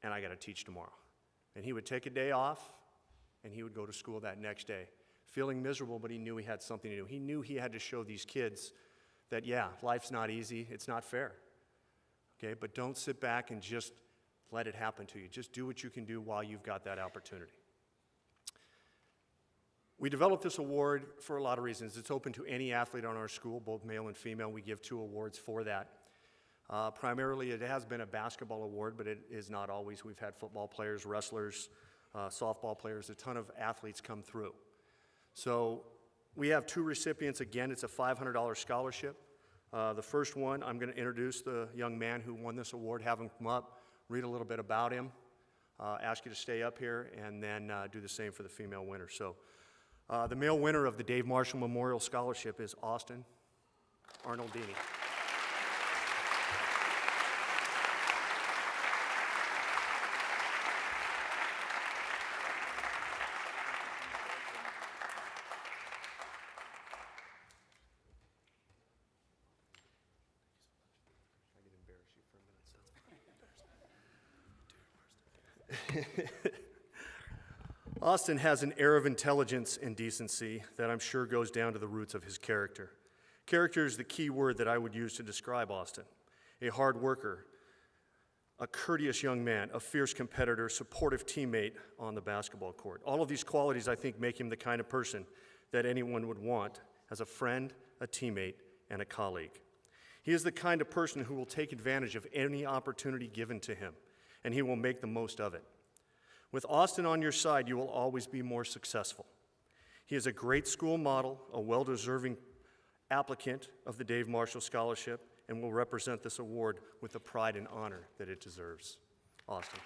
and I got to teach tomorrow. And he would take a day off, and he would go to school that next day, feeling miserable, but he knew he had something to do. He knew he had to show these kids that, yeah, life's not easy, it's not fair, okay? But don't sit back and just let it happen to you. Just do what you can do while you've got that opportunity. We developed this award for a lot of reasons. It's open to any athlete on our school, both male and female. We give 2 awards for that. Primarily, it has been a basketball award, but it is not always. We've had football players, wrestlers, softball players, a ton of athletes come through. So we have 2 recipients. Again, it's a $500 scholarship. The first one, I'm going to introduce the young man who won this award, have him come up, read a little bit about him, ask you to stay up here, and then do the same for the female winner. So the male winner of the Dave Marshall Memorial Scholarship is Austin Arnoldini. Austin has an air of intelligence and decency that I'm sure goes down to the roots of his character. Character is the key word that I would use to describe Austin. A hard worker, a courteous young man, a fierce competitor, supportive teammate on the basketball court. All of these qualities, I think, make him the kind of person that anyone would want as a friend, a teammate, and a colleague. He is the kind of person who will take advantage of any opportunity given to him, and he will make the most of it. With Austin on your side, you will always be more successful. He is a great school model, a well-deserving applicant of the Dave Marshall Scholarship, and will represent this award with the pride and honor that it deserves. Austin.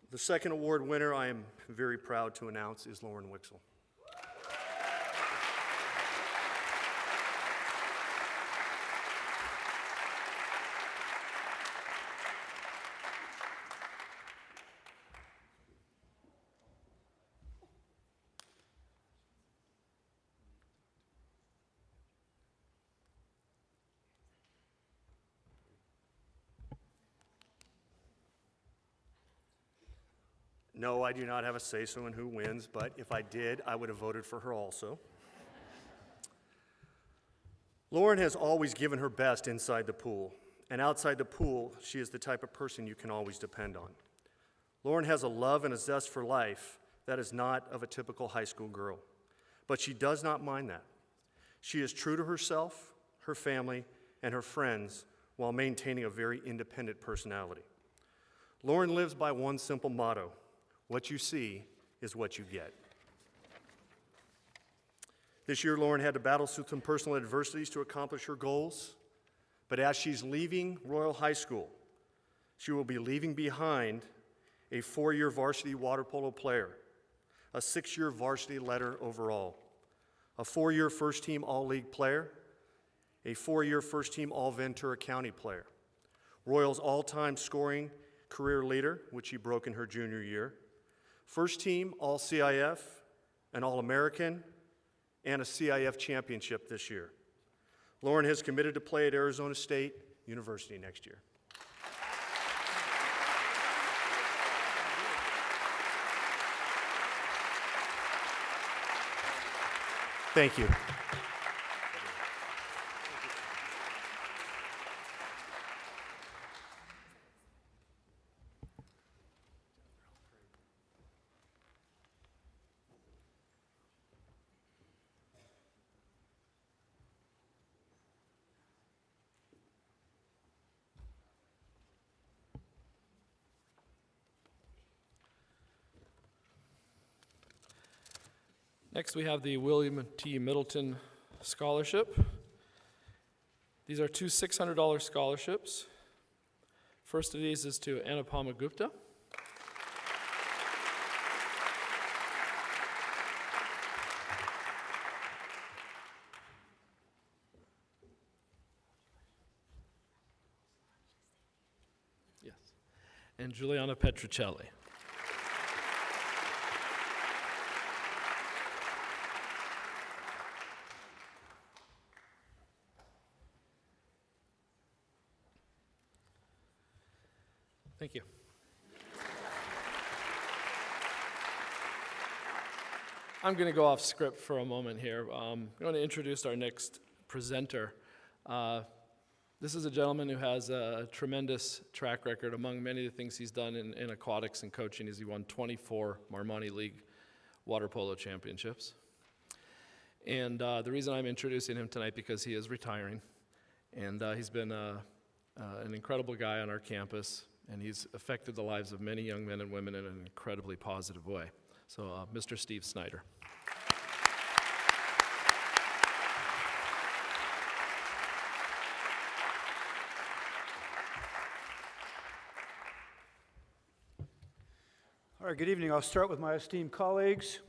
The second award winner I am very proud to announce is Lauren Wixel. No, I do not have a say-so in who wins, but if I did, I would have voted for her also. Lauren has always given her best inside the pool, and outside the pool, she is the type of person you can always depend on. Lauren has a love and a zest for life that is not of a typical high school girl, but she does not mind that. She is true to herself, her family, and her friends while maintaining a very independent personality. Lauren lives by one simple motto: what you see is what you get. This year, Lauren had to battle through some personal adversities to accomplish her goals, but as she's leaving Royal High School, she will be leaving behind a 4-year varsity water polo player, a 6-year varsity letter overall, a 4-year first-team All-League player, a 4-year first-team All-Ventura County player, Royal's all-time scoring career leader, which she broke in her junior year, first-team All-CIF, an All-American, and a CIF championship this year. Lauren has committed to play at Arizona State University next year. Thank you. Next, we have the William T. Middleton Scholarship. These are two $600 scholarships. First of these is to Anupama Gupta. Yes. And Giuliana Petruccelli. Thank you. I'm going to go off script for a moment here. I'm going to introduce our next presenter. This is a gentleman who has a tremendous track record. Among many of the things he's done in aquatics and coaching is he won 24 Marmoni League water polo championships. And the reason I'm introducing him tonight because he is retiring. And he's been an incredible guy on our campus. And he's affected the lives of many young men and women in an incredibly positive way. So, Mr. Steve Snyder. All right, good evening. I'll start with my esteemed colleagues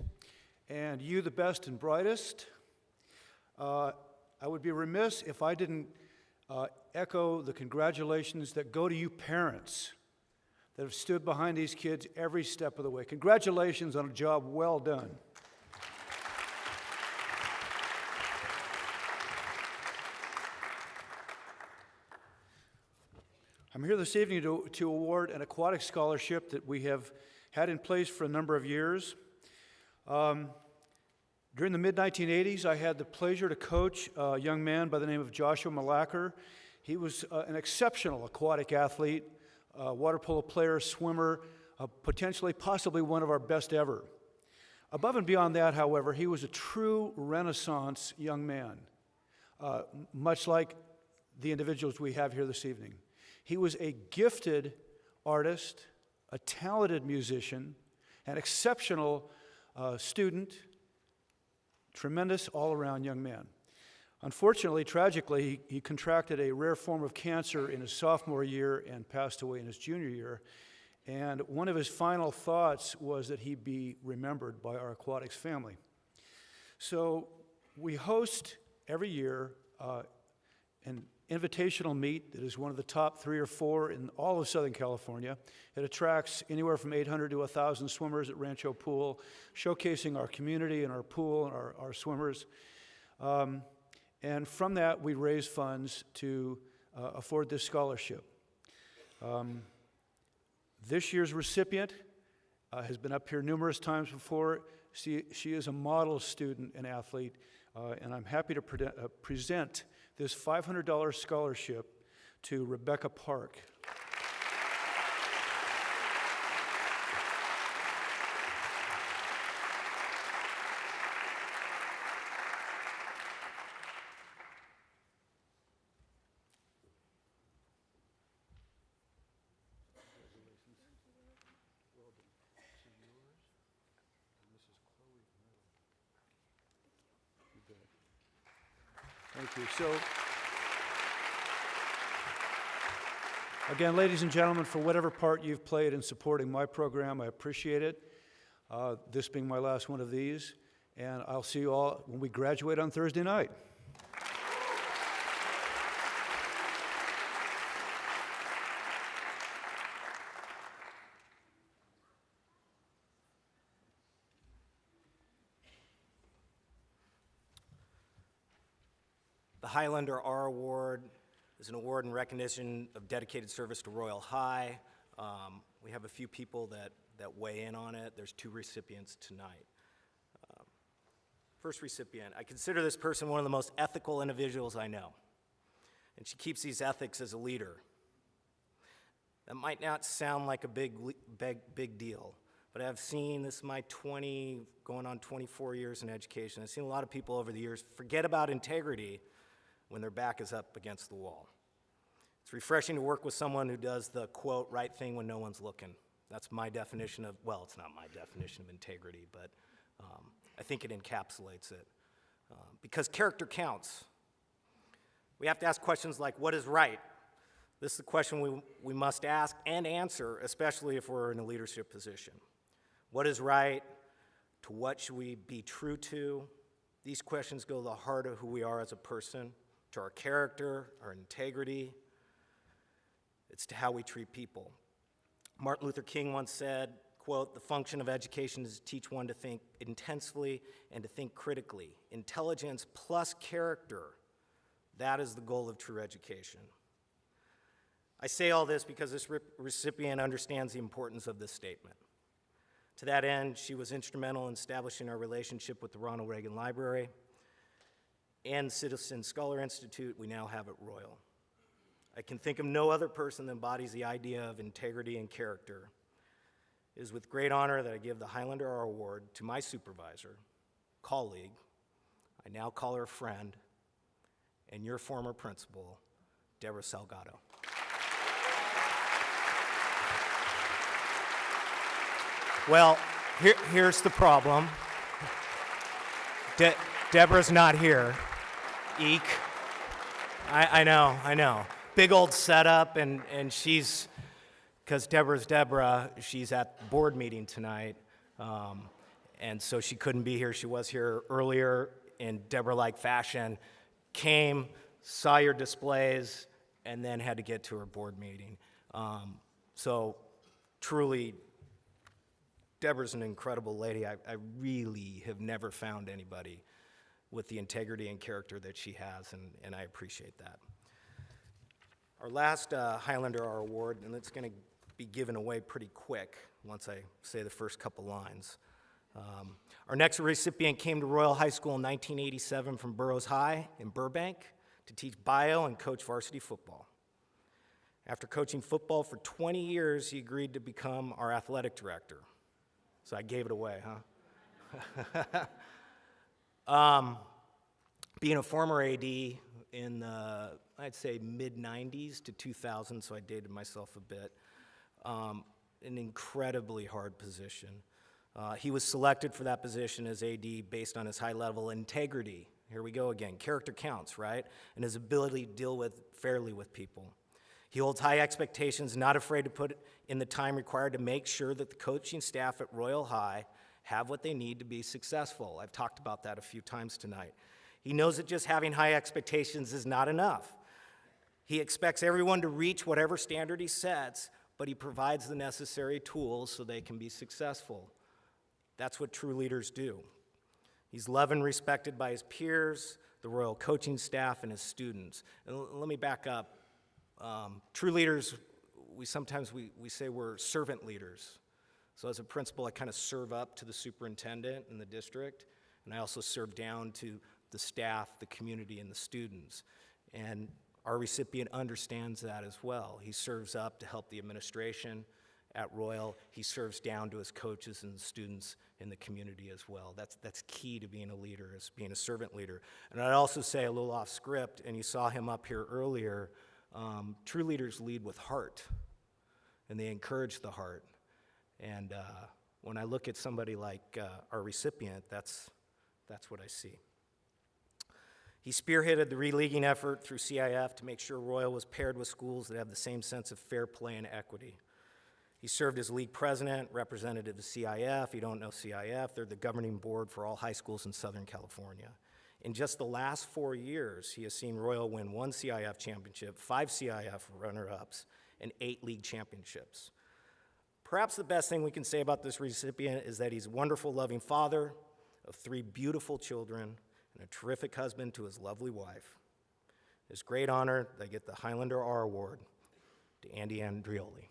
and you, the best and brightest. I would be remiss if I didn't echo the congratulations that go to you parents that have stood behind these kids every step of the way. Congratulations on a job well done. I'm here this evening to award an aquatic scholarship that we have had in place for a number of years. During the mid-1980s, I had the pleasure to coach a young man by the name of Joshua Malacker. He was an exceptional aquatic athlete, water polo player, swimmer, potentially, possibly one of our best ever. Above and beyond that, however, he was a true Renaissance young man, much like the individuals we have here this evening. He was a gifted artist, a talented musician, an exceptional student, tremendous all-around young man. Unfortunately, tragically, he contracted a rare form of cancer in his sophomore year and passed away in his junior year. And one of his final thoughts was that he be remembered by our aquatics family. So we host every year an invitational meet that is one of the top 3 or 4 in all of Southern California. It attracts anywhere from 800 to 1,000 swimmers at Rancho Pool, showcasing our community and our pool and our swimmers. And from that, we raise funds to afford this scholarship. This year's recipient has been up here numerous times before. She is a model student and athlete, and I'm happy to present this $500 scholarship to Rebecca Park. Thank you. So, again, ladies and gentlemen, for whatever part you've played in supporting my program, I appreciate it. This being my last one of these, and I'll see you all when we graduate on Thursday night. The Highlander R Award is an award in recognition of dedicated service to Royal High. We have a few people that weigh in on it. There's 2 recipients tonight. First recipient, I consider this person one of the most ethical individuals I know, and she keeps these ethics as a leader. That might not sound like a big deal, but I've seen, this is my going on 24 years in education, I've seen a lot of people over the years forget about integrity when their back is up against the wall. It's refreshing to work with someone who does the, quote, right thing when no one's looking. That's my definition of, well, it's not my definition of integrity, but I think it encapsulates it. Because character counts. We have to ask questions like, what is right? This is the question we must ask and answer, especially if we're in a leadership position. What is right? To what should we be true to? These questions go to the heart of who we are as a person, to our character, our integrity. It's to how we treat people. Martin Luther King once said, quote, "The function of education is to teach one to think intensely and to think critically. Intelligence plus character, that is the goal of true education." I say all this because this recipient understands the importance of this statement. To that end, she was instrumental in establishing our relationship with the Ronald Reagan Library and Citizen Scholar Institute we now have at Royal. I can think of no other person that embodies the idea of integrity and character. It is with great honor that I give the Highlander R Award to my supervisor, colleague, I now call her friend, and your former principal, Deborah Salgado. Well, here's the problem. Deborah's not here. Eek. I know. Big old setup, and she's, because Deborah's Deborah, she's at the board meeting tonight, and so she couldn't be here. She was here earlier in Deborah-like fashion, came, saw your displays, and then had to get to her board meeting. So truly, Deborah's an incredible lady. I really have never found anybody with the integrity and character that she has, and I appreciate that. Our last Highlander R Award, and it's going to be given away pretty quick once I say the first couple lines. Our next recipient came to Royal High School in 1987 from Burroughs High in Burbank to teach bio and coach varsity football. After coaching football for 20 years, he agreed to become our athletic director. So I gave it away, huh? Being a former AD in the, I'd say, mid-90s to 2000, so I dated myself a bit, an incredibly hard position. He was selected for that position as AD based on his high-level integrity. Here we go again. Character counts, right? And his ability to deal fairly with people. He holds high expectations, not afraid to put in the time required to make sure that the coaching staff at Royal High have what they need to be successful. I've talked about that a few times tonight. He knows that just having high expectations is not enough. He expects everyone to reach whatever standard he sets, but he provides the necessary tools so they can be successful. That's what true leaders do. He's loved and respected by his peers, the Royal coaching staff, and his students. And let me back up. True leaders, we sometimes say we're servant leaders. So as a principal, I kind of serve up to the superintendent in the district, and I also serve down to the staff, the community, and the students. And our recipient understands that as well. He serves up to help the administration at Royal. He serves down to his coaches and students in the community as well. That's key to being a leader, is being a servant leader. And I'd also say, a little off script, and you saw him up here earlier, true leaders lead with heart, and they encourage the heart. And when I look at somebody like our recipient, that's what I see. He spearheaded the re-leaguing effort through CIF to make sure Royal was paired with schools that have the same sense of fair play and equity. He served as league president, representative of CIF. If you don't know CIF, they're the governing board for all high schools in Southern California. In just the last 4 years, he has seen Royal win 1 CIF championship, 5 CIF runner-ups, and 8 league championships. Perhaps the best thing we can say about this recipient is that he's a wonderful, loving father of 3 beautiful children and a terrific husband to his lovely wife. It's great honor that I get the Highlander R Award to Andy Andrioli.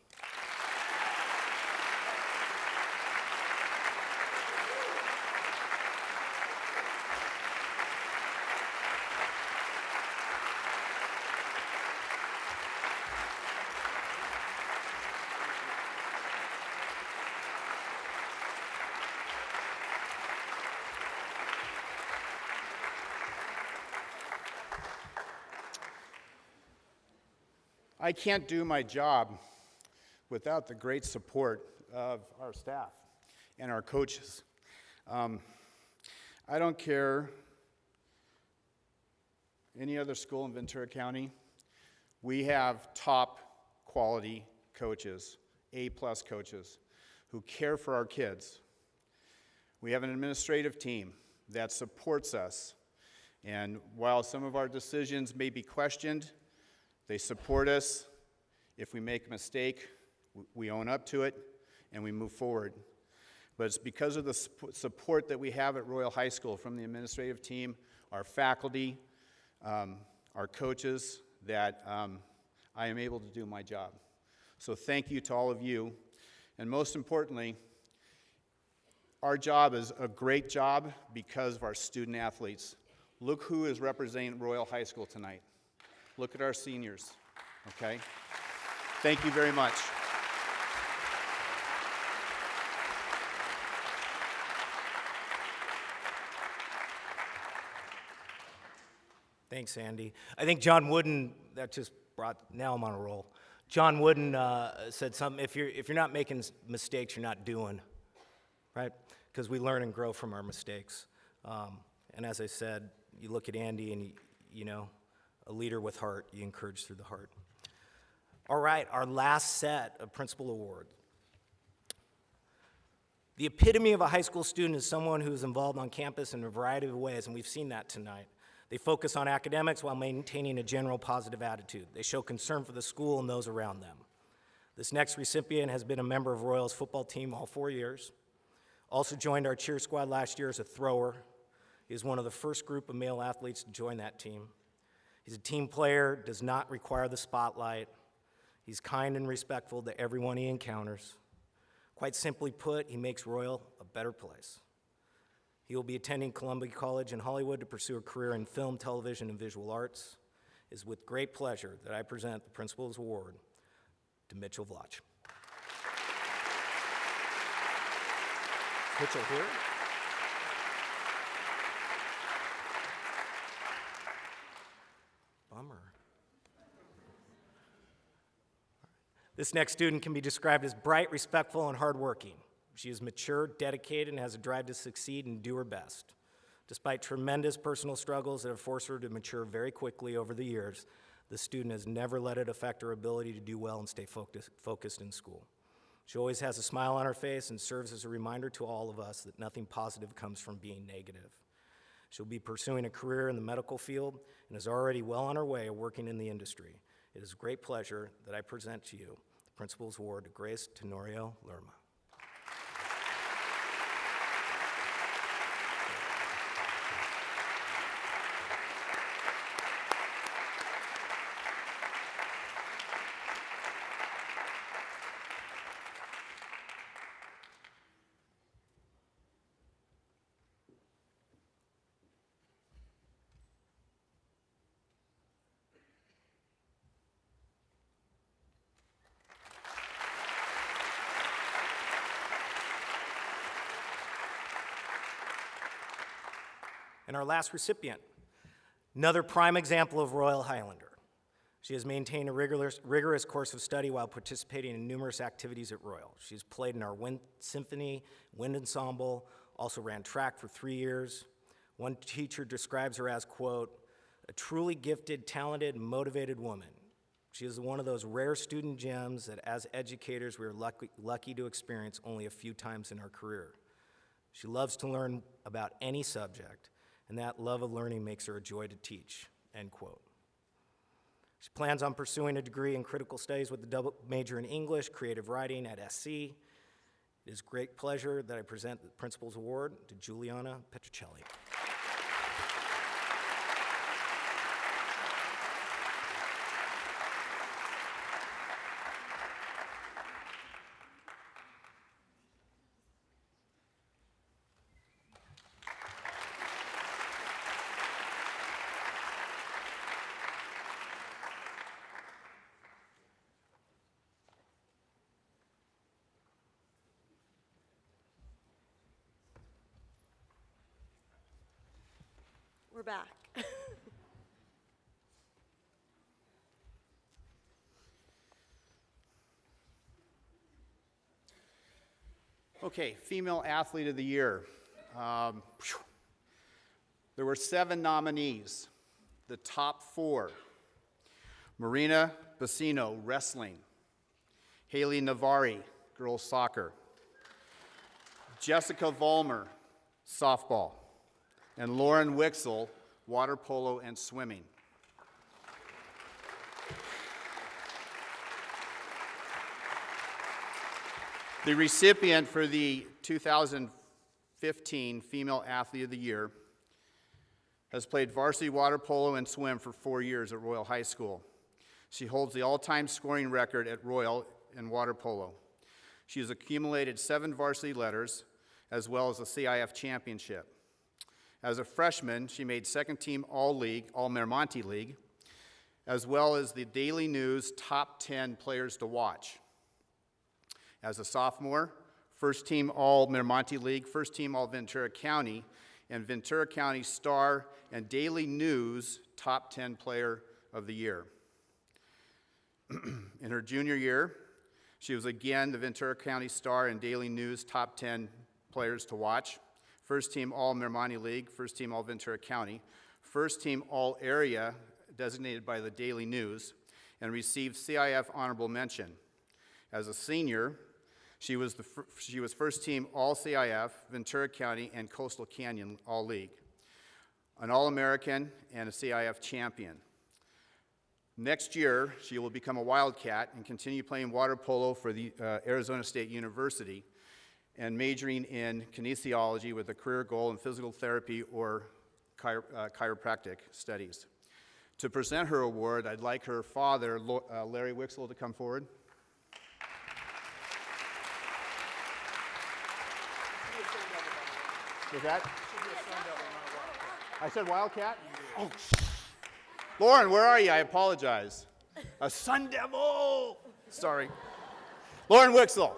I can't do my job without the great support of our staff and our coaches. I don't care any other school in Ventura County. We have top quality coaches, A-plus coaches, who care for our kids. We have an administrative team that supports us. And while some of our decisions may be questioned, they support us. If we make a mistake, we own up to it, and we move forward. But it's because of the support that we have at Royal High School from the administrative team, our faculty, our coaches, that I am able to do my job. So thank you to all of you. And most importantly, our job is a great job because of our student athletes. Look who is representing Royal High School tonight. Look at our seniors, okay? Thank you very much. Thanks, Andy. I think John Wooden, now I'm on a roll. John Wooden said something, if you're not making mistakes, you're not doing, right? Because we learn and grow from our mistakes. And as I said, you look at Andy and you know, a leader with heart, you encourage through the heart. All right, our last set of principal awards. The epitome of a high school student is someone who is involved on campus in a variety of ways, and we've seen that tonight. They focus on academics while maintaining a general positive attitude. They show concern for the school and those around them. This next recipient has been a member of Royal's football team all 4 years. Also joined our cheer squad last year as a thrower. He is one of the first group of male athletes to join that team. He's a team player, does not require the spotlight. He's kind and respectful to everyone he encounters. Quite simply put, he makes Royal a better place. He will be attending Columbia College in Hollywood to pursue a career in film, television, and visual arts. It is with great pleasure that I present the Principal's Award to Mitchell Vlach. Mitchell here. This next student can be described as bright, respectful, and hardworking. She is mature, dedicated, and has a drive to succeed and do her best. Despite tremendous personal struggles that have forced her to mature very quickly over the years, the student has never let it affect her ability to do well and stay focused in school. She always has a smile on her face and serves as a reminder to all of us that nothing positive comes from being negative. She'll be pursuing a career in the medical field and is already well on her way of working in the industry. It is a great pleasure that I present to you the Principal's Award to Grace Tenorio Lerma. And our last recipient, another prime example of Royal Highlander. She has maintained a rigorous course of study while participating in numerous activities at Royal. She's played in our wind symphony, wind ensemble, also ran track for 3 years. One teacher describes her as, quote, a truly gifted, talented, and motivated woman. She is one of those rare student gems that as educators we are lucky to experience only a few times in our career. She loves to learn about any subject, and that love of learning makes her a joy to teach, end quote. She plans on pursuing a degree in critical studies with a double major in English, creative writing at SC. It is great pleasure that I present the Principal's Award to Juliana Petrocelli. We're back. Okay, Female Athlete of the Year. There were 7 nominees. The top 4: Marina Bassino, wrestling; Haley Navari, girls soccer; Jessica Vollmer, softball; and Lauren Wixel, water polo and swimming. The recipient for the 2015 Female Athlete of the Year has played varsity water polo and swim for 4 years at Royal High School. She holds the all-time scoring record at Royal in water polo. She has accumulated 7 varsity letters, as well as a CIF championship. As a freshman, she made second-team All-League, All-Mermonte League, as well as the Daily News Top 10 Players to Watch. As a sophomore, first-team All-Mermonte League, first-team All-Ventura County, and Ventura County Star and Daily News Top 10 Player of the Year. In her junior year, she was again the Ventura County Star and Daily News Top 10 Players to Watch, first team All-Mermonte League, first team All-Ventura County, first team All-Area designated by the Daily News, and received CIF Honorable Mention. As a senior, she was first team All-CIF, Ventura County, and Coastal Canyon All-League, an All-American, and a CIF champion. Next year, she will become a Wildcat and continue playing water polo for the Arizona State University and majoring in kinesiology with a career goal in physical therapy or chiropractic studies. To present her award, I'd like her father, Larry Wixel, to come forward. Was that? I said Wildcat? Oh, Lauren, where are you? I apologize. A Sun Devil! Sorry. Lauren Wixel.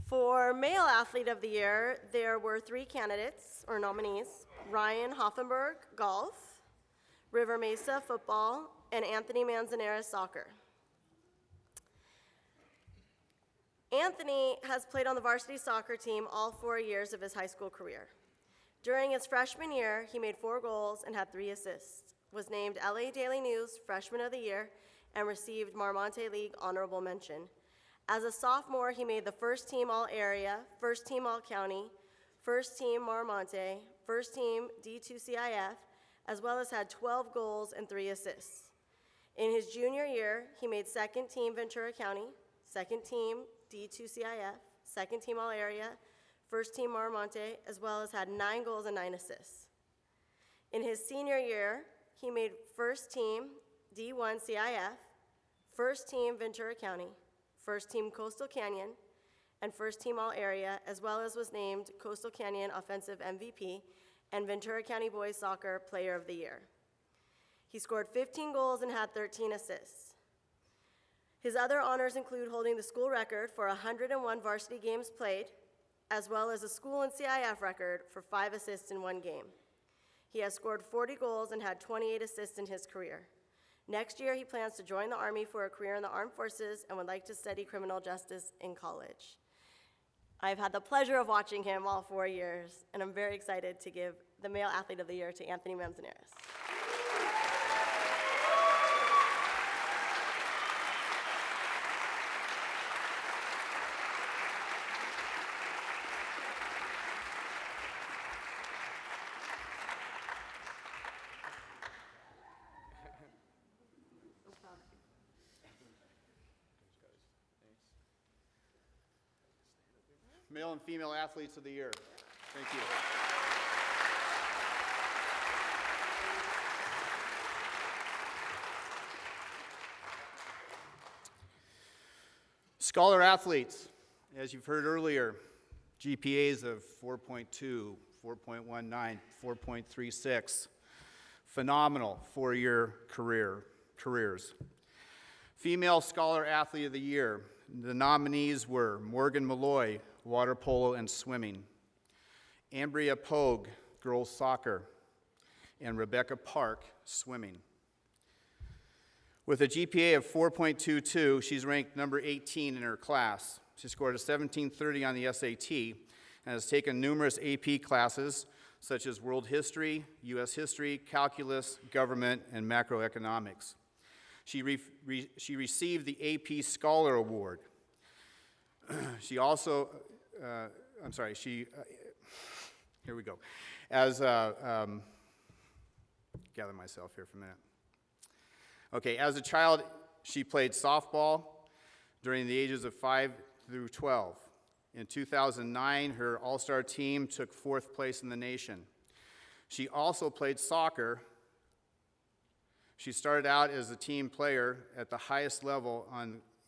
For Male Athlete of the Year, there were 3 candidates or nominees: Ryan Hoffenberg, golf; River Mesa, football; and Anthony Manzanera, soccer. Anthony has played on the varsity soccer team all 4 years of his high school career. During his freshman year, he made 4 goals and had 3 assists, was named LA Daily News Freshman of the Year, and received Marmonte League honorable mention. As a sophomore, he made the first team All-Area, first team All-County, first team Marmonte, first team D2CIF, as well as had 12 goals and 3 assists. In his junior year, he made second team Ventura County, second team D2CIF, second team All-Area, first team Marmonte, as well as had 9 goals and 9 assists. In his senior year, he made first team D1CIF, first team Ventura County, first team Coastal Canyon, and first team All-Area, as well as was named Coastal Canyon Offensive MVP and Ventura County Boys Soccer Player of the Year. He scored 15 goals and had 13 assists. His other honors include holding the school record for 101 varsity games played, as well as a school and CIF record for 5 assists in 1 game. He has scored 40 goals and had 28 assists in his career. Next year, he plans to join the Army for a career in the armed forces and would like to study criminal justice in college. I've had the pleasure of watching him all 4 years, and I'm very excited to give the Male Athlete of the Year to Anthony Manzanares. Male and Female Athletes of the Year. Thank you. Scholar athletes, as you've heard earlier, GPAs of 4.2, 4.19, 4.36. Phenomenal 4-year careers. Female Scholar Athlete of the Year. The nominees were Morgan Malloy, water polo and swimming; Ambria Pogue, girls soccer; and Rebecca Park, swimming. With a GPA of 4.22, she's ranked number 18 in her class. She scored a 1730 on the SAT and has taken numerous AP classes such as world history, U.S. history, calculus, government, and macroeconomics. She received the AP Scholar Award. She also, here we go. Gather myself here for a minute. Okay, as a child, she played softball during the ages of 5 through 12. In 2009, her all-star team took 4th place in the nation. She also played soccer. She started out as a team player at the highest level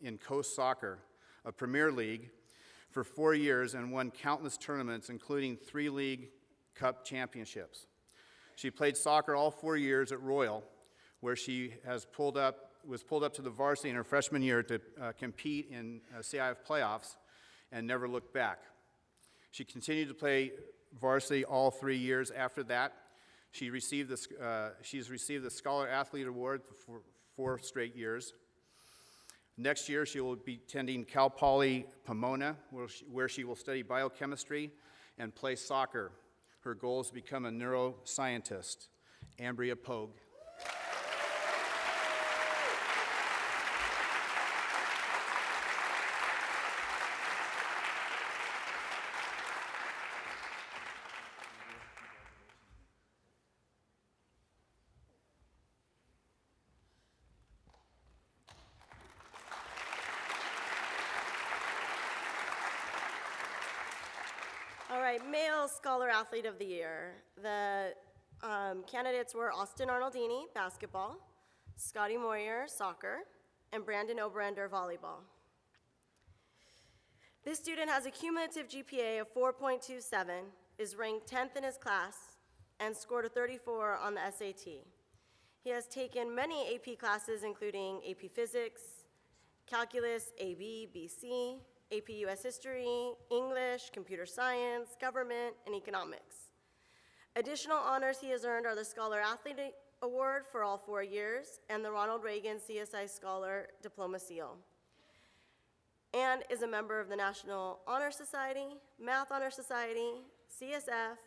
in Coast Soccer, a Premier League, for 4 years and won countless tournaments, including 3 League Cup championships. She played soccer all 4 years at Royal, where she was pulled up to the varsity in her freshman year to compete in CIF playoffs and never looked back. She continued to play varsity all 3 years after that. She's received the Scholar Athlete Award for 4 straight years. Next year, she will be attending Cal Poly Pomona, where she will study biochemistry and play soccer. Her goal is to become a neuroscientist. Ambria Pogue. All right, Male Scholar Athlete of the Year. The candidates were Austin Arnoldini, basketball; Scotty Moyer, soccer; and Brandon Oberender, volleyball. This student has a cumulative GPA of 4.27, is ranked 10th in his class, and scored a 34 on the SAT. He has taken many AP classes, including AP Physics, Calculus, AB, BC, AP US History, English, Computer Science, Government, and Economics. Additional honors he has earned are the Scholar Athlete Award for all 4 years and the Ronald Reagan CSI Scholar Diploma Seal, and is a member of the National Honor Society, Math Honor Society, CSF,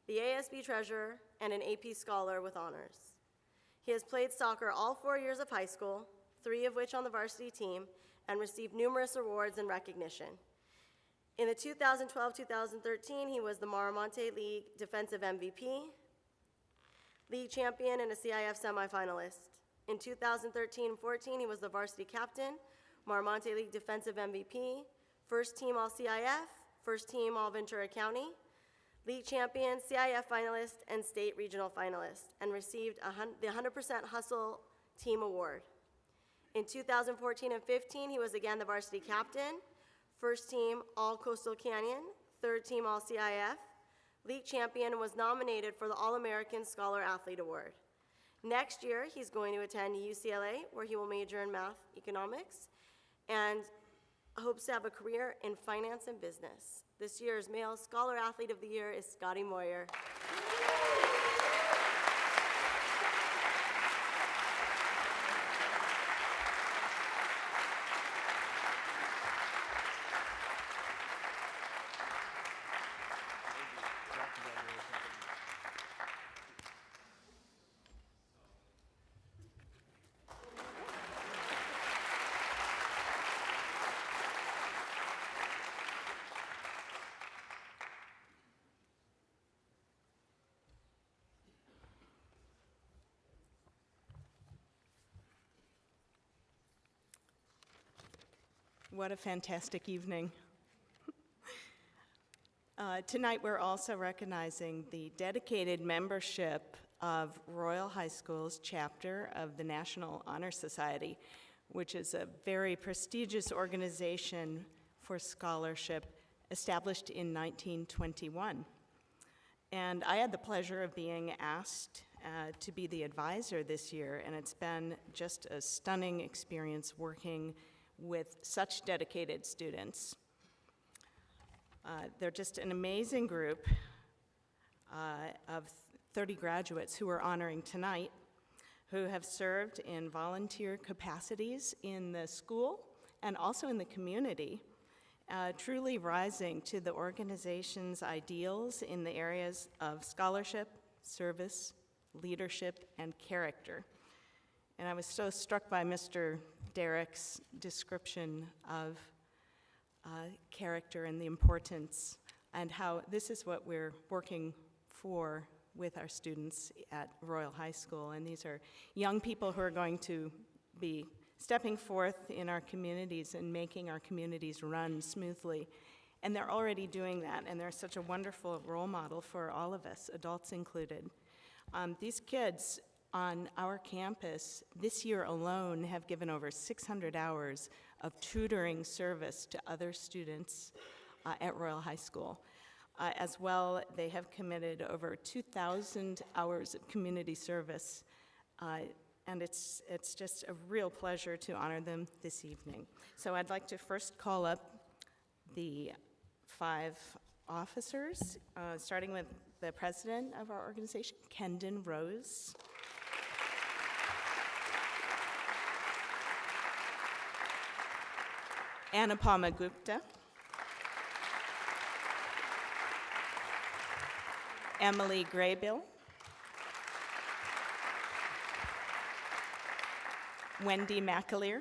the ASB Treasurer, and an AP Scholar with honors. He has played soccer all 4 years of high school, 3 of which on the varsity team, and received numerous awards and recognition. In the 2012-2013, he was the Maramonte League Defensive MVP, League Champion, and a CIF semifinalist. In 2013-14, he was the varsity captain, Maramonte League Defensive MVP, First Team All-CIF, First Team All-Ventura County, League Champion, CIF finalist, and State Regional finalist, and received the 100% Hustle Team Award. In 2014 and 15, he was again the varsity captain, First Team All-Coastal Canyon, Third Team All-CIF, League Champion, and was nominated for the All-American Scholar Athlete Award. Next year, he's going to attend UCLA, where he will major in math economics, and hopes to have a career in finance and business. This year's Male Scholar Athlete of the Year is Scotty Moyer. What a fantastic evening. Tonight we're also recognizing the dedicated membership of Royal High School's chapter of the National Honor Society, which is a very prestigious organization for scholarship established in 1921. And I had the pleasure of being asked to be the advisor this year, and it's been just a stunning experience working with such dedicated students. They're just an amazing group of 30 graduates who we're honoring tonight, who have served in volunteer capacities in the school and also in the community, truly rising to the organization's ideals in the areas of scholarship, service, leadership, and character. And I was so struck by Mr. Derek's description of character and the importance, and how this is what we're working for with our students at Royal High School. And these are young people who are going to be stepping forth in our communities and making our communities run smoothly. And they're already doing that, and they're such a wonderful role model for all of us, adults included. These kids on our campus this year alone have given over 600 hours of tutoring service to other students at Royal High School. As well, they have committed over 2,000 hours of community service, and it's just a real pleasure to honor them this evening. So I'd like to first call up the 5 officers, starting with the president of our organization, Kendon Rose. Anupama Gupta, Emily Graybill, Wendy McAleer,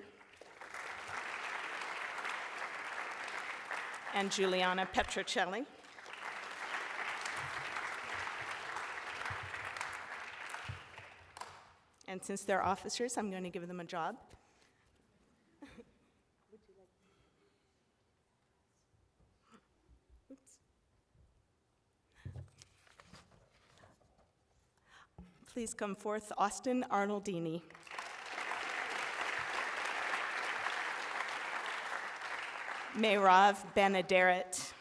and Juliana Petrocelli. And since they're officers, I'm going to give them a job. Please come forth, Austin Arnoldini. Mehrav Benaderet.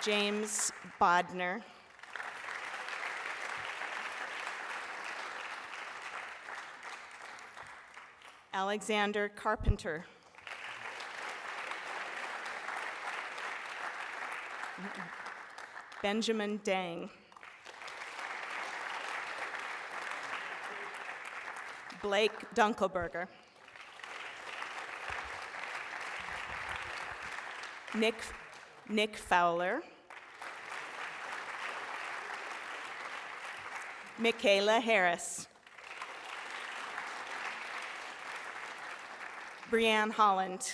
James Bodner. Alexander Carpenter. Benjamin Dang. Blake Dunkelberger. Nick Fowler. Michaela Harris. Brianne Holland.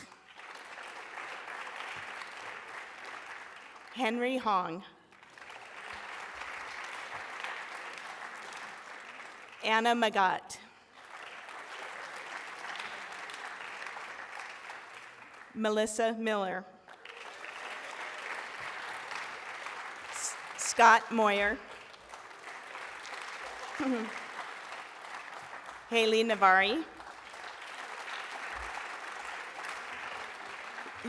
Henry Hong. Anna Magat. Melissa Miller. Scott Moyer. Haley Navari.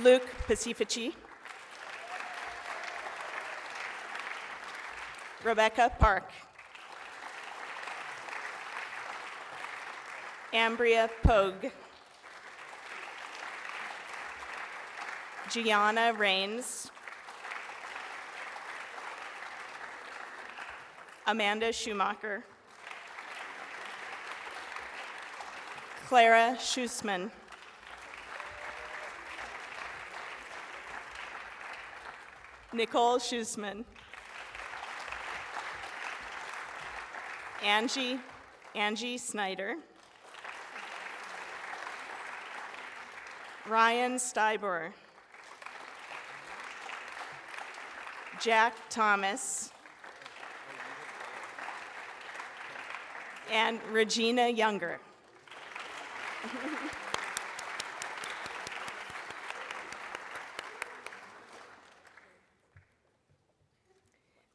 Luke Pacifici. Rebecca Park. Ambria Pogue. Gianna Rains. Amanda Schumacher. Clara Schussman. Nicole Schussman. Angie Snyder. Ryan Steiber. Jack Thomas. And Regina Younger.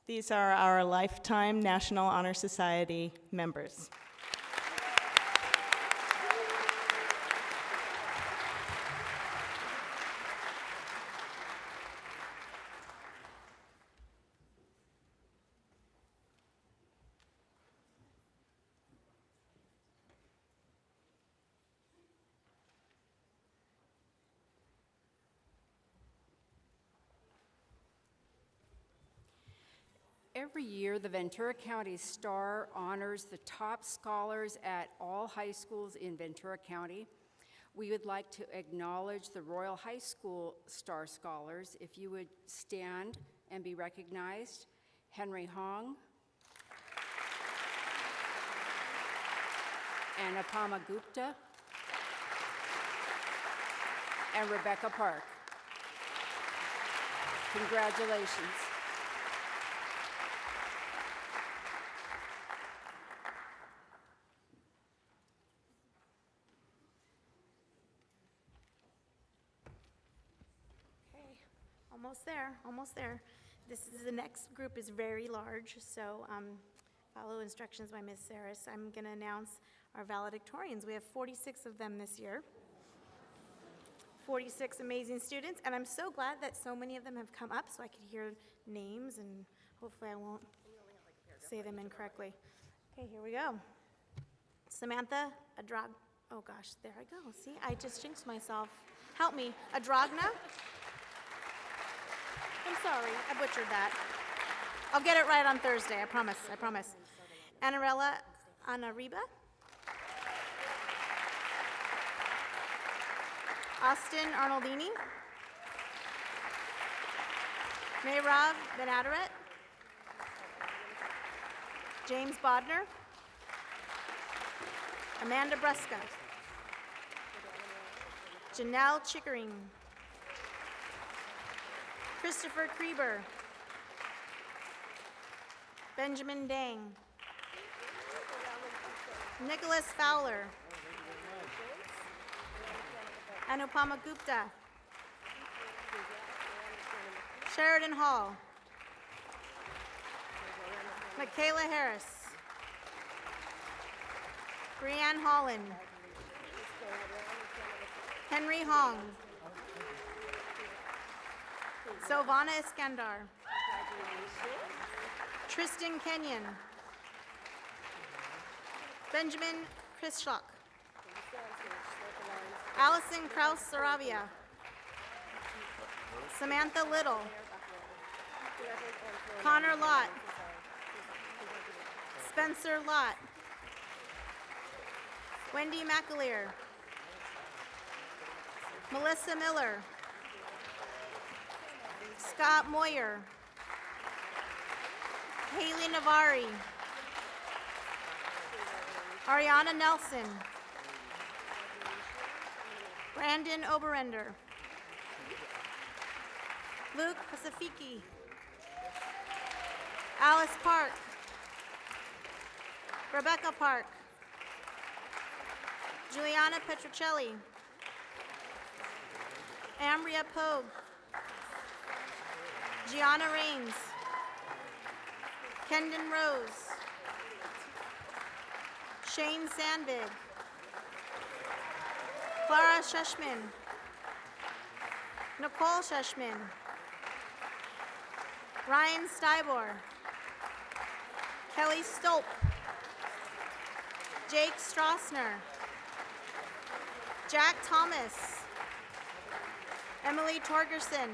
These are our lifetime National Honor Society members. Every year, the Ventura County Star honors the top scholars at all high schools in Ventura County. We would like to acknowledge the Royal High School Star Scholars. If you would stand and be recognized. Henry Hong, Anupama Gupta, and Rebecca Park. Congratulations. Almost there. The next group is very large, so follow instructions by Ms. Saris. I'm going to announce our valedictorians. We have 46 of them this year. 46 amazing students, and I'm so glad that so many of them have come up so I could hear names, and hopefully I won't say them incorrectly. Okay, here we go. Samantha Adrag. Oh gosh, there I go. See, I just jinxed myself. Help me. Adragna? I'm sorry, I butchered that. I'll get it right on Thursday, I promise. Anarella Anariba. Austin Arnoldini. Mayrav Benadaret. James Bodner. Amanda Brusca. Janelle Chickering. Christopher Krieber. Benjamin Dang. Nicholas Fowler. Anupama Gupta. Sheridan Hall. Michaela Harris. Brianne Holland. Henry Hong. Sylvana Iskandar. Tristan Kenyon. Benjamin Krischlock. Allison Kraus-Saravia. Samantha Little. Connor Lott. Spencer Lott. Wendy McAleer. Melissa Miller. Scott Moyer. Haley Navari. Ariana Nelson. Brandon Oberender. Luke Pacifici. Alice Park. Rebecca Park. Juliana Petruccelli. Ambria Pogue. Gianna Rains. Kendon Rose. Shane Sandvig. Clara Sheshman. Nicole Sheshman. Ryan Stibor. Kelly Stolp. Jake Strassner. Jack Thomas. Emily Torgerson.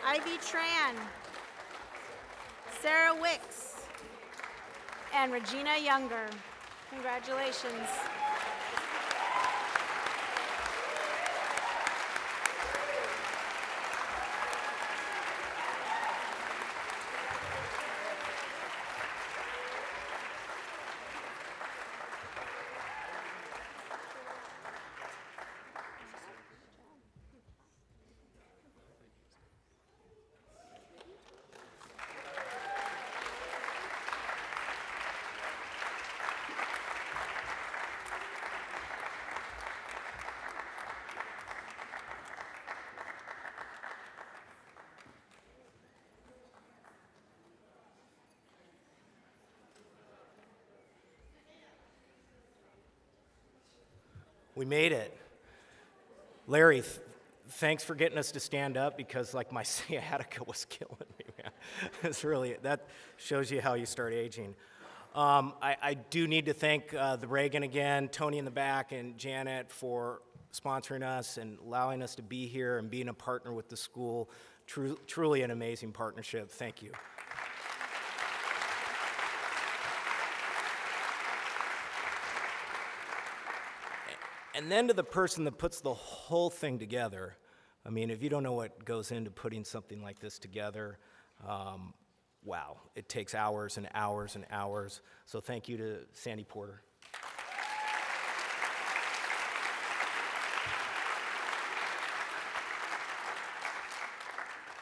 Ivy Tran. Sarah Wicks. And Regina Younger. Congratulations. We made it. Larry, thanks for getting us to stand up because like my sciatica was killing me, man. It's really, that shows you how you start aging. I do need to thank the Reagan again, Tony in the back and Janet for sponsoring us and allowing us to be here and being a partner with the school. Truly an amazing partnership. Thank you. And then to the person that puts the whole thing together. I mean, if you don't know what goes into putting something like this together, wow, it takes hours and hours and hours. So thank you to Sandy Porter.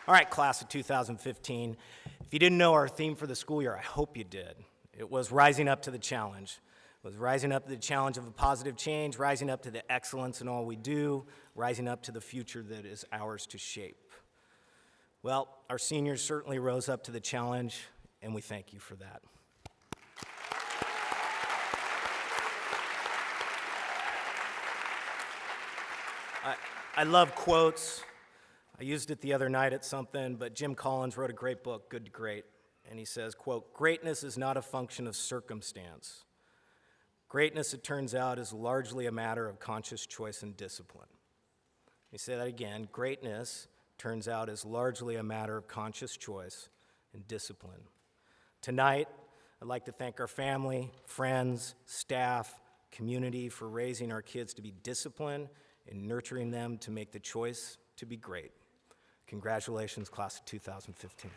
All right, class of 2015. If you didn't know our theme for the school year, I hope you did. It was rising up to the challenge. It was rising up to the challenge of a positive change, rising up to the excellence in all we do, rising up to the future that is ours to shape. Well, our seniors certainly rose up to the challenge, and we thank you for that. I love quotes. I used it the other night at something, but Jim Collins wrote a great book, Good to Great, and he says, quote, "Greatness is not a function of circumstance. Greatness, it turns out, is largely a matter of conscious choice and discipline." Let me say that again. Greatness, turns out, is largely a matter of conscious choice and discipline. Tonight, I'd like to thank our family, friends, staff, community for raising our kids to be disciplined and nurturing them to make the choice to be great. Congratulations, class of 2015.